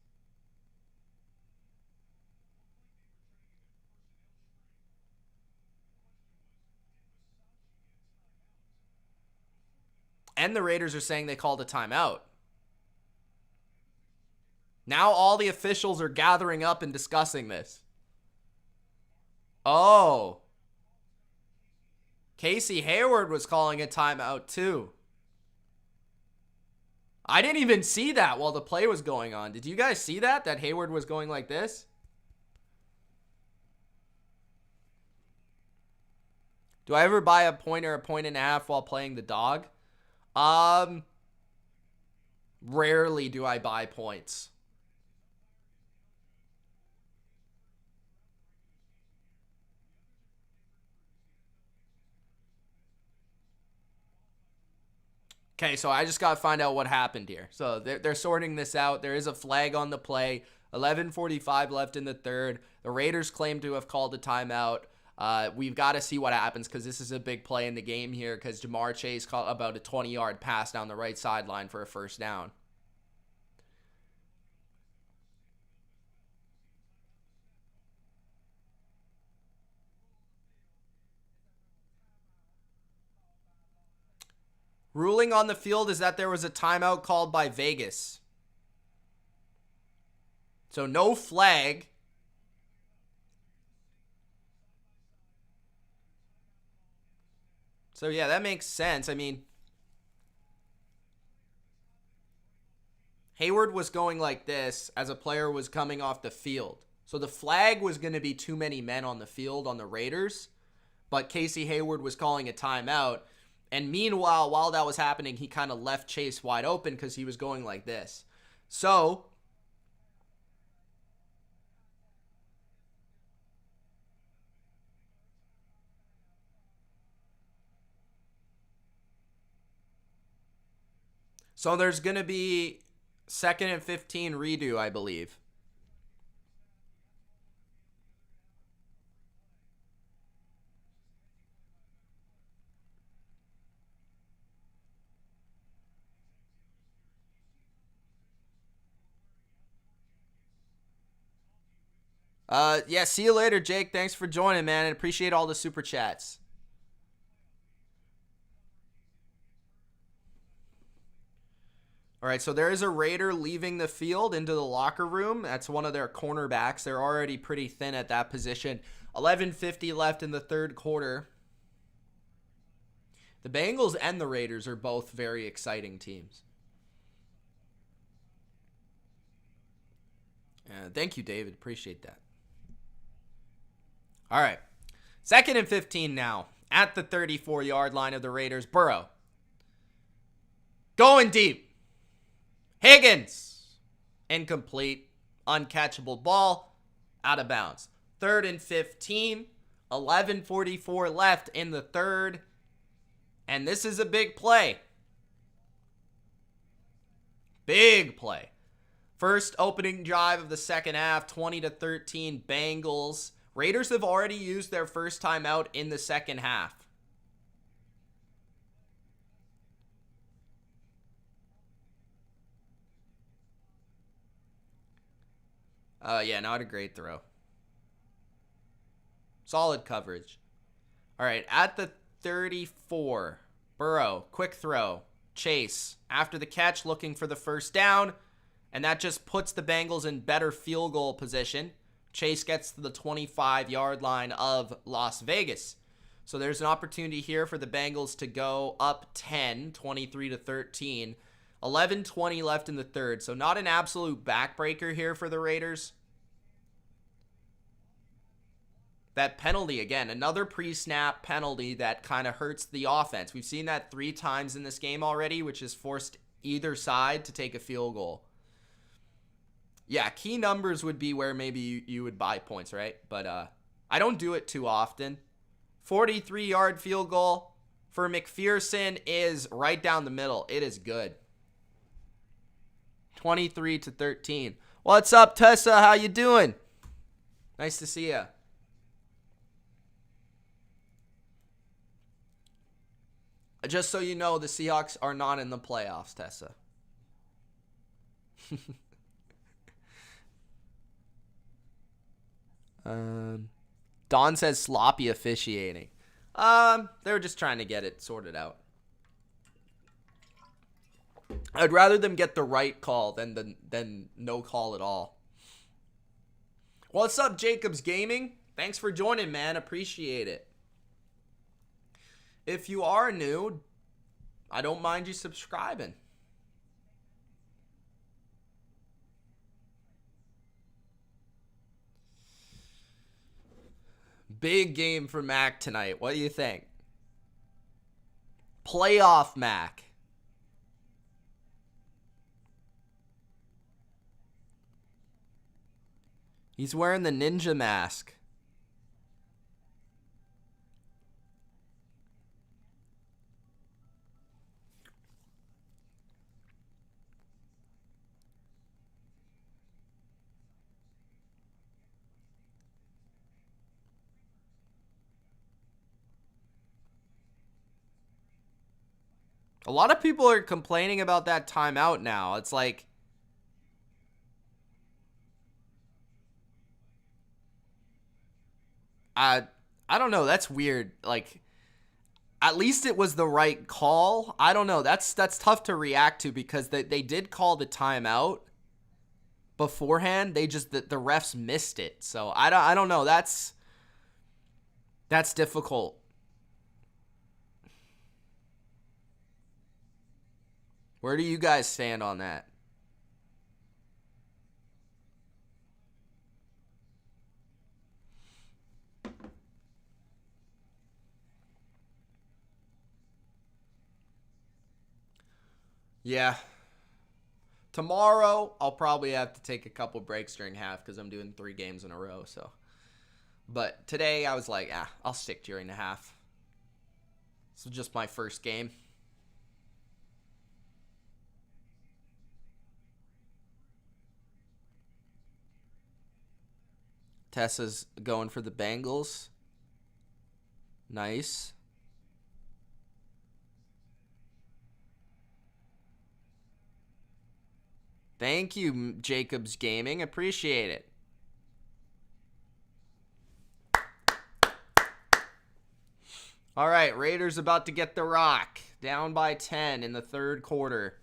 And the Raiders are saying they called a timeout. Now all the officials are gathering up and discussing this. Oh. Casey Hayward was calling a timeout too. I didn't even see that while the play was going on. Did you guys see that? That Hayward was going like this? Do I ever buy a point or a point and a half while playing the dog? Rarely do I buy points. Okay, so I just got to find out what happened here. So they're sorting this out. There is a flag on the play. 11:45 left in the third. The Raiders claim to have called a timeout. We've got to see what happens because this is a big play in the game here because Jamar Chase caught about a 20-yard pass down the right sideline for a first down. Ruling on the field is that there was a timeout called by Vegas. So no flag. So yeah, that makes sense. I mean, Hayward was going like this as a player was coming off the field. So the flag was going to be too many men on the field on the Raiders, but Casey Hayward was calling a timeout. And meanwhile, while that was happening, he kind of left Chase wide open because he was going like this. So there's going to be 2nd and 15 redo, I believe. Yeah, see you later, Jake. Thanks for joining, man. I appreciate all the super chats. All right, so there is a Raider leaving the field into the locker room. That's one of their cornerbacks. They're already pretty thin at that position. 11:50 left in the third quarter. The Bengals and the Raiders are both very exciting teams. Thank you, David. Appreciate that. All right. 2nd and 15 now at the 34-yard line of the Raiders. Burrow. Going deep. Higgins. Incomplete. Uncatchable ball. Out of bounds. 3rd and 15. 11:44 left in the third. And this is a big play. Big play. First opening drive of the second half. 20-13 Bengals. Raiders have already used their first timeout in the second half. Yeah, not a great throw. Solid coverage. All right, at the 34, Burrow, quick throw. Chase, after the catch, looking for the first down, and that just puts the Bengals in better field goal position. Chase gets to the 25-yard line of Las Vegas. So there's an opportunity here for the Bengals to go up 10, 23-13. 11:20 left in the third. So not an absolute backbreaker here for the Raiders. That penalty, again, another pre-snap penalty that kind of hurts the offense. We've seen that 3 times in this game already, which has forced either side to take a field goal. Yeah, key numbers would be where maybe you would buy points, right? But I don't do it too often. 43-yard field goal for McPherson is right down the middle. It is good. 23-13. What's up, Tessa? How you doing? Nice to see you. Just so you know, the Seahawks are not in the playoffs, Tessa. Don says sloppy officiating. They were just trying to get it sorted out. I'd rather them get the right call than no call at all. What's up, Jacobs Gaming? Thanks for joining, man. Appreciate it. If you are new, I don't mind you subscribing. Big game for Mac tonight. What do you think? Playoff Mac. He's wearing the ninja mask. A lot of people are complaining about that timeout now. It's like, I don't know. That's weird. Like, at least it was the right call. I don't know. That's tough to react to because they did call the timeout beforehand. They just the refs missed it. So I don't know. That's difficult. Where do you guys stand on that? Yeah. Tomorrow, I'll probably have to take a couple breaks during half because I'm doing 3 games in a row. So, but today I was like, I'll stick during the half. This is just my first game. Tessa's going for the Bengals. Nice. Thank you, Jacobs Gaming. Appreciate it. All right, Raiders about to get the rock. Down by 10 in the third quarter.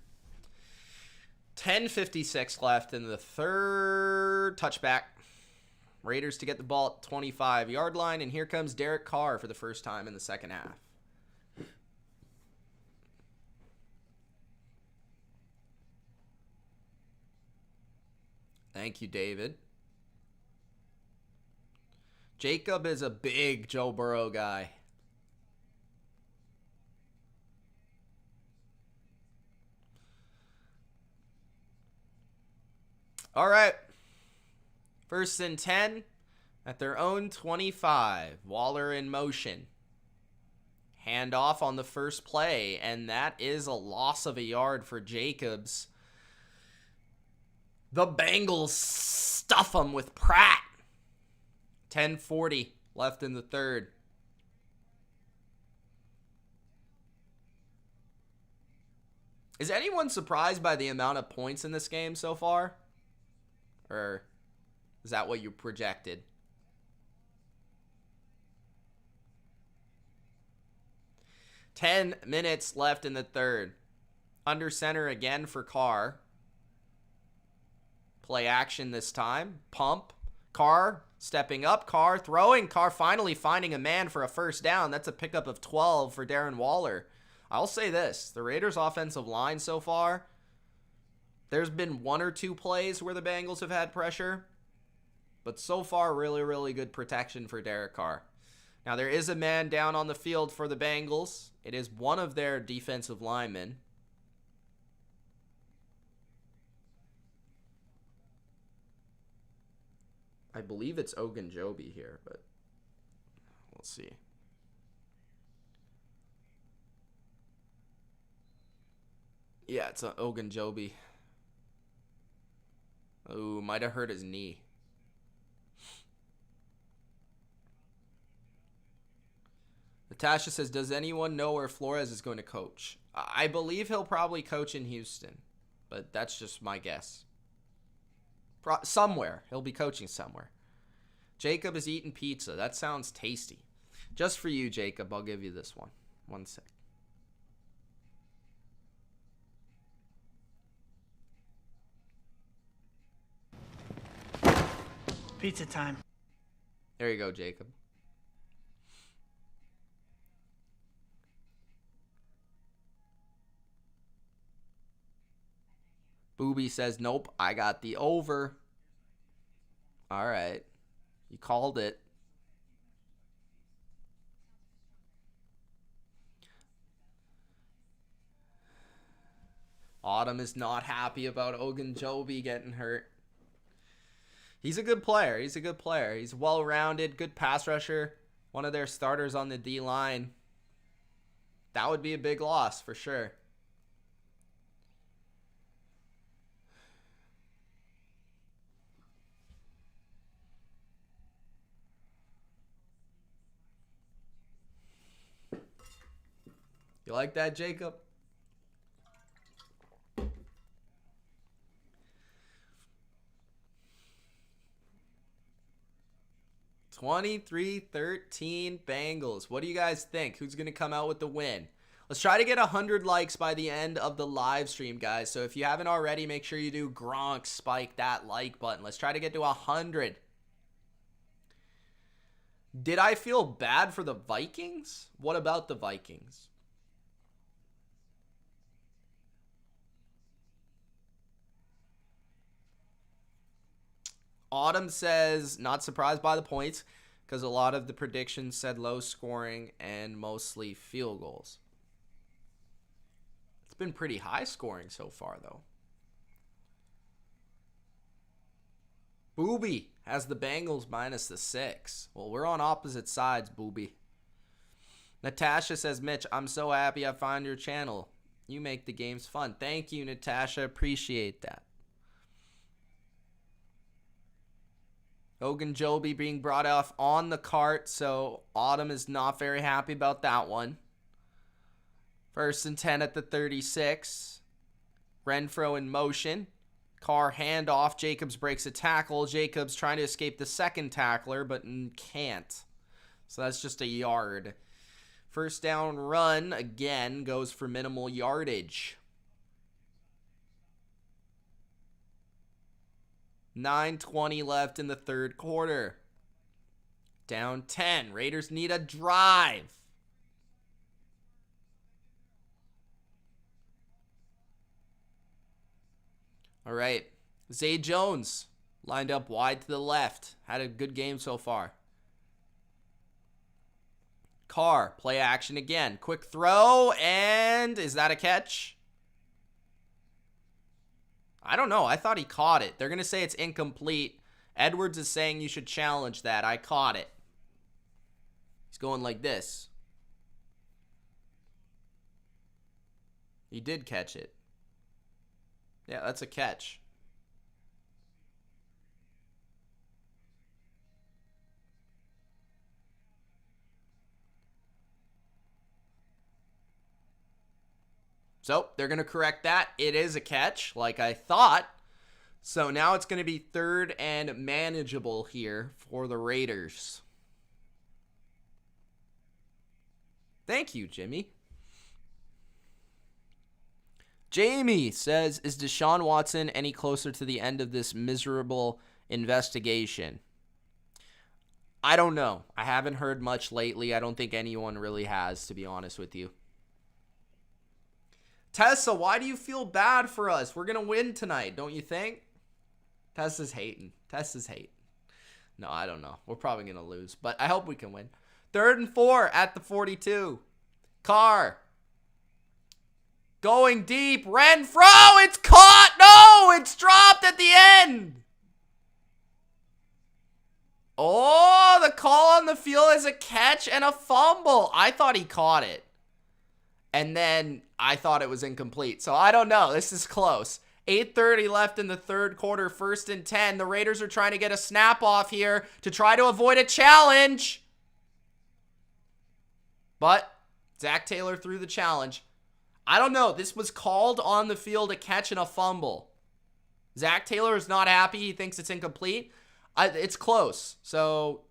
10:56 left in the third. Touchback. Raiders to get the ball at 25-yard line, and here comes Derek Carr for the first time in the second half. Thank you, David. Jacob is a big Joe Burrow guy. All right. 1st and 10 at their own 25. Waller in motion. Handoff on the first play, and that is a loss of a yard for Jacobs. The Bengals stuff them with Pratt. 10:40 left in the third. Is anyone surprised by the amount of points in this game so far? Or is that what you projected? Ten minutes left in the third. Under center again for Carr. Play action this time. Pump. Carr stepping up. Carr throwing. Carr finally finding a man for a first down. That's a pickup of 12 for Darren Waller. I'll say this. The Raiders' offensive line so far, there's been 1 or 2 plays where the Bengals have had pressure. But so far, really, really good protection for Derek Carr. Now, there is a man down on the field for the Bengals. It is one of their defensive linemen. I believe it's Ogunjobi here, but we'll see. Yeah, it's Ogunjobi. Oh, might have hurt his knee. Natasha says, does anyone know where Flores is going to coach? I believe he'll probably coach in Houston, but that's just my guess. Somewhere. He'll be coaching somewhere. Jacob is eating pizza. That sounds tasty. Just for you, Jacob, I'll give you this one. 1 sec. Pizza time. There you go, Jacob. Booby says, nope, I got the over. All right. You called it. Autumn is not happy about Ogunjobi getting hurt. He's a good player. He's a good player. He's well-rounded, good pass rusher. One of their starters on the D-line. That would be a big loss for sure. You like that, Jacob? (23-13) Bengals. What do you guys think? Who's going to come out with the win? Let's try to get 100 likes by the end of the live stream, guys. So if you haven't already, make sure you do Gronk spike that like button. Let's try to get to 100. Did I feel bad for the Vikings? What about the Vikings? Autumn says, not surprised by the points because a lot of the predictions said low scoring and mostly field goals. It's been pretty high scoring so far, though. Booby has the Bengals minus the 6. Well, we're on opposite sides, Booby. Natasha says, Mitch, I'm so happy I found your channel. You make the games fun. Thank you, Natasha. Appreciate that. Ogunjobi being brought off on the cart, so Autumn is not very happy about that one. 1st and 10 at the 36. Renfro in motion. Carr handoff. Jacobs breaks a tackle. Jacobs trying to escape the second tackler, but can't. So that's just a yard. 1st down run, again, goes for minimal yardage. 9:20 left in the 3rd quarter. Down 10. Raiders need a drive. All right. Zay Jones lined up wide to the left. Had a good game so far. Carr, play action again. Quick throw, and is that a catch? I don't know. I thought he caught it. They're going to say it's incomplete. Edwards is saying you should challenge that. I caught it. He's going like this. He did catch it. Yeah, that's a catch. So they're going to correct that. It is a catch, like I thought. So now it's going to be 3rd and manageable here for the Raiders. Thank you, Jimmy. Jamie says, is Deshaun Watson any closer to the end of this miserable investigation? I don't know. I haven't heard much lately. I don't think anyone really has, to be honest with you. Tessa, why do you feel bad for us? We're going to win tonight, don't you think? Tessa's hating. Tessa's hating. No, I don't know. We're probably going to lose, but I hope we can win. 3rd and 4 at the 42. Carr. Going deep. Renfro. It's caught. No, it's dropped at the end. Oh, the call on the field is a catch and a fumble. I thought he caught it. And then I thought it was incomplete. So I don't know. This is close. 8:30 left in the third quarter, 1st and 10. The Raiders are trying to get a snap off here to try to avoid a challenge. But Zach Taylor threw the challenge. I don't know. This was called on the field a catch and a fumble. Zach Taylor is not happy. He thinks it's incomplete. It's close. So,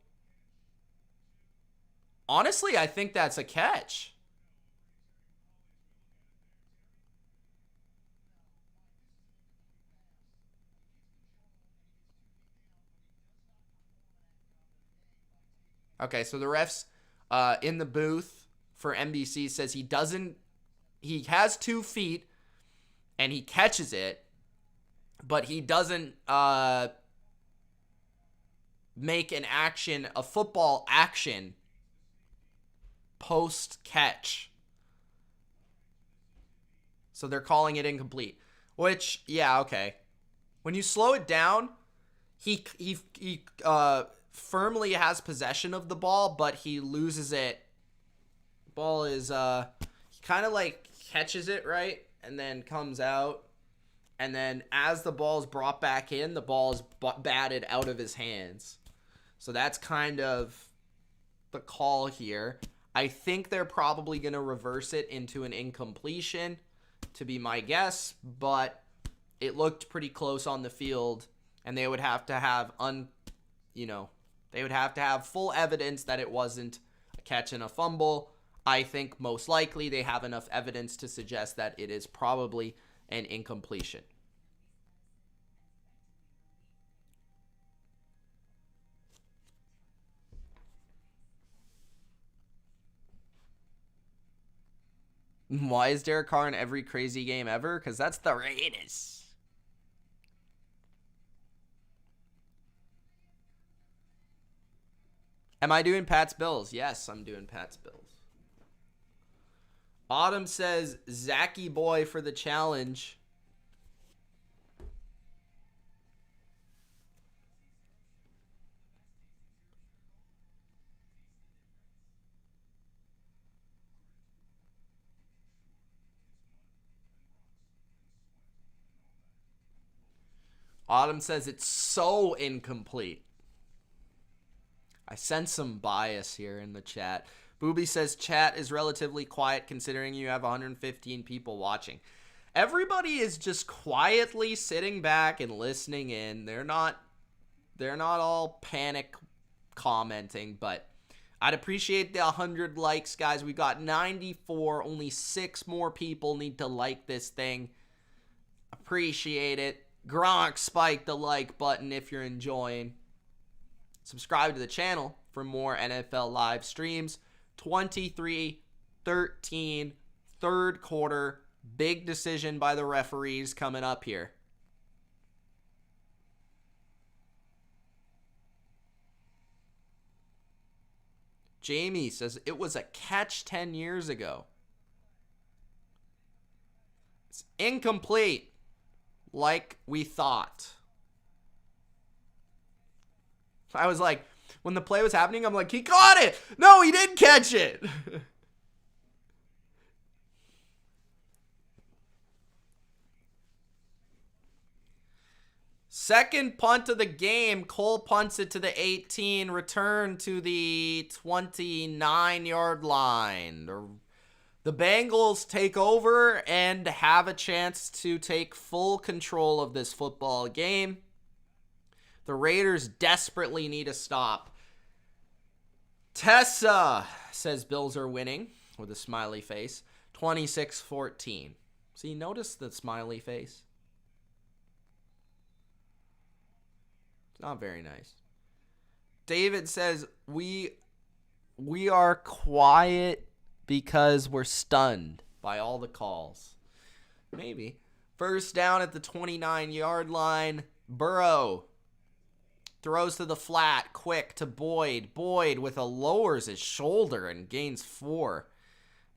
honestly, I think that's a catch. Okay, so the refs in the booth for NBC says he has 2 feet and he catches it, but he doesn't make a football action post catch. So they're calling it incomplete, which, yeah, okay. When you slow it down, he firmly has possession of the ball, but he loses it. Ball is, he kind of like catches it, right? And then comes out. And then as the ball is brought back in, the ball is batted out of his hands. So that's kind of the call here. I think they're probably going to reverse it into an incompletion, to be my guess. But it looked pretty close on the field. And they would have to have they would have to have full evidence that it wasn't a catch and a fumble. I think most likely they have enough evidence to suggest that it is probably an incompletion. Why is Derek Carr in every crazy game ever? Because that's the Raiders. Am I doing Pat's Bills? Yes, I'm doing Pat's Bills. Autumn says, Zachy boy for the challenge. Autumn says it's so incomplete. I sense some bias here in the chat. Booby says chat is relatively quiet considering you have 115 people watching. Everybody is just quietly sitting back and listening in. They're not all panic commenting, but I'd appreciate the 100 likes, guys. We got 94. Only 6 more people need to like this thing. Appreciate it. Gronk, spike the like button if you're enjoying. Subscribe to the channel for more NFL live streams. 23-13, third quarter. Big decision by the referees coming up here. Jamie says it was a catch 10 years ago. It's incomplete, like we thought. I was like, when the play was happening, I'm like, he caught it. No, he didn't catch it. Second punt of the game. Cole punts it to the 18. Return to the 29-yard line. The Bengals take over and have a chance to take full control of this football game. The Raiders desperately need a stop. Tessa says Bills are winning with a smiley face. 26-14. See, notice the smiley face? It's not very nice. David says we are quiet because we're stunned by all the calls. Maybe. First down at the 29-yard line. Burrow throws to the flat, quick to Boyd. Boyd lowers his shoulder and gains 4.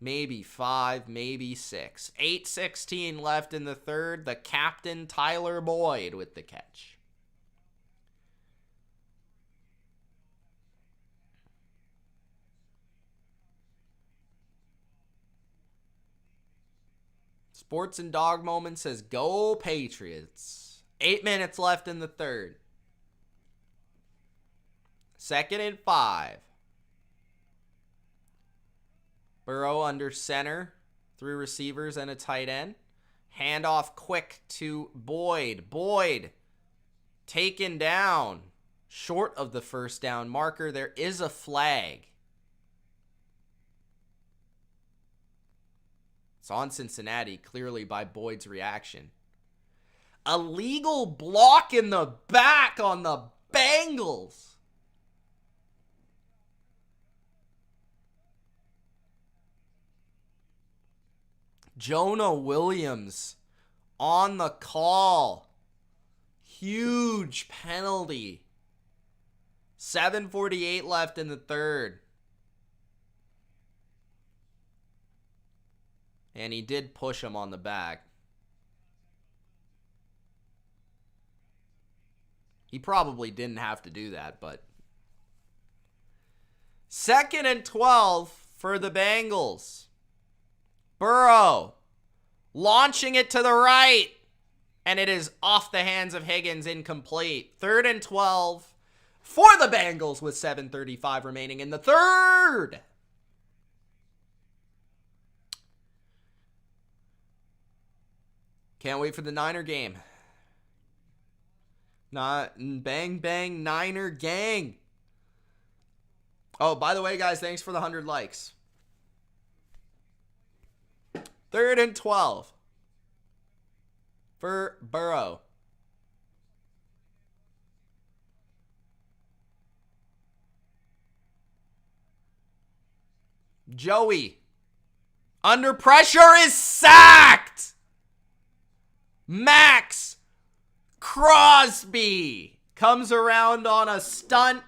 Maybe 5, maybe 6. 8:16 left in the third. The captain, Tyler Boyd, with the catch. Sports and Dog Moment says, go Patriots. 8 minutes left in the third. 2nd and 5. Burrow under center. 3 receivers and a tight end. Handoff quick to Boyd. Boyd taken down. Short of the first down marker. There is a flag. It's on Cincinnati, clearly by Boyd's reaction. A legal block in the back on the Bengals. Jonah Williams on the call. Huge penalty. 7:48 left in the third. And he did push him on the back. He probably didn't have to do that, but 2nd and 12 for the Bengals. Burrow launching it to the right, and it is off the hands of Higgins, incomplete. 3rd and 12 for the Bengals with 7:35 remaining in the third. Can't wait for the Niner game. Bang, bang, Niner gang. Oh, by the way, guys, thanks for the 100 likes. 3rd and 12 for Burrow. Joey, under pressure, is sacked. Max Crosby comes around on a stunt.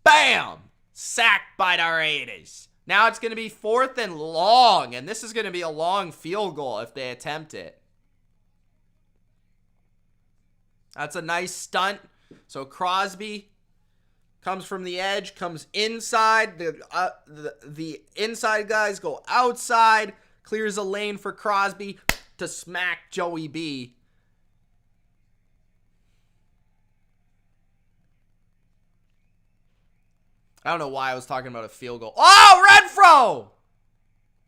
Bam! Sacked by the Raiders. Now it's going to be 4th and long, and this is going to be a long field goal if they attempt it. That's a nice stunt. So Crosby comes from the edge, comes inside. The inside guys go outside, clears a lane for Crosby to smack Joey B. I don't know why I was talking about a field goal. Oh, Renfro!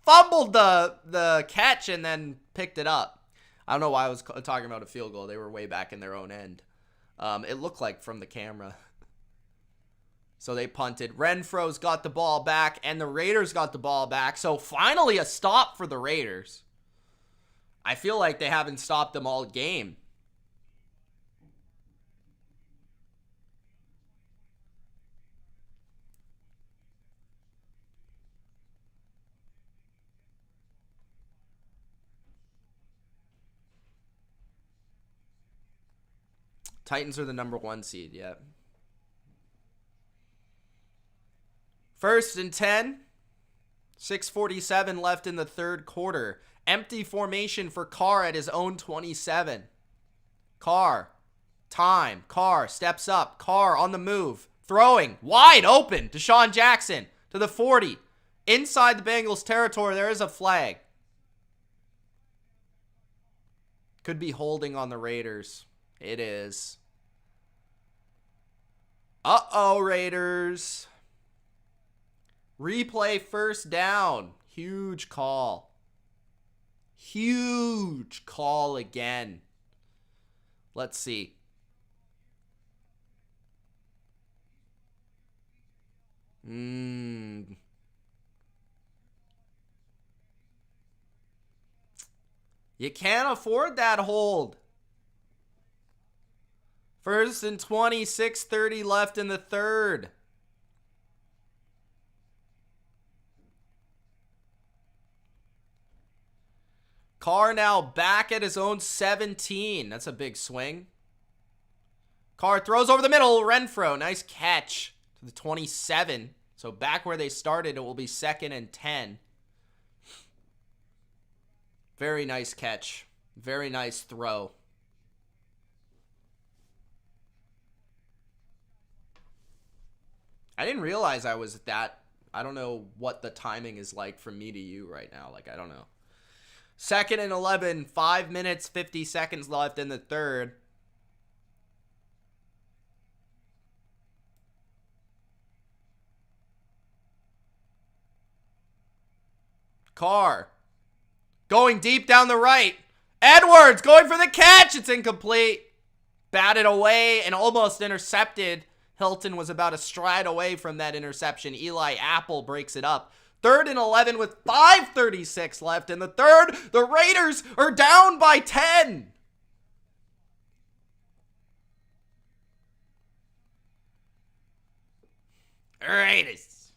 Fumbled the catch and then picked it up. I don't know why I was talking about a field goal. They were way back in their own end. It looked like from the camera. So they punted. Renfro's got the ball back, and the Raiders got the ball back. So finally a stop for the Raiders. I feel like they haven't stopped them all game. Titans are the number 1 seed, yeah. 1st and 10. 6:47 left in the third quarter. Empty formation for Carr at his own 27. Carr. Time. Carr steps up. Carr on the move. Throwing. Wide open. Deshaun Jackson to the 40. Inside the Bengals territory, there is a flag. Could be holding on the Raiders. It is. Uh-oh, Raiders. Replay 1st down. Huge call. Huge call again. Let's see. You can't afford that hold. 1st and 20, 6:30 left in the third. Carr now back at his own 17. That's a big swing. Carr throws over the middle. Renfro, nice catch to the 27. So back where they started, it will be 2nd and 10. Very nice catch. Very nice throw. I didn't realize I was that. I don't know what the timing is like from me to you right now. Like, I don't know. Second and 11, 5 minutes, 50 seconds left in the third. Carr going deep down the right. Edwards going for the catch. It's incomplete. Batted away and almost intercepted. Hilton was about a stride away from that interception. Eli Apple breaks it up. Third and 11 with 5:36 left in the third. The Raiders are down by 10. Raiders.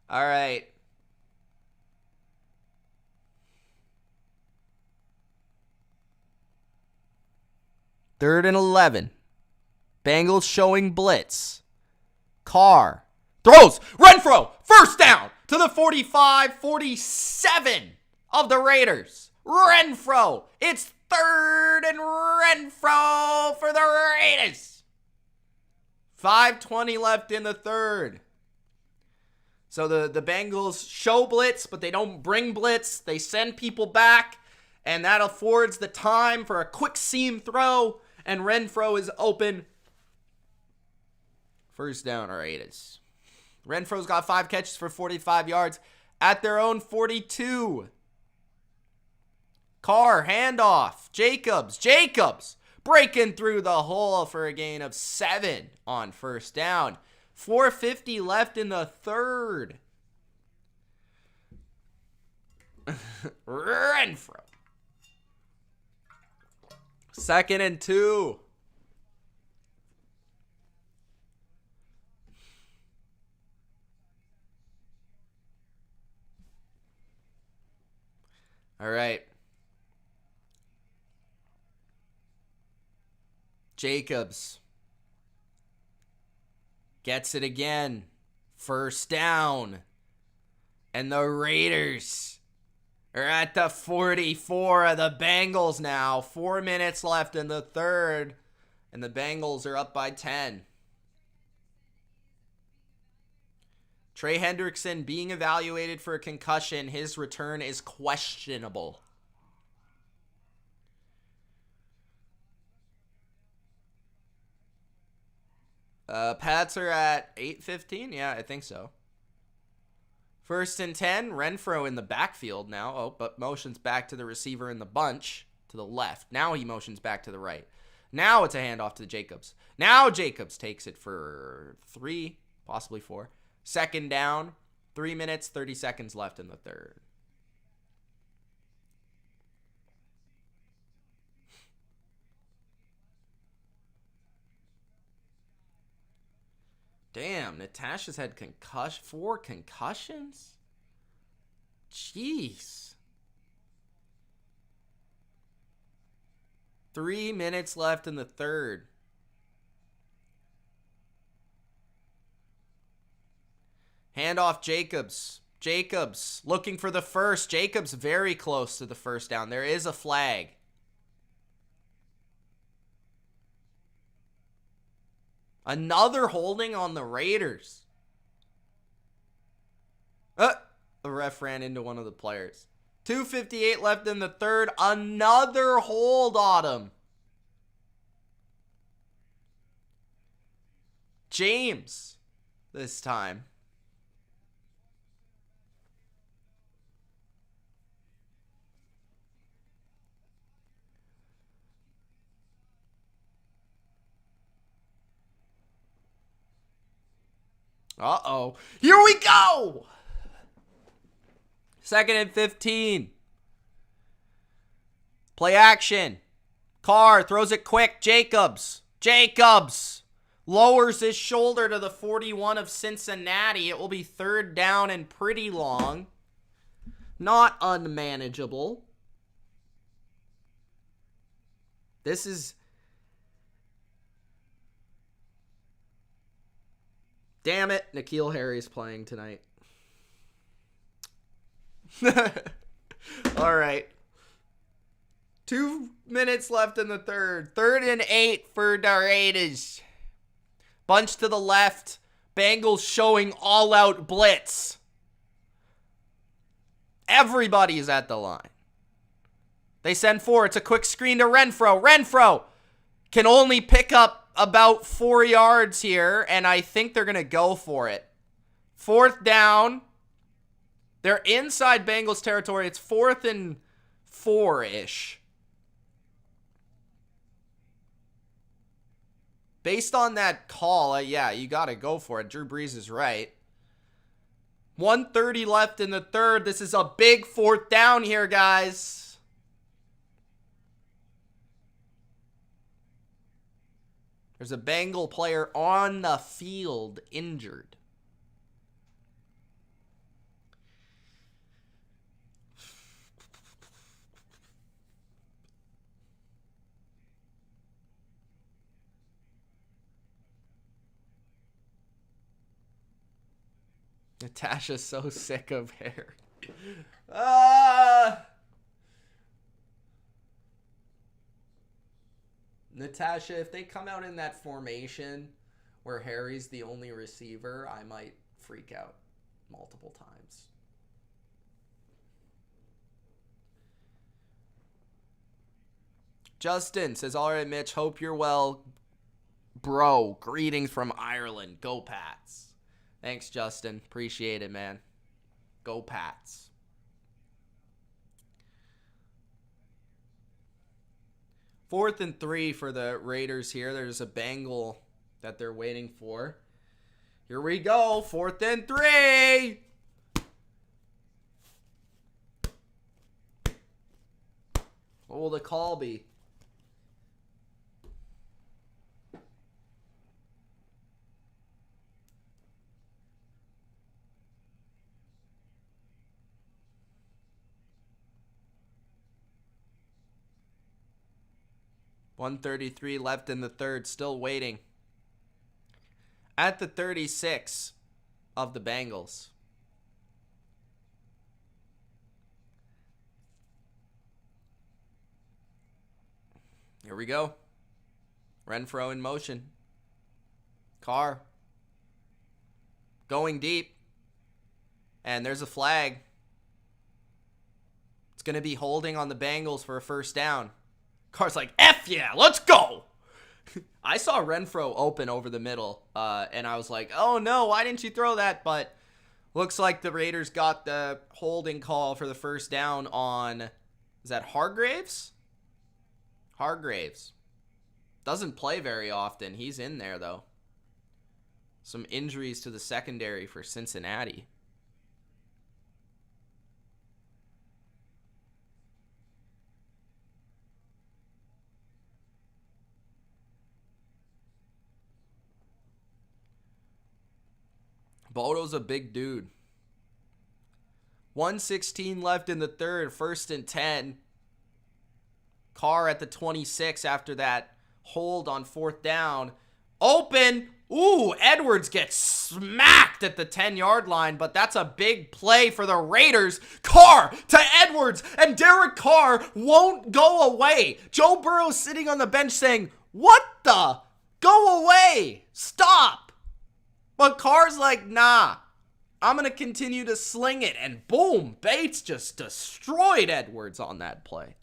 All right. Third and 11. Bengals showing blitz. Carr throws. Renfro, first down to the 45-47 of the Raiders. Renfro. It's third and Renfro for the Raiders. 5:20 left in the third. So the Bengals show blitz, but they don't bring blitz. They send people back, and that affords the time for a quick seam throw, and Renfro is open. First down, Raiders. Renfro's got 5 catches for 45 yards at their own 42. Carr, handoff. Jacobs breaking through the hole for a gain of 7 on first down. 4:50 left in the third. Renfro. Second and 2. All right. Jacobs gets it again. First down. And the Raiders are at the 44 of the Bengals now. 4 minutes left in the third. And the Bengals are up by 10. Trey Hendrickson being evaluated for a concussion. His return is questionable. Pats are at 8:15. Yeah, I think so. First and 10. Renfro in the backfield now. Oh, but motions back to the receiver in the bunch to the left. Now he motions back to the right. Now it's a handoff to Jacobs. Now Jacobs takes it for 3, possibly 4. Second down. 3 minutes, 30 seconds left in the third. Damn, Natasha's had 4 concussions? Jeez. 3 minutes left in the third. Handoff Jacobs. Jacobs looking for the first. Jacobs very close to the first down. There is a flag. Another holding on the Raiders. The ref ran into one of the players. 2:58 left in the third. Another hold on him. James this time. Uh-oh. Here we go! Second and 15. Play action. Carr throws it quick. Jacobs lowers his shoulder to the 41 of Cincinnati. It will be third down and pretty long. Not unmanageable. This is... Damn it, N'Keal Harry's playing tonight. All right. 2 minutes left in the third. Third and 8 for the Raiders. Bunch to the left. Bengals showing all-out blitz. Everybody is at the line. They send 4. It's a quick screen to Renfrow. Renfrow can only pick up about 4 yards here, and I think they're going to go for it. 4th down. They're inside Bengals territory. It's 4th and 4-ish. Based on that call, yeah, you got to go for it. Drew Brees is right. 1:30 left in the third. This is a big 4th down here, guys. There's a Bengal player on the field injured. Natasha's so sick of Harry. Natasha, if they come out in that formation where Harry's the only receiver, I might freak out multiple times. Justin says, all right, Mitch, hope you're well. Bro, greetings from Ireland. Go Pats. Thanks, Justin. Appreciate it, man. Go Pats. Fourth and 3 for the Raiders here. There's a Bengal that they're waiting for. Here we go. 4th and 3. What will the call be? .133 left in the third, still waiting. At the 36 of the Bengals. Here we go. Renfrow in motion. Carr. Going deep. And there's a flag. It's going to be holding on the Bengals for a first down. Carr's like, F yeah, let's go. I saw Renfrow open over the middle, and I was like, oh no, why didn't you throw that? But looks like the Raiders got the holding call for the first down on, is that Hargraves? Hargraves. Doesn't play very often. He's in there, though. Some injuries to the secondary for Cincinnati. Bodo's a big dude. 1:16 left in the third. 1st and 10. Carr at the 26 after that hold on 4th down. Open. Ooh, Edwards gets smacked at the 10-yard line, but that's a big play for the Raiders. Carr to Edwards, and Derek Carr won't go away. Joe Burrow sitting on the bench saying, what the? Go away. Stop. But Carr's like, nah, I'm going to continue to sling it. And boom, Bates just destroyed Edwards on that play.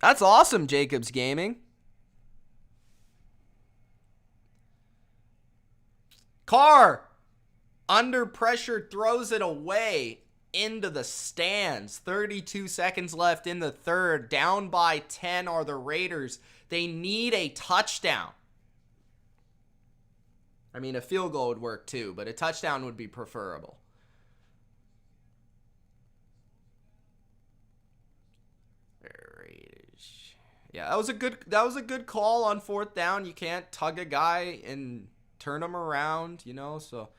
That's awesome, Jacobs Gaming. Carr, under pressure, throws it away into the stands. 32 seconds left in the third. Down by 10 are the Raiders. They need a touchdown. I mean, a field goal would work too, but a touchdown would be preferable. Raiders. Yeah, that was a good call on 4th down. You can't tug a guy and turn him around, you know, so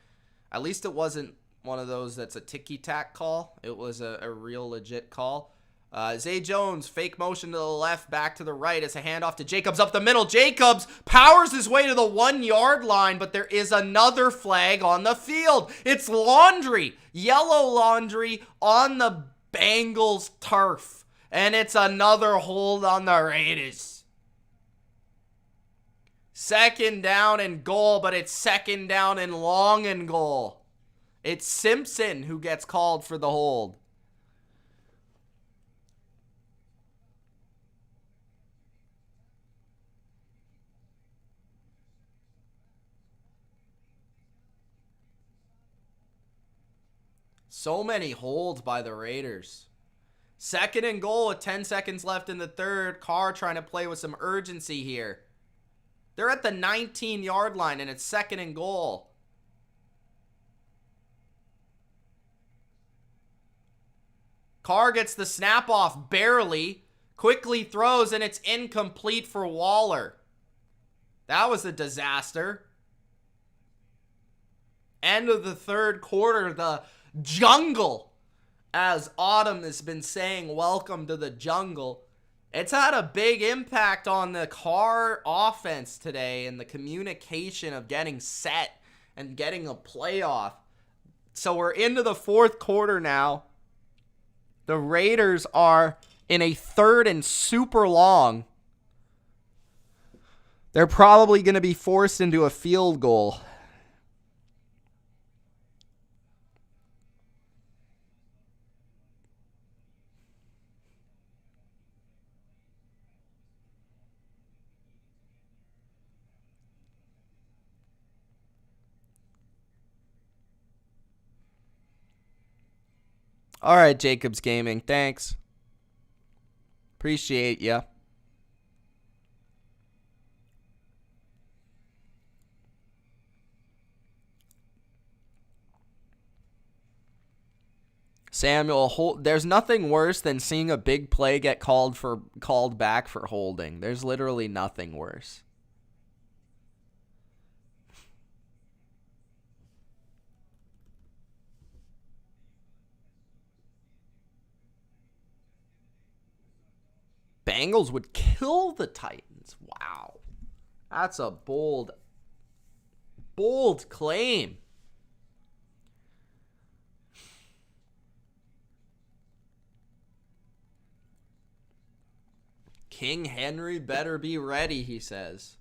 at least it wasn't one of those that's a ticky-tack call. It was a real legit call. Zay Jones, fake motion to the left, back to the right. It's a handoff to Jacobs up the middle. Jacobs powers his way to the 1-yard line, but there is another flag on the field. It's laundry, yellow laundry on the Bengals turf. And it's another hold on the Raiders. Second down and goal, but it's second down and long and goal. It's Simpson who gets called for the hold. So many holds by the Raiders. Second and goal with 10 seconds left in the third. Carr trying to play with some urgency here. They're at the 19-yard line, and it's second and goal. Carr gets the snap off barely. Quickly throws, and it's incomplete for Waller. That was a disaster. End of the third quarter, the jungle. As Autumn has been saying, welcome to the jungle. It's had a big impact on the Carr offense today and the communication of getting set and getting a playoff. So we're into the fourth quarter now. The Raiders are in a third and super long. They're probably going to be forced into a field goal. All right, Jacobs Gaming. Thanks. Appreciate ya. Samuel, there's nothing worse than seeing a big play get called back for holding. There's literally nothing worse. Bengals would kill the Titans. Wow. That's a bold claim. King Henry better be ready, he says.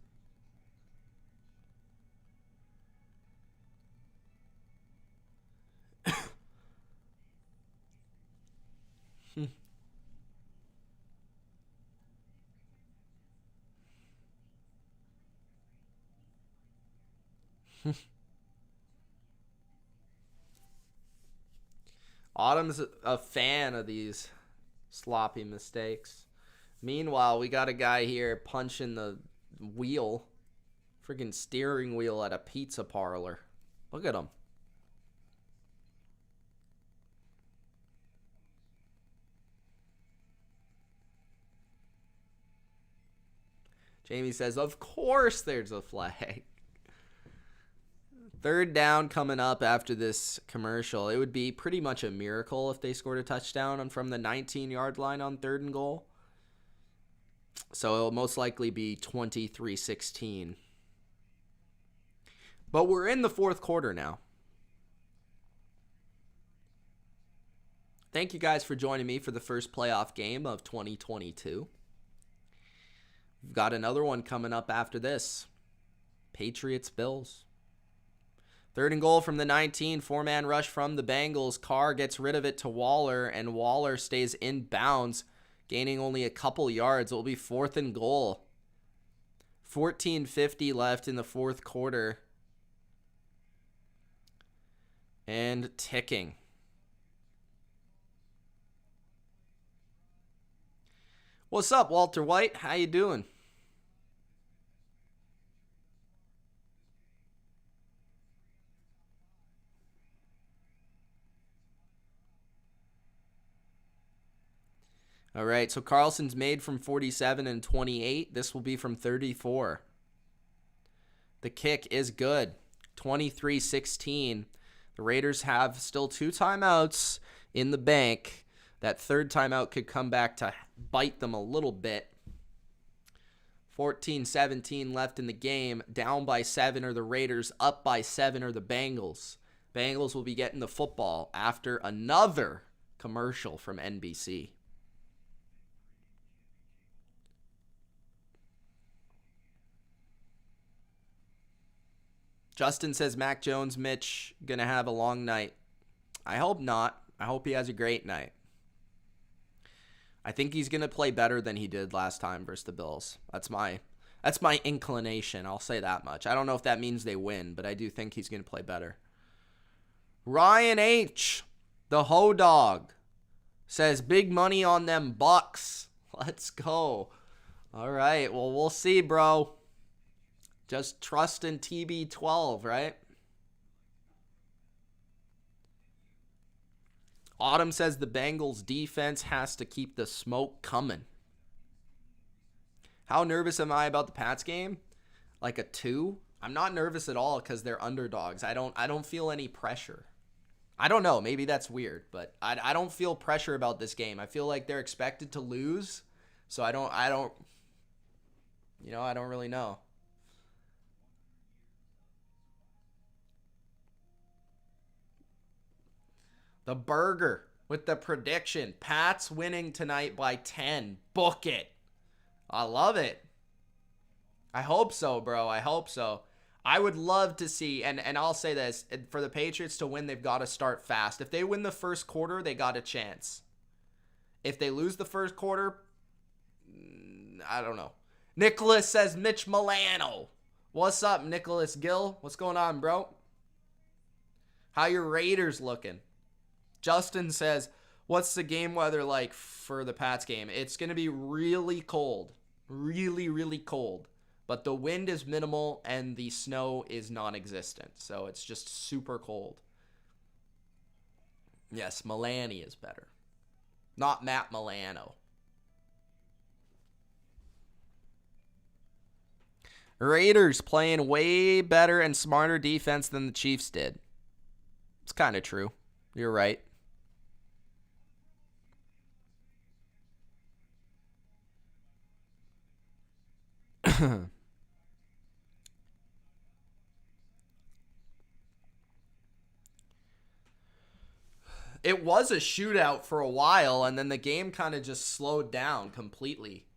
Autumn's a fan of these sloppy mistakes. Meanwhile, we got a guy here punching the wheel, freaking steering wheel at a pizza parlor. Look at him. Jamie says, of course there's a flag. Third down coming up after this commercial. It would be pretty much a miracle if they scored a touchdown from the 19-yard line on third and goal. So it'll most likely be 23-16. But we're in the fourth quarter now. Thank you guys for joining me for the first playoff game of 2022. We've got another one coming up after this. Patriots-Bills. Third and goal from the 19, four-man rush from the Bengals. Carr gets rid of it to Waller, and Waller stays in bounds, gaining only a couple yards. It will be fourth and goal. 14:50 left in the fourth quarter. And ticking. What's up, Walter White? How you doing? All right, so Carlson's made from 47 and 28. This will be from 34. The kick is good. 23-16. The Raiders have still 2 timeouts in the bank. That third timeout could come back to bite them a little bit. 14-17 left in the game. Down by 7 are the Raiders. Up by 7 are the Bengals. Bengals will be getting the football after another commercial from NBC. Justin says Mac Jones, Mitch, going to have a long night. I hope not. I hope he has a great night. I think he's going to play better than he did last time versus the Bills. That's my inclination. I'll say that much. I don't know if that means they win, but I do think he's going to play better. Ryan H., the Ho Dog, says big money on them Bucks. Let's go. All right. Well, we'll see, bro. Just trust in TB12, right? Autumn says the Bengals defense has to keep the smoke coming. How nervous am I about the Pats game? Like a 2? I'm not nervous at all because they're underdogs. I don't feel any pressure. I don't know. Maybe that's weird, but I don't feel pressure about this game. I feel like they're expected to lose, so I don't really know. The Burger with the prediction. Pats winning tonight by 10. Book it. I love it. I hope so, bro. I hope so. I would love to see, and I'll say this, for the Patriots to win, they've got to start fast. If they win the first quarter, they got a chance. If they lose the first quarter, I don't know. Nicholas says Mitch Milano. What's up, Nicholas Gill? What's going on, bro? How your Raiders looking? Justin says, what's the game weather like for the Pats game? It's going to be really cold. Really, really cold. But the wind is minimal and the snow is non-existent. So it's just super cold. Yes, Milani is better. Not Matt Milano. Raiders playing way better and smarter defense than the Chiefs did. It's kind of true. You're right. It was a shootout for a while, and then the game kind of just slowed down completely.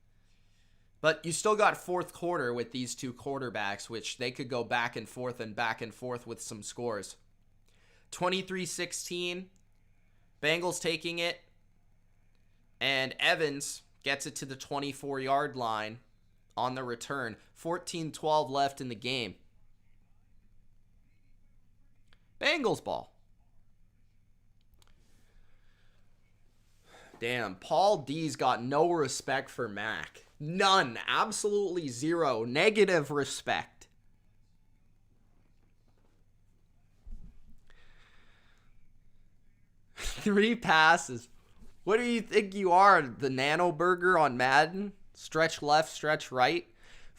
But you still got fourth quarter with these two quarterbacks, which they could go back and forth with some scores. 23-16, Bengals taking it, and Evans gets it to the 24-yard line on the return. 14-12 left in the game. Bengals ball. Damn, Paul D's got no respect for Mac. None. Absolutely zero. Negative respect. Three passes. What do you think you are? The Nano Burger on Madden? Stretch left, stretch right.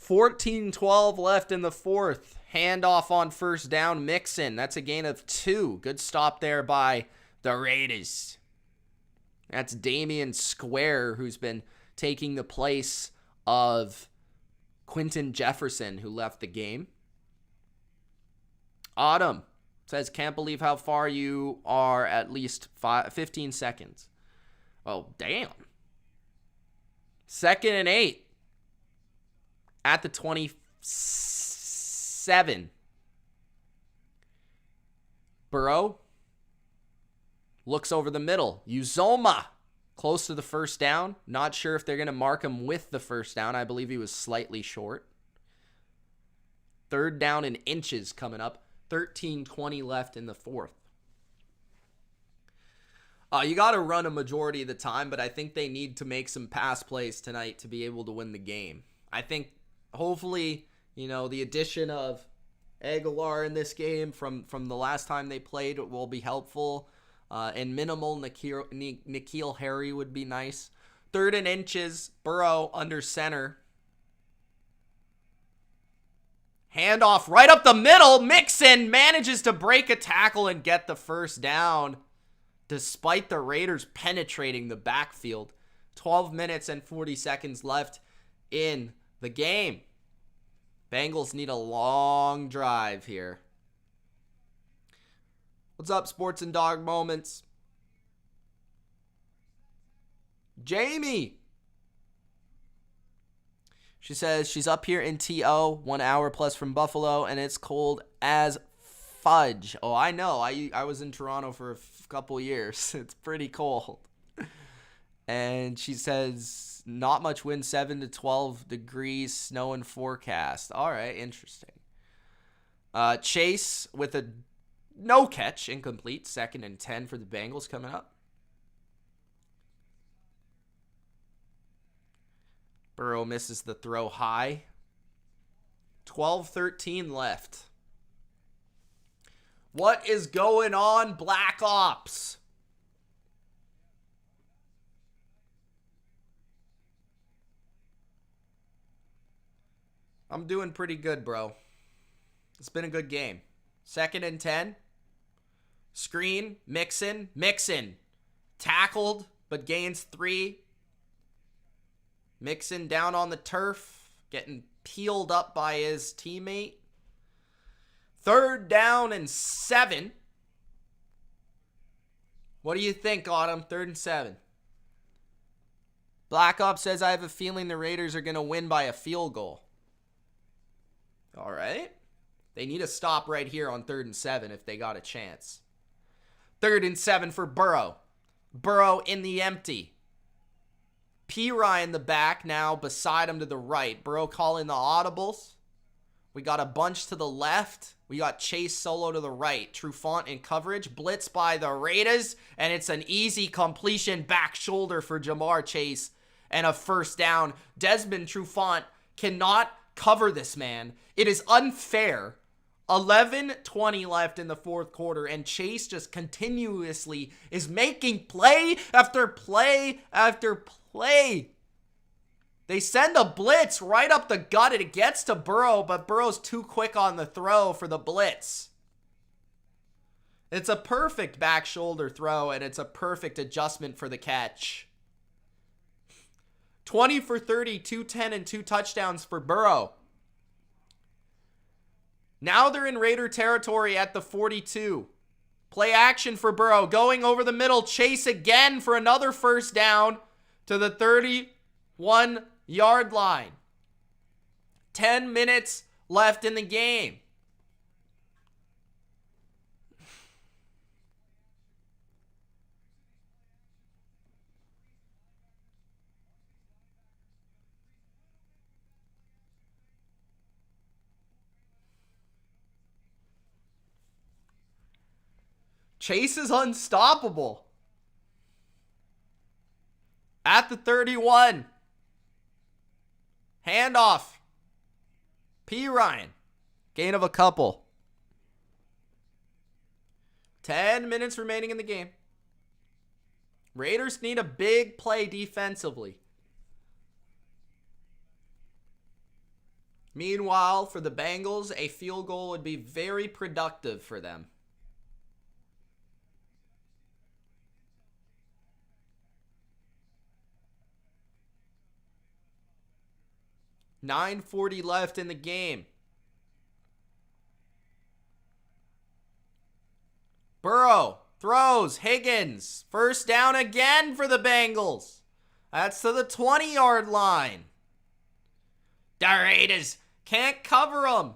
14-12 left in the fourth. Handoff on first down. Mixon. That's a gain of 2. Good stop there by the Raiders. That's Damian Square, who's been taking the place of Quinton Jefferson, who left the game. Autumn says, can't believe how far you are, at least 15 seconds. Oh, damn. 2nd and 8 at the 27. Burrow looks over the middle. Uzoma close to the first down. Not sure if they're going to mark him with the first down. I believe he was slightly short. 3rd down in inches coming up. 13-20 left in the fourth. You got to run a majority of the time, but I think they need to make some pass plays tonight to be able to win the game. I think hopefully, the addition of Aguilar in this game from the last time they played will be helpful. And minimal N'Keal Harry would be nice. 3rd and inches, Burrow under center. Handoff right up the middle. Mixon manages to break a tackle and get the first down, despite the Raiders penetrating the backfield. 12 minutes and 40 seconds left in the game. Bengals need a long drive here. What's up, Sports and Dog Moments? Jamie. She says she's up here in TO, 1 hour plus from Buffalo, and it's cold as fudge. Oh, I know. I was in Toronto for a couple years. It's pretty cold. And she says not much wind, 7 to 12 degrees, snow and forecast. All right, interesting. Chase with a no catch, incomplete, 2nd and 10 for the Bengals coming up. Burrow misses the throw high. 12-13 left. What is going on, Black Ops? I'm doing pretty good, bro. It's been a good game. 2nd and 10. Screen, Mixon. Tackled, but gains 3. Mixon down on the turf, getting peeled up by his teammate. 3rd down and 7. What do you think, Autumn? 3rd and 7. Black Ops says, I have a feeling the Raiders are going to win by a field goal. All right. They need to stop right here on 3rd and 7 if they got a chance. 3rd and 7 for Burrow. Burrow in the empty. Ryan the back now beside him to the right. Burrow calling the audibles. We got a bunch to the left. We got Chase solo to the right. Trufant in coverage. Blitz by the Raiders. And it's an easy completion back shoulder for Jamar Chase. And a 1st down. Desmond Trufant cannot cover this man. It is unfair. 11:20 left in the 4th quarter, and Chase just continuously is making play after play after play. They send a blitz right up the gut, and it gets to Burrow, but Burrow's too quick on the throw for the blitz. It's a perfect back shoulder throw, and it's a perfect adjustment for the catch. 20 for 30, 210, and 2 touchdowns for Burrow. Now they're in Raider territory at the 42. Play action for Burrow. Going over the middle. Chase again for another 1st down to the 31-yard line. 10 minutes left in the game. Chase is unstoppable. At the 31. Handoff. Ryan. Gain of a couple. 10 minutes remaining in the game. Raiders need a big play defensively. Meanwhile, for the Bengals, a field goal would be very productive for them. $9:40 left in the game. Burrow throws. Higgins. 1st down again for the Bengals. That's to the 20-yard line. The Raiders can't cover them.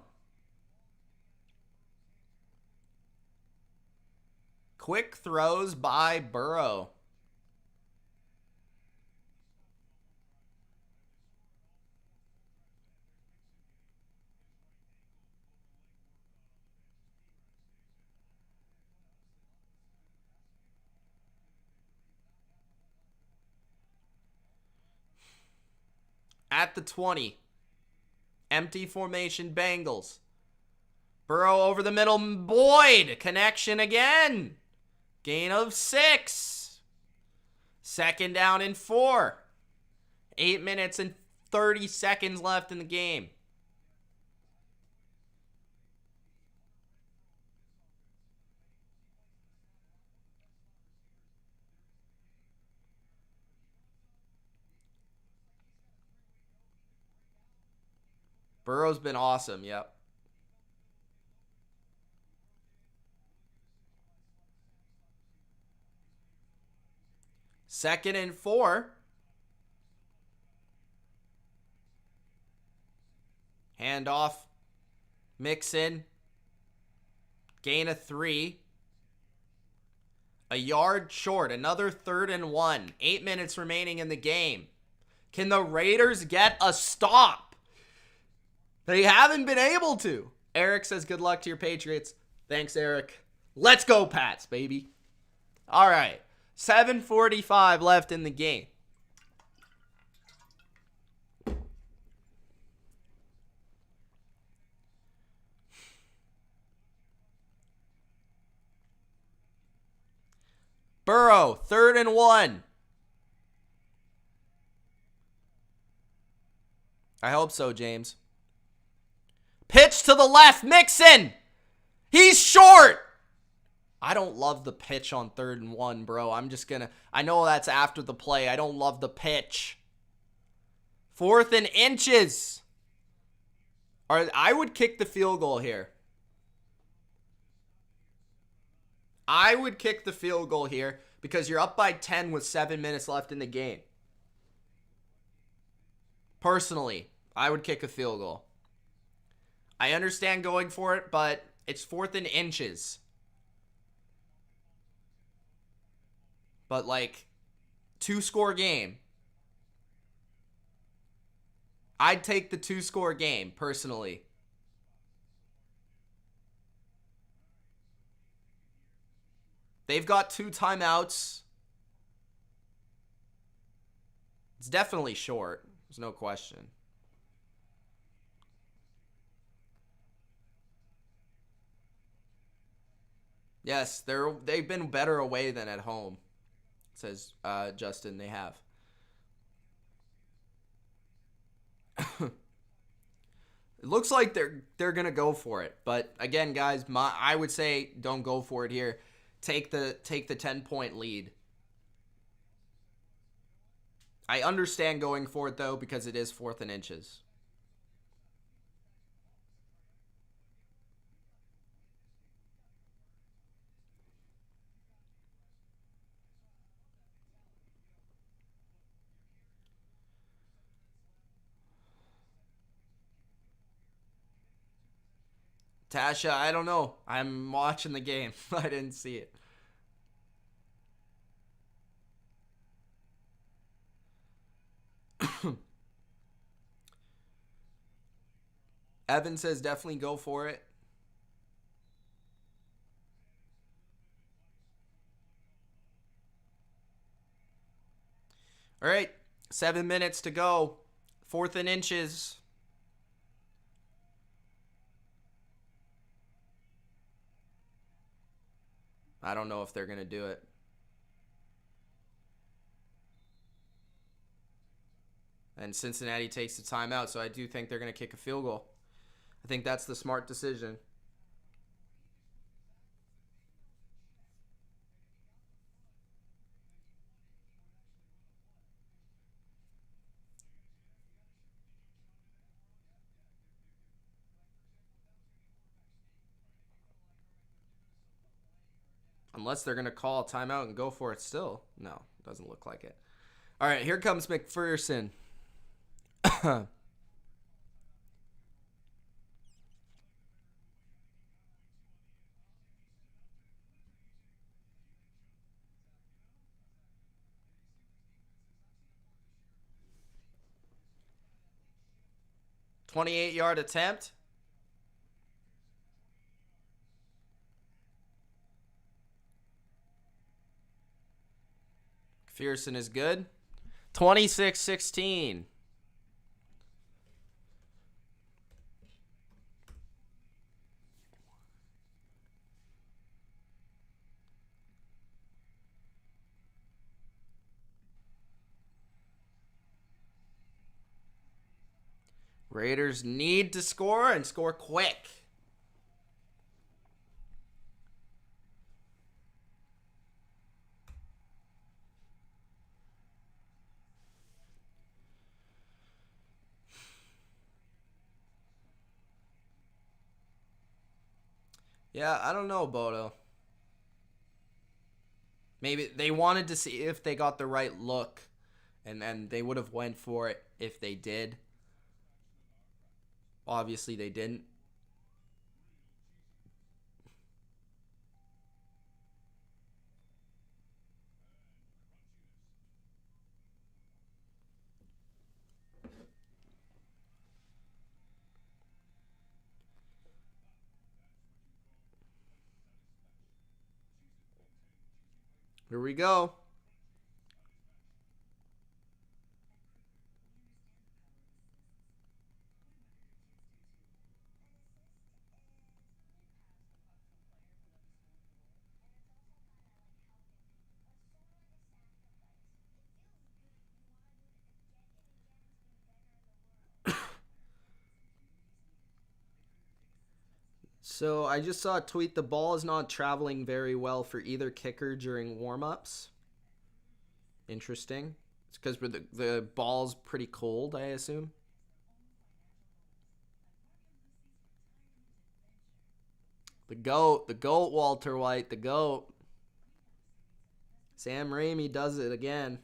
Quick throws by Burrow. At the 20. Empty formation Bengals. Burrow over the middle. Boyd. Connection again. Gain of 6. 2nd down and 4. 8 minutes and 30 seconds left in the game. Burrow's been awesome, yep. Second and 4. Handoff. Mixon. Gain of 3. A yard short. Another 3rd and 1. 8 minutes remaining in the game. Can the Raiders get a stop? They haven't been able to. Eric says good luck to your Patriots. Thanks, Eric. Let's go, Pats, baby. All right. 7:45 left in the game. Burrow, 3rd and 1. I hope so, James. Pitch to the left, Mixon. He's short. I don't love the pitch on 3rd and 1, bro. I know that's after the play. I don't love the pitch. 4th and inches. I would kick the field goal here. I would kick the field goal here because you're up by 10 with 7 minutes left in the game. Personally, I would kick a field goal. I understand going for it, but it's 4th and inches. But, like, 2-score game. I'd take the 2-score game, personally. They've got 2 timeouts. It's definitely short. There's no question. Yes, they've been better away than at home, says Justin. They have. It looks like they're gonna go for it, but again, guys, I would say don't go for it here. Take the 10-point lead. I understand going for it though because it is 4th and inches. Tasha, I don't know. I'm watching the game. I didn't see it. Evan says definitely go for it. All right, 7 minutes to go. 4th and inches. I don't know if they're going to do it. And Cincinnati takes the timeout, so I do think they're going to kick a field goal. I think that's the smart decision. Unless they're going to call a timeout and go for it still. No, doesn't look like it. All right, here comes McPherson. 28-yard attempt. McPherson is good. 26-16. Raiders need to score and score quick. Yeah, I don't know, Bodo. Maybe they wanted to see if they got the right look, and then they would have went for it if they did. Obviously, they didn't. Here we go. So I just saw a tweet. The ball is not traveling very well for either kicker during warm-ups. Interesting. It's because the ball's pretty cold, I assume. The GOAT, Walter White, the GOAT. Sam Raimi does it again.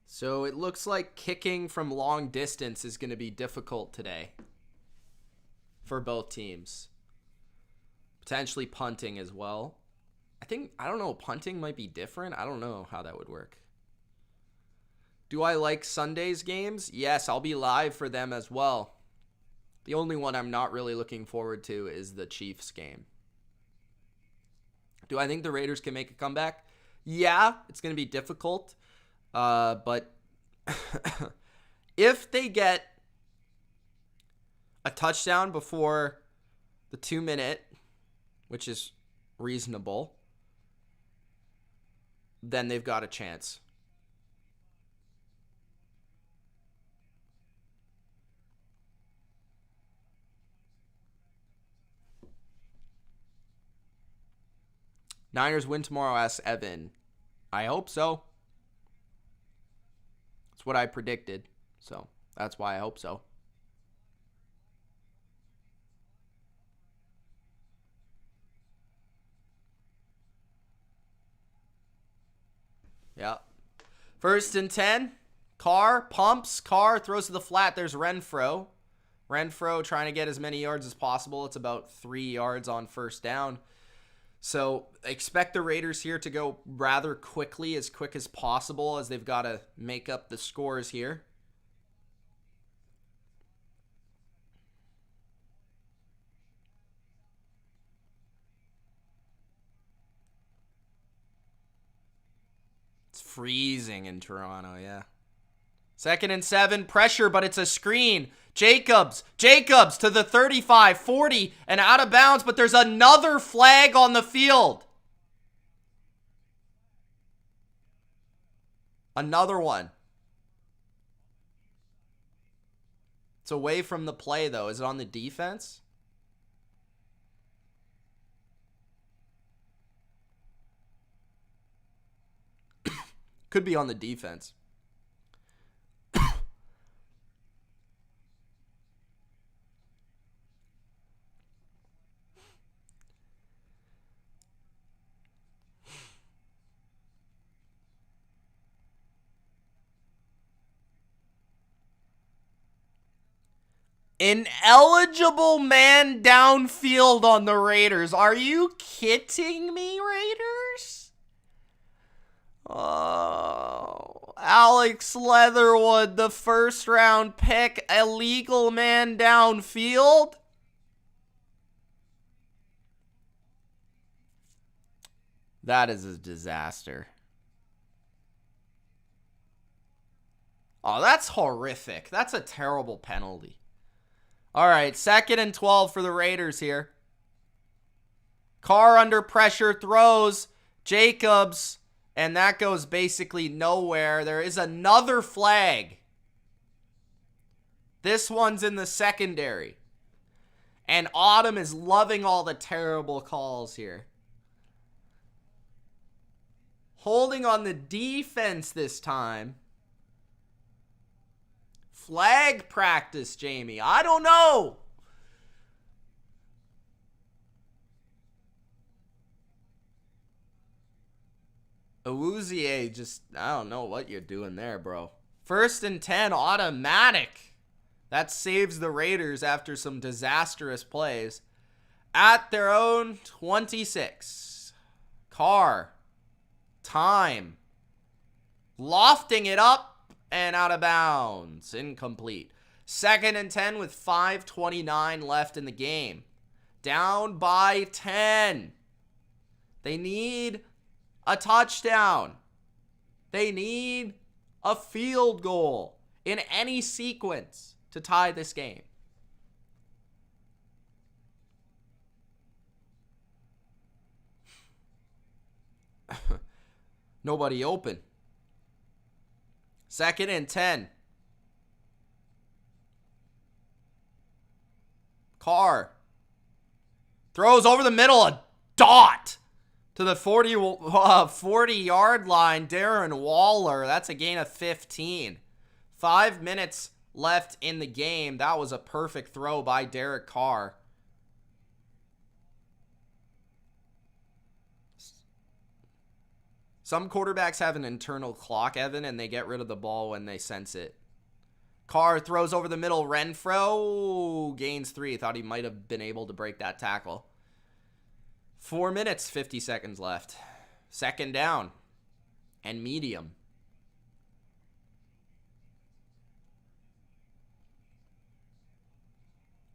So it looks like kicking from long distance is going to be difficult today for both teams. Potentially punting as well. I don't know, punting might be different. I don't know how that would work. Do I like Sunday's games? Yes, I'll be live for them as well. The only one I'm not really looking forward to is the Chiefs game. Do I think the Raiders can make a comeback? Yeah, it's going to be difficult. But if they get a touchdown before the 2-minute, which is reasonable, then they've got a chance. Niners win tomorrow, asks Evan. I hope so. That's what I predicted. So that's why I hope so. Yeah. 1st and 10. Carr pumps. Carr throws to the flat. There's Renfro. Renfro trying to get as many yards as possible. It's about 3 yards on 1st down. So expect the Raiders here to go rather quickly, as quick as possible, as they've got to make up the scores here. It's freezing in Toronto, yeah. 2nd and 7, pressure, but it's a screen. Jacobs to the 35, 40, and out of bounds, but there's another flag on the field. Another one. It's away from the play, though. Is it on the defense? Could be on the defense. Ineligible man downfield on the Raiders. Are you kidding me, Raiders? Oh, Alex Leatherwood, the 1st round pick, illegal man downfield. That is a disaster. Oh, that's horrific. That's a terrible penalty. All right, 2nd and 12 for the Raiders here. Carr under pressure, throws. Jacobs, and that goes basically nowhere. There is another flag. This one's in the secondary. And Autumn is loving all the terrible calls here. Holding on the defense this time. flag practice, Jamie? I don't know. Awuzie, just, I don't know what you're doing there, bro. 1st and 10, automatic. That saves the Raiders after some disastrous plays. At their own 26. Carr. Time. Lofting it up and out of bounds. Incomplete. 2nd and 10 with 5:29 left in the game. Down by 10. They need a touchdown. They need a field goal in any sequence to tie this game. Nobody open. 2nd and 10. Carr throws over the middle, a dot to the 40-yard line. Darren Waller, that's a gain of 15. 5 minutes left in the game. That was a perfect throw by Derek Carr. Some quarterbacks have an internal clock, Evan, and they get rid of the ball when they sense it. Carr throws over the middle. Renfro gains 3. Thought he might have been able to break that tackle. 4 minutes, 50 seconds left. 2nd down and medium.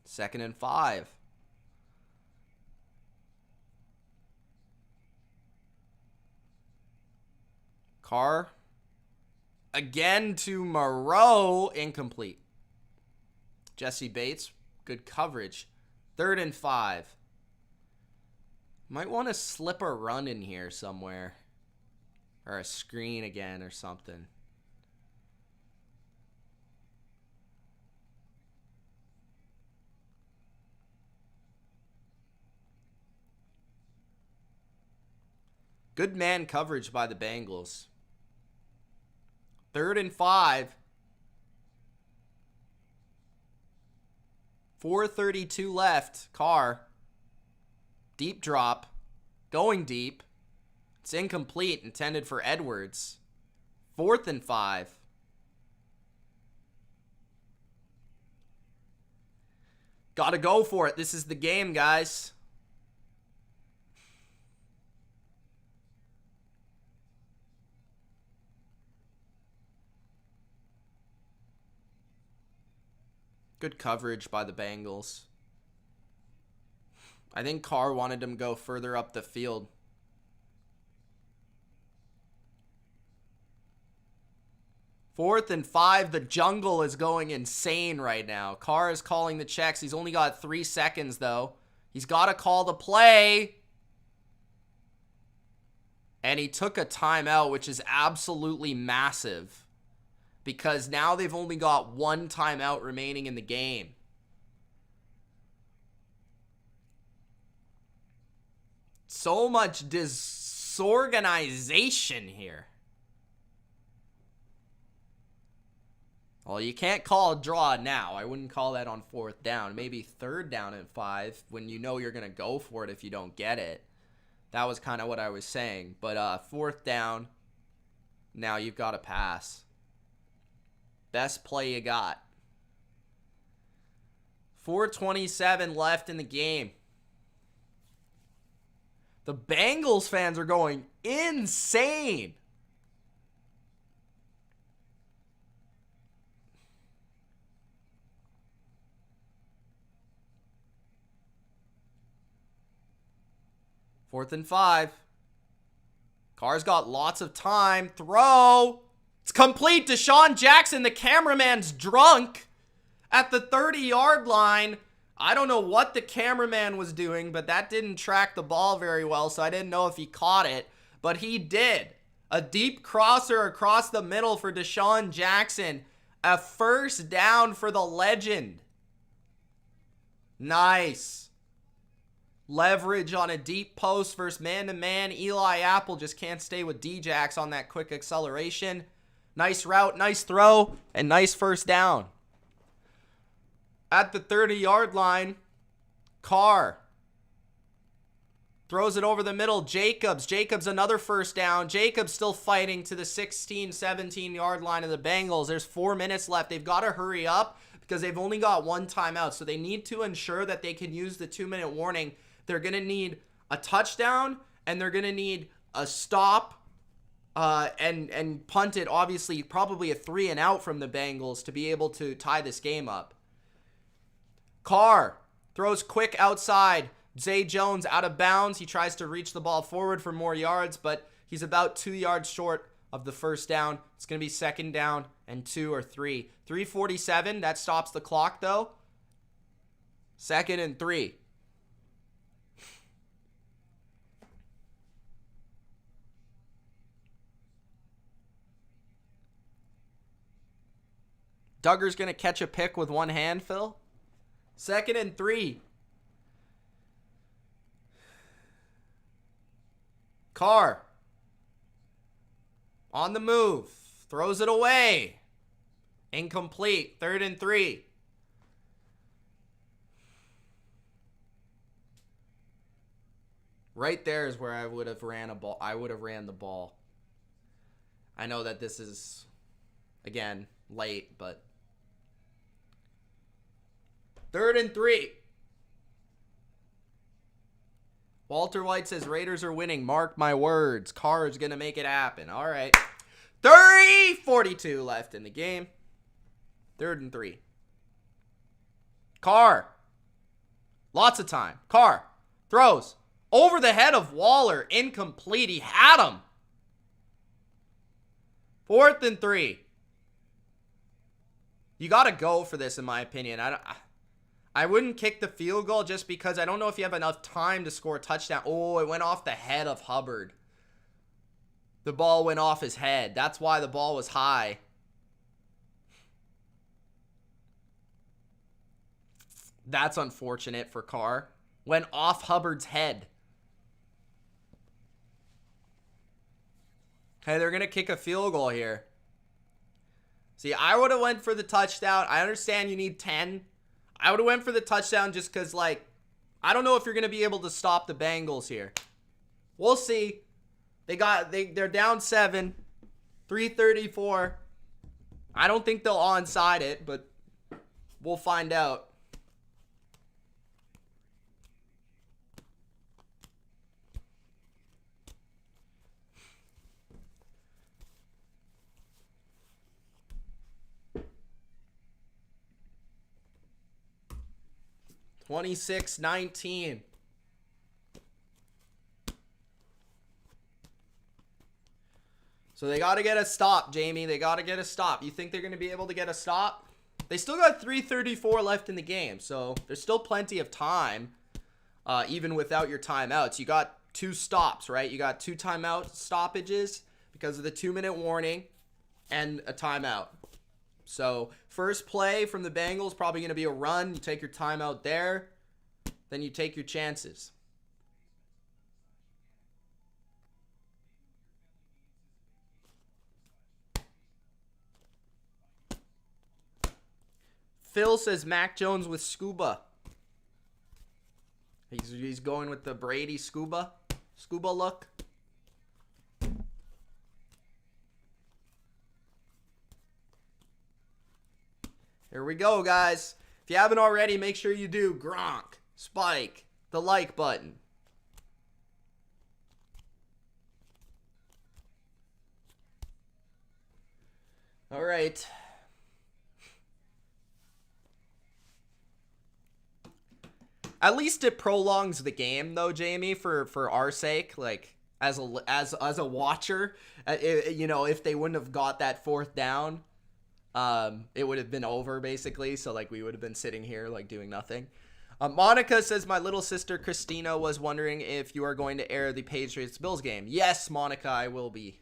Second and 5. Carr again to Moreau, incomplete. Jesse Bates, good coverage. 3rd and 5. Might want to slip a run in here somewhere. Or a screen again or something. Good man coverage by the Bengals. 3rd and 5. 4:32 left. Carr. Deep drop. Going deep. It's incomplete. Intended for Edwards. 4th and 5. Gotta go for it. This is the game, guys. Good coverage by the Bengals. I think Carr wanted him to go further up the field. Fourth and 5. The jungle is going insane right now. Carr is calling the checks. He's only got 3 seconds, though. He's got to call the play. And he took a timeout, which is absolutely massive. Because now they've only got 1 timeout remaining in the game. So much disorganization here. Well, you can't call a draw now. I wouldn't call that on 4th down. Maybe 3rd down and 5 when you know you're going to go for it if you don't get it. That was kind of what I was saying. But 4th down, now you've got to pass. Best play you got. 4:27 left in the game. The Bengals fans are going insane. Fourth and 5. Carr's got lots of time. Throw. It's complete. Deshaun Jackson, the cameraman's drunk at the 30-yard line. I don't know what the cameraman was doing, but that didn't track the ball very well, so I didn't know if he caught it. But he did. A deep crosser across the middle for Deshaun Jackson. A 1st down for the legend. Nice. Leverage on a deep post versus man-to-man. Eli Apple just can't stay with D-Jax on that quick acceleration. Nice route, nice throw, and nice 1st down. at the 30-yard line. Carr throws it over the middle. Jacobs another first down. Jacobs still fighting to the 16, 17-yard line of the Bengals. There's 4 minutes left. They've got to hurry up because they've only got one timeout. So they need to ensure that they can use the 2-minute warning. They're going to need a touchdown, and they're going to need a stop and punt it, obviously, probably a 3-and-out from the Bengals to be able to tie this game up. Carr throws quick outside. Zay Jones out of bounds. He tries to reach the ball forward for more yards, but he's about 2 yards short of the first down. It's going to be 2nd down and 2 or 3. 3:47. That stops the clock, though. 2nd and 3. Duggar's going to catch a pick with one hand, Phil. 2nd and 3. Carr on the move. Throws it away. Incomplete. 3rd and 3. Right there is where I would have ran the ball. I know that this is, again, late, but 3rd and 3. Walter White says Raiders are winning. Mark my words. Carr is going to make it happen. All right. 3:42 left in the game. 3rd and 3. Carr. Lots of time. Carr throws over the head of Waller. Incomplete. He had him. 4th and 3. You got to go for this, in my opinion. I wouldn't kick the field goal just because I don't know if you have enough time to score a touchdown. Oh, it went off the head of Hubbard. The ball went off his head. That's why the ball was high. That's unfortunate for Carr. Went off Hubbard's head. Okay, they're going to kick a field goal here. See, I would have went for the touchdown. I understand you need 10. I would have went for the touchdown just because, like, I don't know if you're going to be able to stop the Bengals here. We'll see. They're down 7. 3:34. I don't think they'll onside it, but we'll find out. 26-19. So they got to get a stop, Jamie. They got to get a stop. You think they're going to be able to get a stop? They still got 3:34 left in the game, so there's still plenty of time, even without your timeouts. You got 2 stops, right? You got 2 timeout stoppages because of the 2-minute warning and a timeout. So first play from the Bengals, probably going to be a run. You take your timeout there, then you take your chances. Phil says Mac Jones with scuba. He's going with the Brady scuba look. Here we go, guys. If you haven't already, make sure you do. Gronk, Spike, the like button. All right. At least it prolongs the game, though, Jamie, for our sake. Like, as a watcher, you know, if they wouldn't have got that 4th down, it would have been over, basically. So, like, we would have been sitting here, like, doing nothing. Monica says, my little sister Christina was wondering if you are going to air the Patriots-Bills game. Yes, Monica, I will be.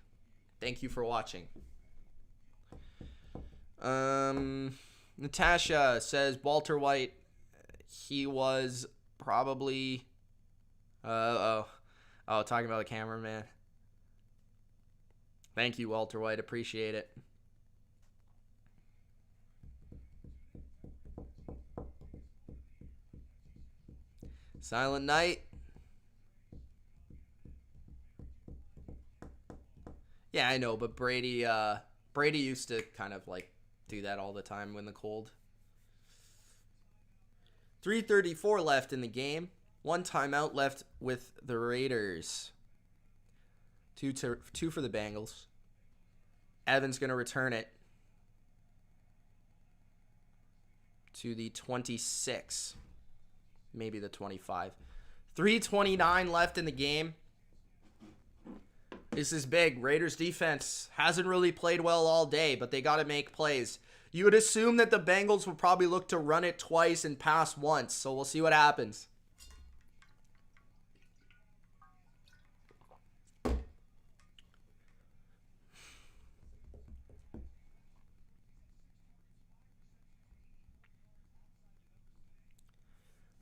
Thank you for watching. Natasha says, Walter White, he was probably... talking about the cameraman. Thank you, Walter White. Appreciate it. Silent Night. Yeah, I know, but Brady used to kind of like do that all the time when the cold. 3:34 left in the game. 1 timeout left with the Raiders. Two for the Bengals. Evans going to return it to the 26. Maybe the 25. 3:29 left in the game. This is big. Raiders defense hasn't really played well all day, but they got to make plays. You would assume that the Bengals would probably look to run it twice and pass once, so we'll see what happens.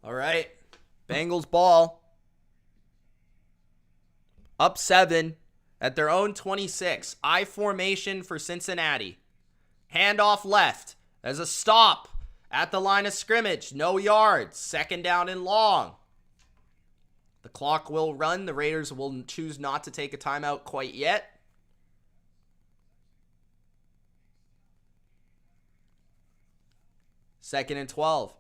All right. Bengals ball. Up 7 at their own 26. I formation for Cincinnati. Handoff left as a stop at the line of scrimmage. No yards. 2nd down and long. The clock will run. The Raiders will choose not to take a timeout quite yet. Second and 12.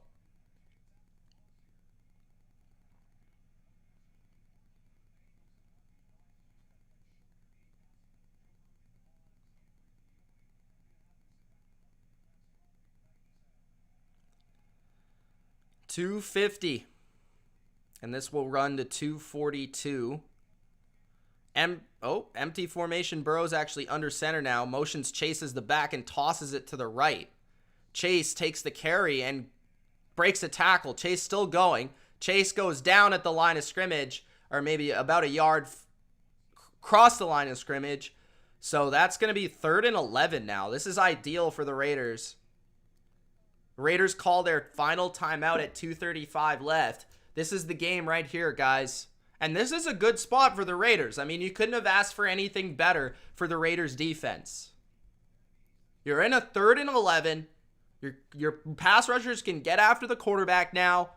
$250. And this will run to $242. Empty formation. Burrow's actually under center now. Motions Chase's the back and tosses it to the right. Chase takes the carry and breaks a tackle. Chase still going. Chase goes down at the line of scrimmage, or maybe about a yard across the line of scrimmage. So that's going to be 3rd and 11 now. This is ideal for the Raiders. Raiders call their final timeout at 2:35 left. This is the game right here, guys. And this is a good spot for the Raiders. I mean, you couldn't have asked for anything better for the Raiders defense. You're in a 3rd and 11. Your pass rushers can get after the quarterback now.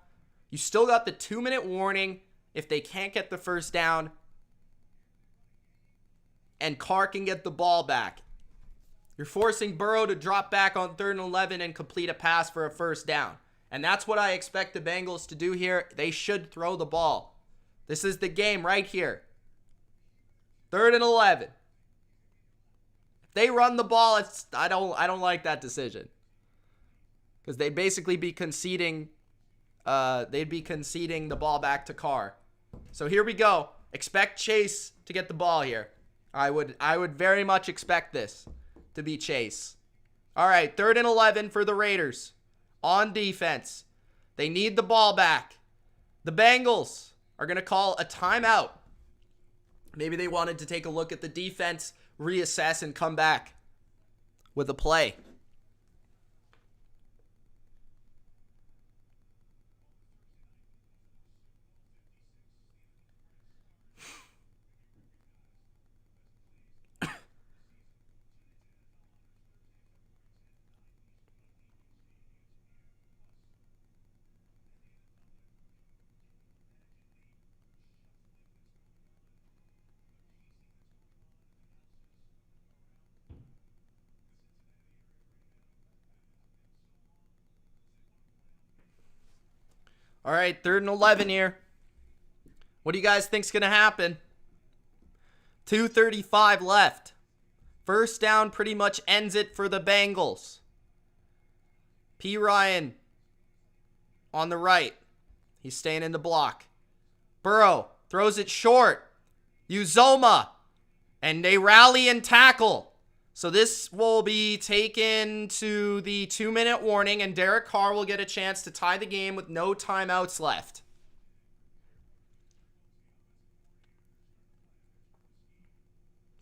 You still got the 2-minute warning if they can't get the first down. And Carr can get the ball back. You're forcing Burrow to drop back on 3rd and 11 and complete a pass for a first down. And that's what I expect the Bengals to do here. They should throw the ball. This is the game right here. 3rd and 11. If they run the ball, I don't like that decision. Because they'd basically be conceding the ball back to Carr. So here we go. Expect Chase to get the ball here. I would very much expect this to be Chase. All right, 3rd and 11 for the Raiders on defense. They need the ball back. The Bengals are going to call a timeout. Maybe they wanted to take a look at the defense, reassess, and come back with a play. All right, 3rd and 11 here. What do you guys think's going to happen? 2:35 left. First down pretty much ends it for the Bengals. P. Ryan on the right. He's staying in the block. Burrow throws it short. Uzoma. And they rally and tackle. So this will be taken to the 2-minute warning, and Derek Carr will get a chance to tie the game with no timeouts left.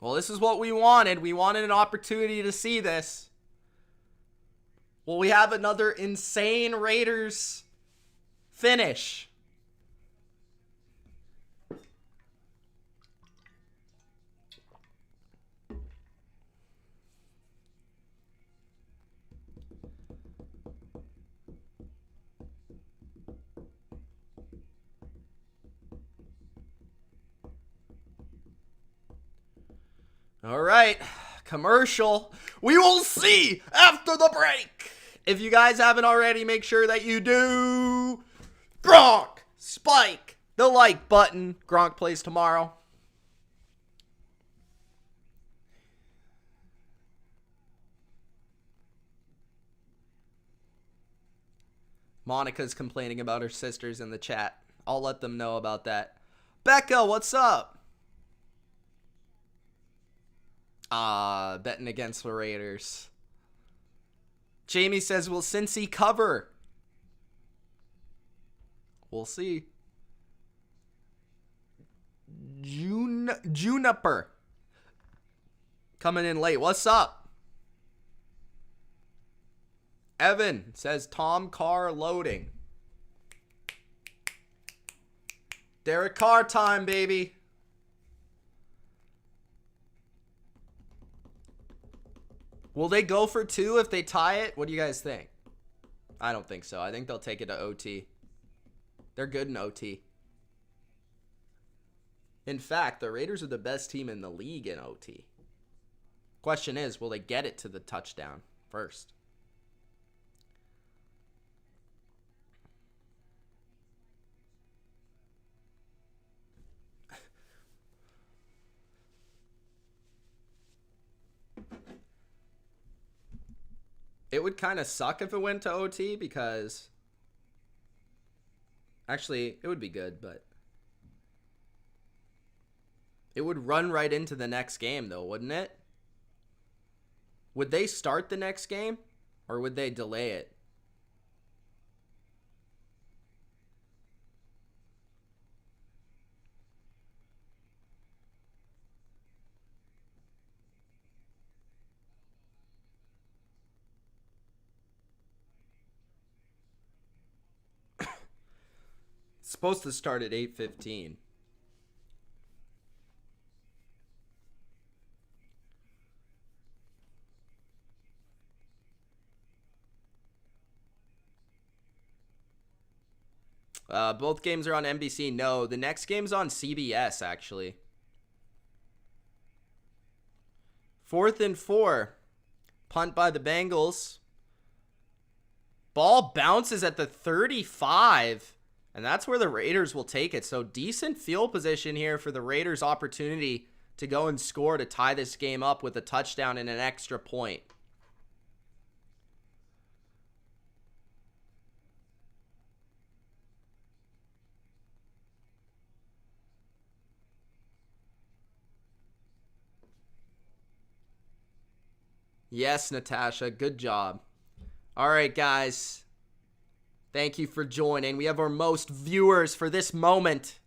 Well, this is what we wanted. We wanted an opportunity to see this. Will we have another insane Raiders finish? All right, commercial. We will see after the break. If you guys haven't already, make sure that you do. Gronk, spike the like button. Gronk plays tomorrow. Monica's complaining about her sisters in the chat. I'll let them know about that. Becca, what's up? Betting against the Raiders. Jamie says, will Cincy cover? We'll see. Juniper. Coming in late. What's up? Evan says, Tom Carr loading. Derek Carr time, baby. Will they go for 2 if they tie it? What do you guys think? I don't think so. I think they'll take it to OT. They're good in OT. In fact, the Raiders are the best team in the league in OT. Question is, will they get it to the touchdown first? It would kind of suck if it went to OT because... Actually, it would be good, but... It would run right into the next game, though, wouldn't it? Would they start the next game? Or would they delay it? It's supposed to start at 8:15. Both games are on NBC. No, the next game's on CBS, actually. 4th and 4. Punt by the Bengals. Ball bounces at the 35. And that's where the Raiders will take it. So decent field position here for the Raiders' opportunity to go and score to tie this game up with a touchdown and an extra point. Yes, Natasha. Good job. All right, guys. Thank you for joining. We have our most viewers for this moment.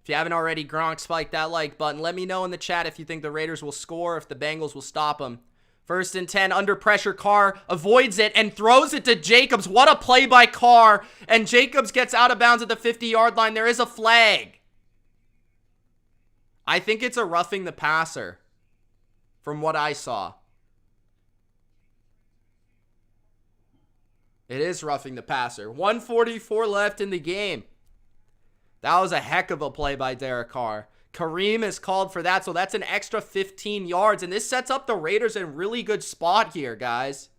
If you haven't already, Gronk, spike that like button. Let me know in the chat if you think the Raiders will score, if the Bengals will stop them. 1st and 10, under pressure. Carr avoids it and throws it to Jacobs. What a play by Carr. And Jacobs gets out of bounds at the 50-yard line. There is a flag. I think it's a roughing the passer from what I saw. It is roughing the passer. 1:44 left in the game. That was a heck of a play by Derek Carr. Kareem is called for that, so that's an extra 15 yards. And this sets up the Raiders in a really good spot here, guys.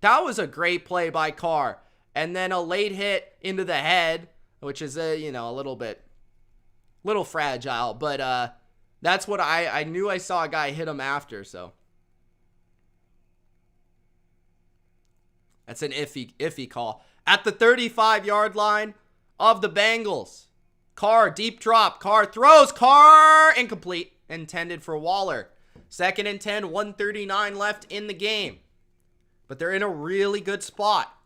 That was a great play by Carr. And then a late hit into the head, which is, a little fragile. But that's what I knew I saw a guy hit him after, so. That's an iffy call. At the 35-yard line of the Bengals. Carr, deep drop. Carr throws. Carr, incomplete. Intended for Waller. 2nd and 10, 1:39 left in the game. But they're in a really good spot.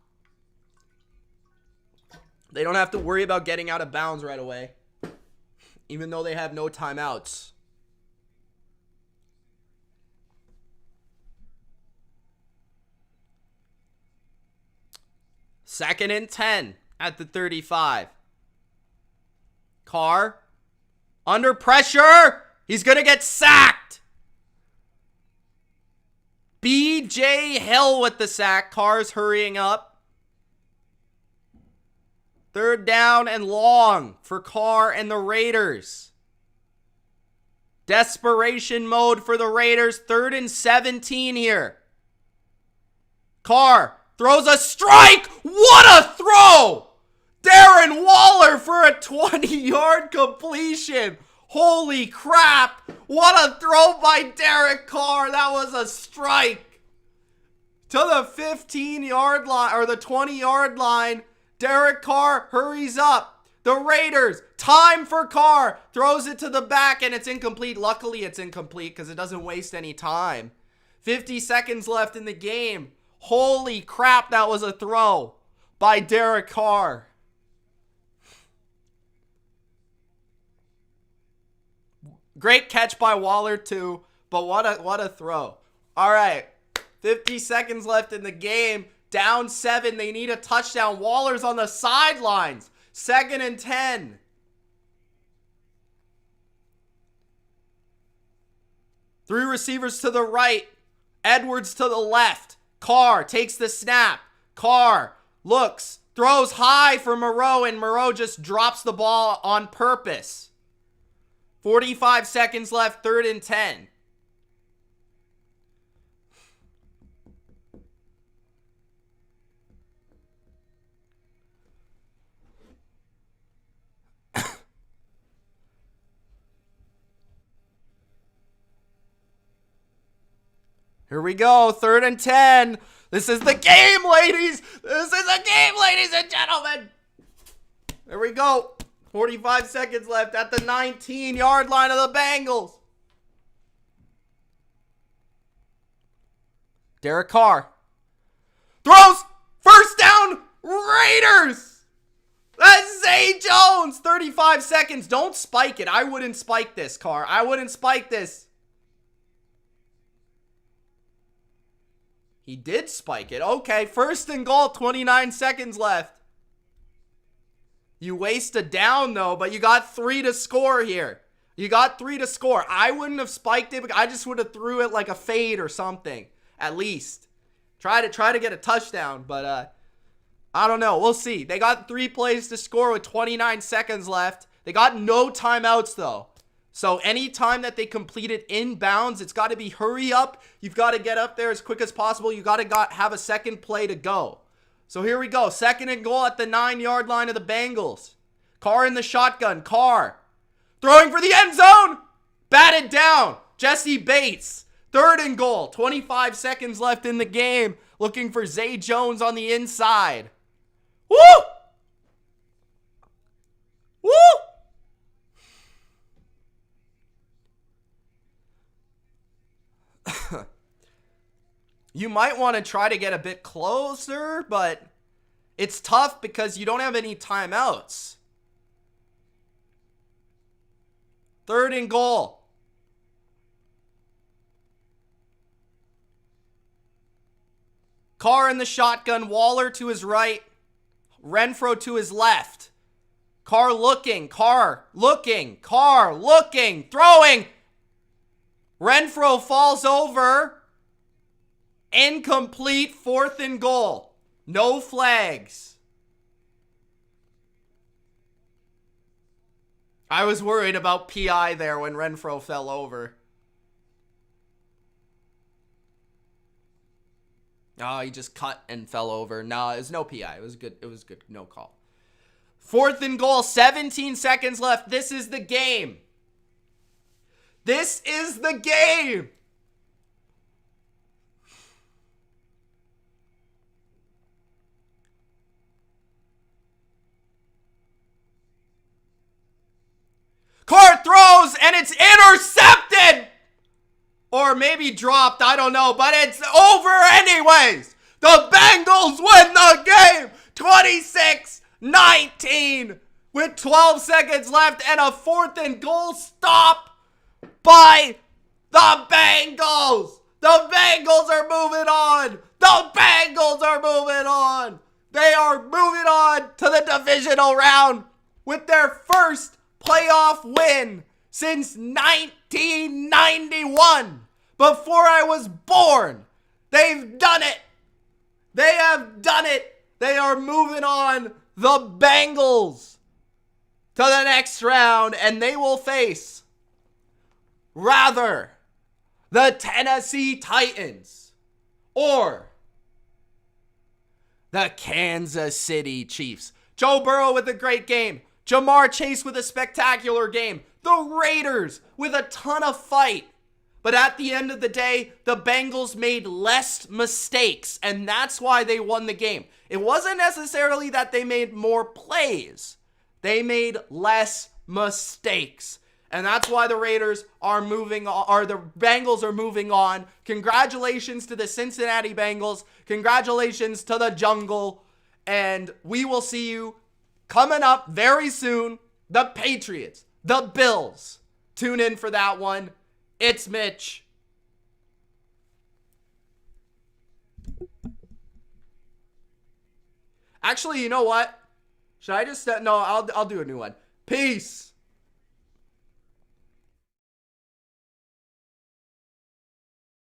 They don't have to worry about getting out of bounds right away, even though they have no timeouts. Second and 10 at the 35. Carr under pressure. He's going to get sacked. B.J. Hill with the sack. Carr's hurrying up. 3rd down and long for Carr and the Raiders. Desperation mode for the Raiders. 3rd and 17 here. Carr throws a strike. What a throw! Darren Waller for a 20-yard completion. Holy crap. What a throw by Derek Carr. That was a strike. To the 15-yard line, or the 20-yard line. Derek Carr hurries up. The Raiders, time for Carr, throws it to the back, and it's incomplete. Luckily, it's incomplete because it doesn't waste any time. 50 seconds left in the game. Holy crap, that was a throw by Derek Carr. Great catch by Waller, too, but what a throw. All right, 50 seconds left in the game. Down 7, they need a touchdown. Waller's on the sidelines. 2nd and 10. Three receivers to the right. Edwards to the left. Carr takes the snap. Carr looks, throws high for Moreau, and Moreau just drops the ball on purpose. 45 seconds left, 3rd and 10. Here we go, 3rd and 10. This is the game, ladies. This is the game, ladies and gentlemen. There we go. 45 seconds left at the 19-yard line of the Bengals. Derek Carr throws. First down, Raiders. That's Zay Jones. 35 seconds. Don't spike it. I wouldn't spike this, Carr. I wouldn't spike this. He did spike it. Okay, 1st and goal, 29 seconds left. You waste a down, though, but you got 3 to score here. You got 3 to score. I wouldn't have spiked it. I just would have threw it like a fade or something, at least. Try to get a touchdown, but I don't know. We'll see. They got 3 plays to score with 29 seconds left. They got no timeouts, though. So anytime that they complete it inbounds, it's got to be hurry up. You've got to get up there as quick as possible. You got to have a second play to go. So here we go. 2nd and goal at the 9-yard line of the Bengals. Carr in the shotgun. Carr throwing for the end zone. Batted down. Jesse Bates. 3rd and goal. 25 seconds left in the game. Looking for Zay Jones on the inside. Woo! Woo! You might want to try to get a bit closer, but it's tough because you don't have any timeouts. 3rd and goal. Carr in the shotgun. Waller to his right. Renfro to his left. Carr looking. Carr looking. Carr looking. Throwing. Renfro falls over. Incomplete. 4th and goal. No flags. I was worried about PI there when Renfro fell over. Oh, he just cut and fell over. No, it was no PI. It was good. It was good. No call. 4th and goal. 17 seconds left. This is the game. This is the game. Carr throws, and it's intercepted! Or maybe dropped, I don't know, but it's over anyways! The Bengals win the game! 26-19 with 12 seconds left and a 4th and goal stop by the Bengals! The Bengals are moving on! The Bengals are moving on! They are moving on to the divisional round with their first playoff win since 1991. Before I was born. They've done it. They have done it. They are moving on. The Bengals to the next round, and they will face rather the Tennessee Titans or the Kansas City Chiefs? Joe Burrow with a great game. Jamar Chase with a spectacular game. The Raiders with a ton of fight. But at the end of the day, the Bengals made less mistakes, and that's why they won the game. It wasn't necessarily that they made more plays. They made less mistakes. And that's why the Raiders are moving on, or the Bengals are moving on. Congratulations to the Cincinnati Bengals. Congratulations to the Jungle. And we will see you coming up very soon. The Patriots, the Bills. Tune in for that one. It's Mitch. Actually, you know what? Should I just... No, I'll do a new one. Peace.